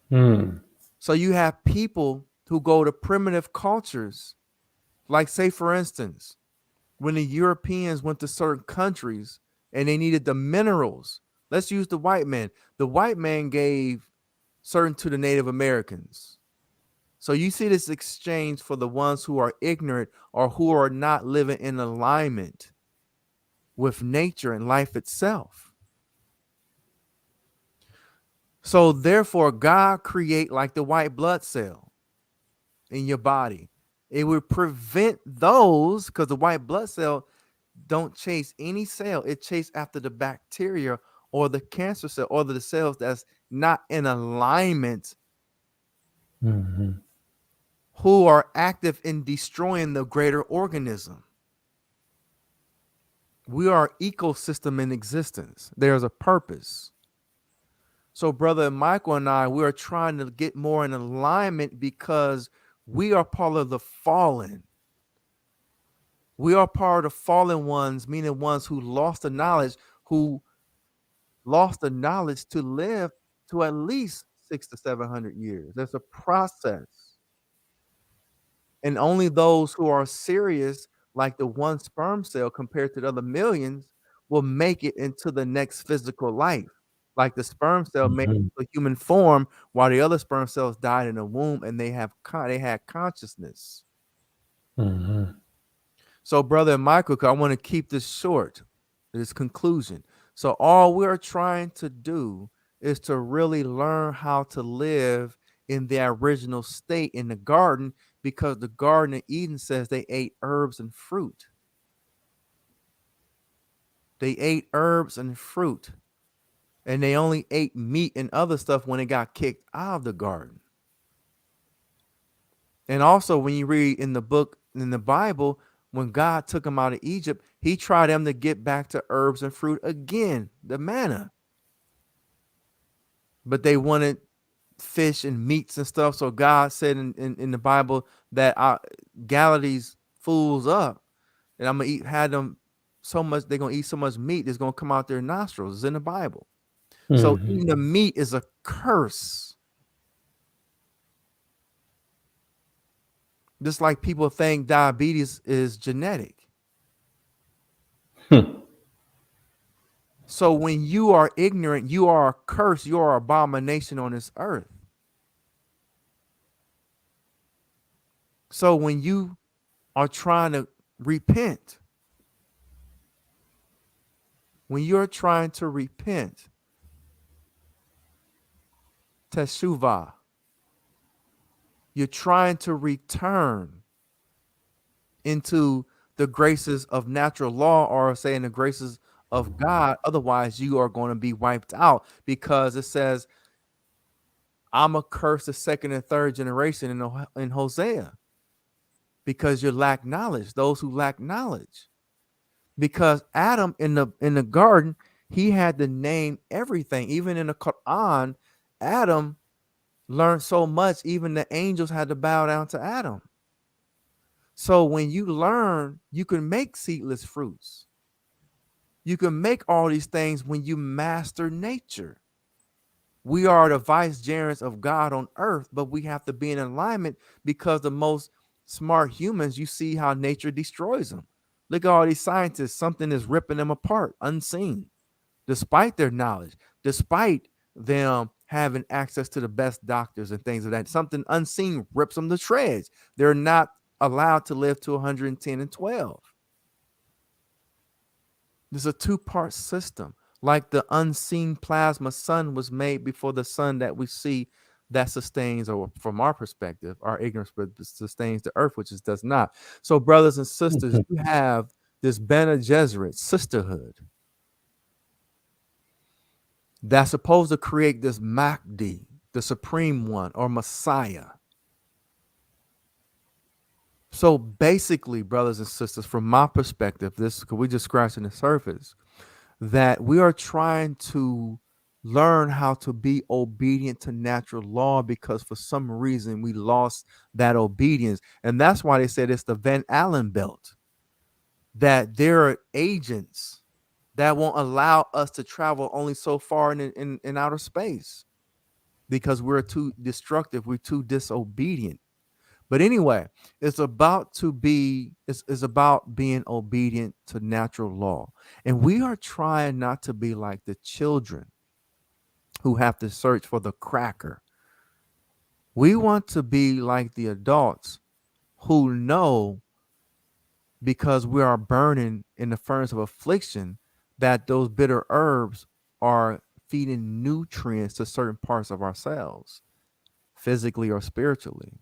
Hmm. So you have people who go to primitive cultures, like, say, for instance, when the Europeans went to certain countries and they needed the minerals. Let's use the white man. The white man gave certain to the Native Americans. So you see this exchange for the ones who are ignorant or who are not living in alignment with nature and life itself. So therefore, God create like the white blood cell in your body. It would prevent those, because the white blood cell don't chase any cell. It chase after the bacteria or the cancer cell or the cells that's not in alignment, Hmm. who are active in destroying the greater organism. We are ecosystem in existence. There's a purpose. So brother Michael and I, we are trying to get more in alignment because we are part of the fallen. We are part of the fallen ones, meaning ones who lost the knowledge, who lost the knowledge to live to at least 600 to 700 years. There's a process. And only those who are serious, like the one sperm cell compared to the other millions, will make it into the next physical life. Like the sperm cell made Hmm. a human form, while the other sperm cells died in the womb and they had consciousness. Hmm. So, brother Michael, I want to keep this short, this conclusion. So, all we're trying to do is to really learn how to live in the original state in the garden, because the Garden of Eden says they ate herbs and fruit. They ate herbs and fruit, and they only ate meat and other stuff when they got kicked out of the garden. And also, when you read in the book, in the Bible, when God took them out of Egypt, he tried them to get back to herbs and fruit again, the manna. But they wanted fish and meats and stuff. So God said in the Bible that I gather these fools up, and I'm gonna had them so much, they're gonna eat so much meat that's gonna come out their nostrils. It's in the Bible. So Hmm. eating the meat is a curse. Just like people think diabetes is genetic. Hmm. So when you are ignorant, you are a curse, you are an abomination on this earth. So when you are trying to repent, when you're trying to repent, teshuvah, you're trying to return into the graces of natural law, or say in the graces of God. Otherwise, you are going to be wiped out, because it says, I'm a curse the second and third generation in Hosea, because you lack knowledge, those who lack knowledge. Because Adam in the garden, he had to name everything. Even in the Quran, Adam learned so much, even the angels had to bow down to Adam. So when you learn, you can make seedless fruits. You can make all these things when you master nature. We are the vicegerents of God on earth, but we have to be in alignment, because the most smart humans, you see how nature destroys them. Look at all these scientists, something is ripping them apart, unseen, despite their knowledge, despite them having access to the best doctors and things of that. Something unseen rips them to shreds. They're not allowed to live to 110 and 12. There's a two-part system. Like the unseen plasma sun was made before the sun that we see, that sustains, or from our perspective, our ignorance, but sustains the earth, which it does not. So, brothers and sisters, you have this Bene Gesserit sisterhood that's supposed to create this Mahdi, the supreme one, or Messiah. So basically, brothers and sisters, from my perspective, this, because we just scratching the surface, that we are trying to learn how to be obedient to natural law, because for some reason we lost that obedience. And that's why they said it's the Van Allen belt, that there are agents that won't allow us to travel only so far in outer space, because we're too destructive, we're too disobedient. But anyway, it's about being obedient to natural law. And we are trying not to be like the children who have to search for the cracker. We want to be like the adults who know, because we are burning in the furnace of affliction, that those bitter herbs are feeding nutrients to certain parts of ourselves, physically or spiritually.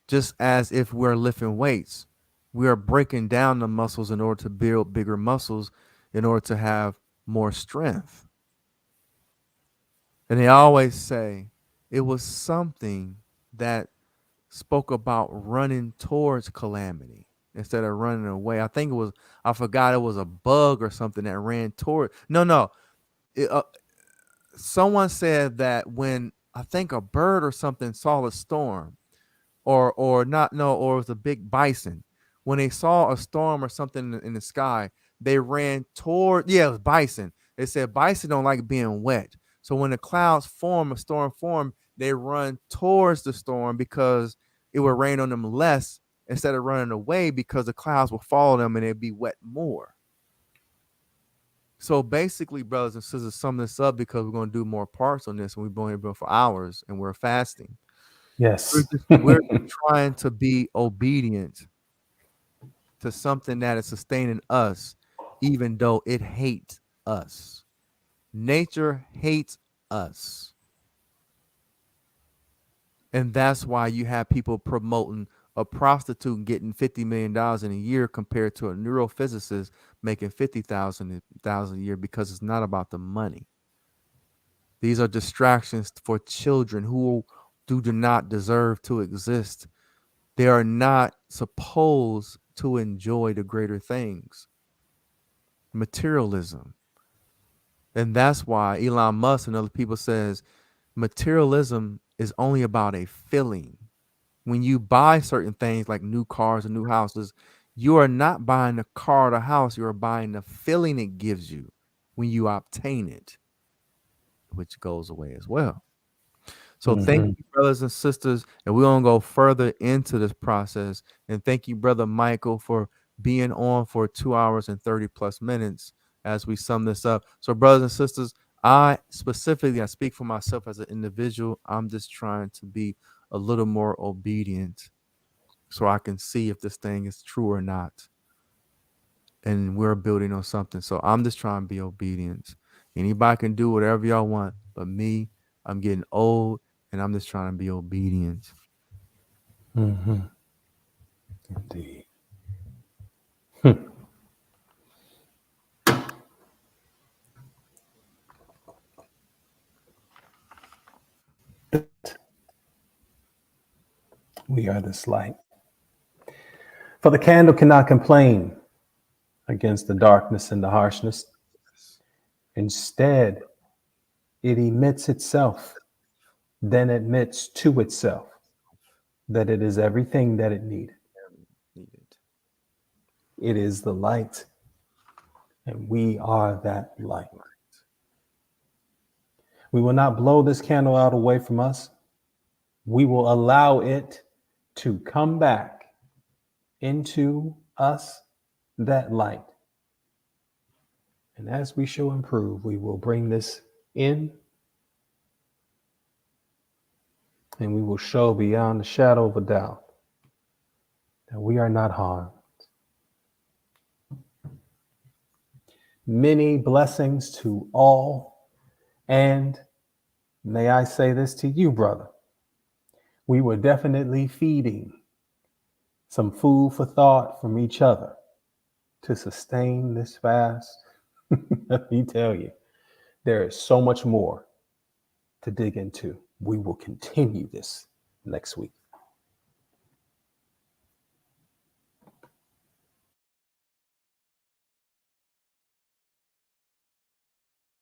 Just as if we're lifting weights, we are breaking down the muscles in order to build bigger muscles, in order to have more strength. And they always say it was something that spoke about running towards calamity instead of running away. I think it was, I forgot, it was a bug or something that ran toward. No. It, someone said that when, I think, a bird or something saw a storm, or not, no, or it was a big bison. When they saw a storm or something in the sky, they ran toward, yeah, it was bison. They said bison don't like being wet. So when the clouds form, a storm form, they run towards the storm because it would rain on them less, instead of running away, because the clouds will follow them and it'd be wet more. So basically, brothers and sisters, sum this up, because we're going to do more parts on this, and we've been here for hours and we're fasting. Yes. We're trying to be obedient to something that is sustaining us, even though it hates us. Nature hates us. And that's why you have people promoting a prostitute getting $50 million in a year, compared to a neurophysicist making $50,000 a year, because it's not about the money. These are distractions for children who do not deserve to exist. They are not supposed to enjoy the greater things. Materialism. And that's why Elon Musk and other people says materialism is only about a feeling. When you buy certain things like new cars and new houses, you are not buying the car or the house, you are buying the feeling it gives you when you obtain it, which goes away as well. So thank Mhm. you, brothers and sisters, and we're gonna go further into this process. And thank you, brother Michael, for being on for 2 hours and 30 plus minutes as we sum this up. So, brothers and sisters, I speak for myself as an individual. I'm just trying to be a little more obedient, so I can see if this thing is true or not. And we're building on something. So I'm just trying to be obedient. Anybody can do whatever y'all want, but me, I'm getting old, and I'm just trying to be obedient. Mhm. Indeed. Hmm. We are this light. For the candle cannot complain against the darkness and the harshness. Instead, it emits itself, then admits to itself that it is everything that it needed. Needed. It is the light, and we are that light. We will not blow this candle out away from us. We will allow it to come back into us, that light. And as we shall improve, we will bring this in, and we will show beyond the shadow of a doubt that we are not harmed. Many blessings to all. And may I say this to you, brother, we were definitely feeding some food for thought from each other to sustain this fast. Let me tell you, there is so much more to dig into. We will continue this next week.